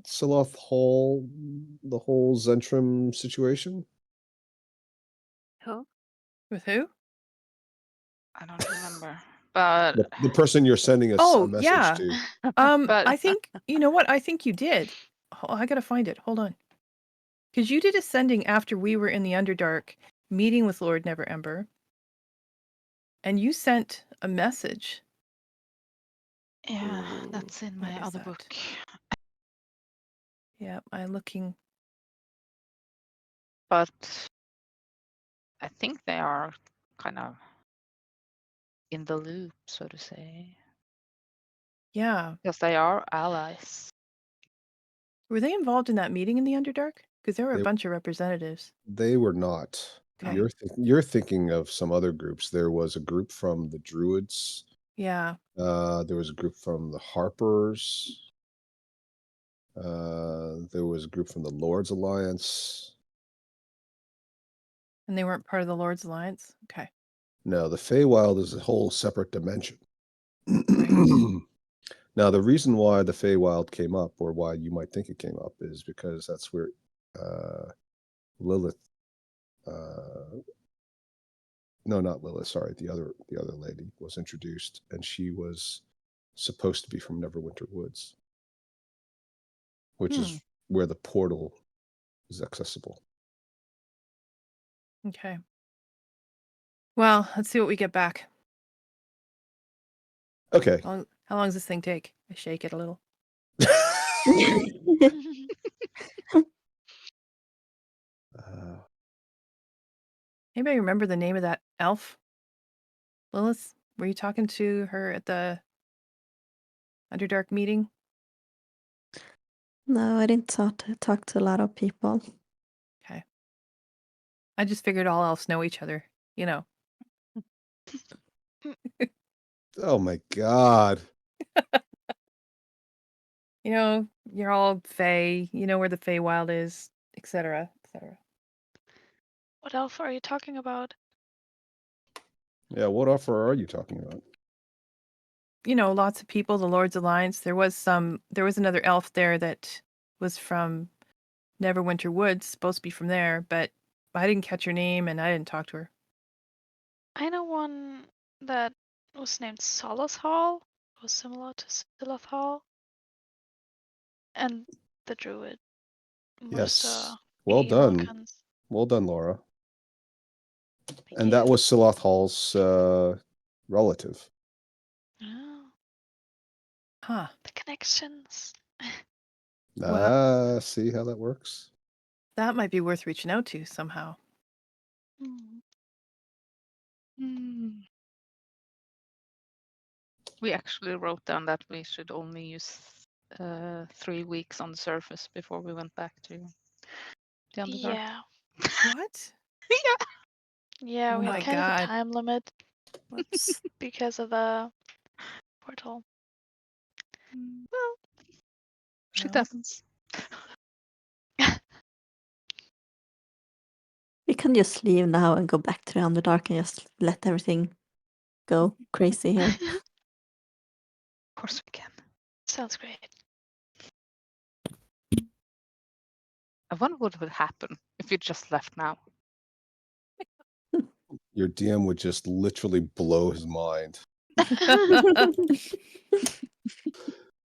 Siloth Hall the whole Zentrum situation? Who? With who? I don't remember. But The person you're sending us Oh, a message yeah. to. But- I think, you know what? I think you did. I gotta find it. Hold on. Because you did a sending after we were in the Underdark meeting with Lord Neverember. And you sent a message. yeah, Ooh, that's in what my is other that? book. Yeah, I'm looking. But I think they are kind of in the loop, so to say. Yeah. Because they are allies. Were they involved in that meeting in the Underdark? Because there were a They- bunch of representatives. They were not. Okay. You're thinking of some other groups. There was a group from the Druids. Yeah. There was a group from the Harpers. There was a group from the Lords Alliance. And they weren't part of the Lord's Alliance? Okay. No, the Feywild is a whole separate dimension. Right. Now, the reason why the Feywild came up, or why you might think it came up, is because that's where Lilith. No, not Lilith. Sorry, the other lady was introduced, and she was supposed to be from Neverwinter Woods, which is where the portal is accessible. Okay. Well, let's see what we get back. Okay. How long does this thing take? I shake it a little. Anybody remember the name of that elf? Lilith? Were you talking to her at the Underdark meeting? No, I didn't talk to a lot of people. Okay. I just figured all elves know each other, you know. Oh my God. You know, you're all Fey, you know where the Feywild is, etc., etc. What elf are you talking about? Yeah, what offer are you talking about? You know, lots of people, the Lord's Alliance. There was another elf there that was from Neverwinter Woods, supposed to be from there, but I didn't catch her name and I didn't talk to her. I know one that was named Solace Hall, was similar to Siloth Hall. And the druid. Yes. Well done. Morkans. Well done, Laura. Thank And that you. was Siloth Hall's relative. Oh, Huh. the connections. Well- See how that works? That might be worth reaching out to somehow. We actually wrote down that we should only use 3 weeks on the surface before we went back to the Underdark. Yeah. What? Yeah, Oh we my had kind of God. a time limit Whoops. because of the portal. Well, shit Well. happens. can just leave now and go back to the Underdark and just let everything go crazy here. Of course we can. Sounds great. I wonder what would happen if you just left now. Your DM would just literally blow his mind.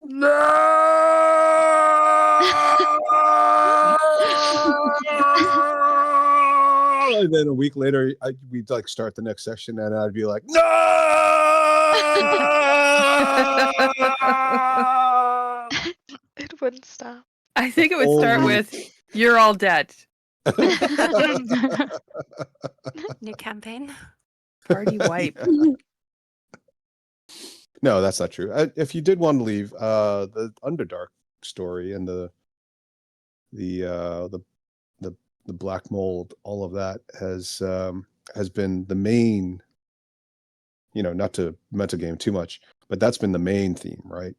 No! And then a week later, we'd like start the next session, and I'd be like, no! It wouldn't stop. I think it would start Only- with, "You're all dead." New campaign. Party wipe. No, that's not true. If you did want to leave, the Underdark story and the Black Mold, all of that has been the main. Not to metagame too much, but that's been the main theme, right?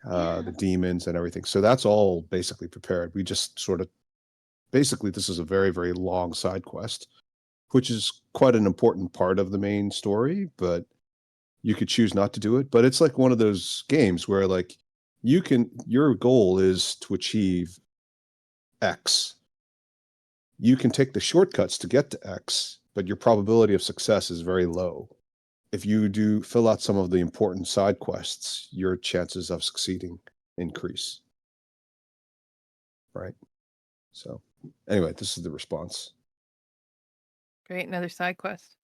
The demons and everything. So that's all basically prepared. We just sort of basically this is a very, very long side quest, which is quite an important part of the main story, but you could choose not to do it. But it's like one of those games where like your goal is to achieve X. You can take the shortcuts to get to X, but your probability of success is very low. If you do fill out some of the important side quests, your chances of succeeding increase. Right? So anyway, this is the response. Great, another side quest.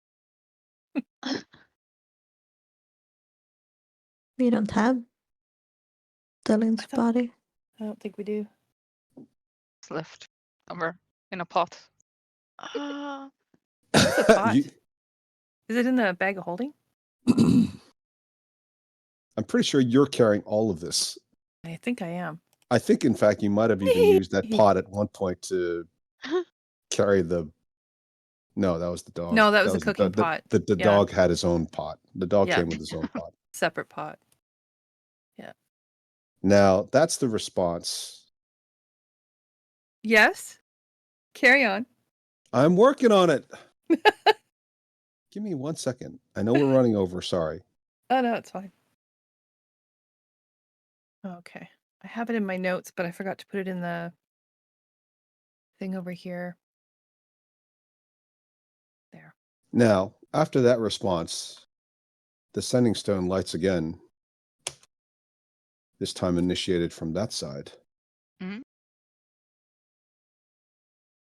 We don't have Dylan's I thought- body. I don't think we do. It's left somewhere in a pot. Uh, Where's the pot? You- Is it in the bag of holding? I'm pretty sure you're carrying all of this. I think I am. I think, in fact, you might have even used that pot at one point to carry the. No, that was the dog. No, that was the cooking pot. The Yeah. dog had his own pot. The dog Yeah. came with his own pot. Separate pot. Now, that's the response. Yes. Carry on. I'm working on it. Give me 1 second. I know we're running over. Sorry. Oh, no, it's fine. Okay. I have it in my notes, but I forgot to put it in the thing over here. There. Now, after that response, the sending stone lights again. This time initiated from that side.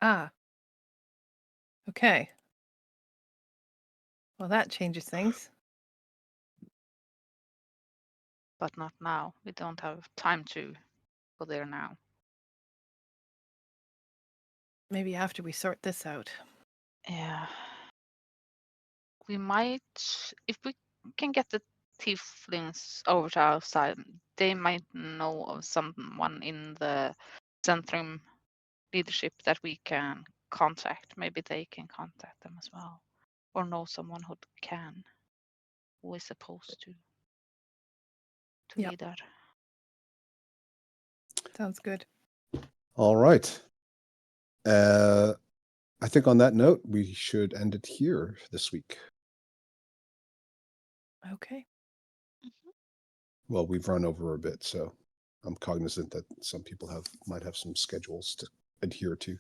Ah. Okay. Well, that changes things. But not now. We don't have time to go there now. Maybe after we sort this out. Yeah. We might, if we can get the tieflings over to our side, they might know of someone in the Centrum leadership that we can contact. Maybe they can contact them as well. Or know someone who can, who is supposed to Yep. lead that. Sounds good. All right. I think on that note, we should end it here this week. Okay. Well, we've run over a bit, so I'm cognizant that some people might have some schedules to adhere to.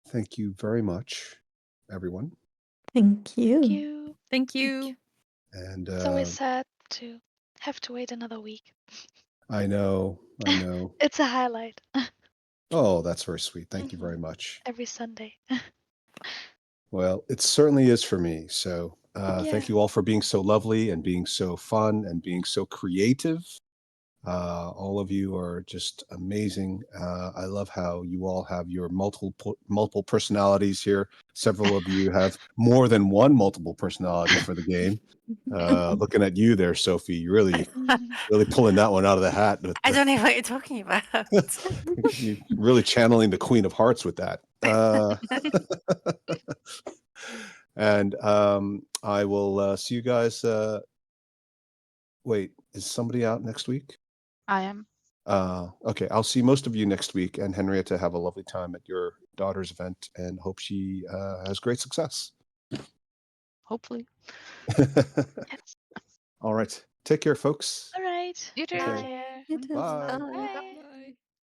Thank you very much, everyone. Thank you. thank you. Thank you. And It's always sad to have to wait another week. I know. It's a highlight Oh, that's very sweet. Thank you very much. every Sunday. Well, it certainly is for me. So Yeah. thank you all for being so lovely and being so fun and being so creative. All of you are just amazing. I love how you all have your multiple personalities here. Several of you have more than one multiple personality for the game. Looking at you there, Sophie, you really pulling that one out of the hat. with I the- don't know what you're talking about. You're really channeling the Queen of Hearts with that. And I will see you guys. Wait, is somebody out next week? I am. Okay, I'll see most of you next week, and Henrietta, have a lovely time at your daughter's event, and hope she has great success. Hopefully. Yes. All right, take care, folks. All right. You too. Okay. Bye. You too. Bye. Bye. Bye.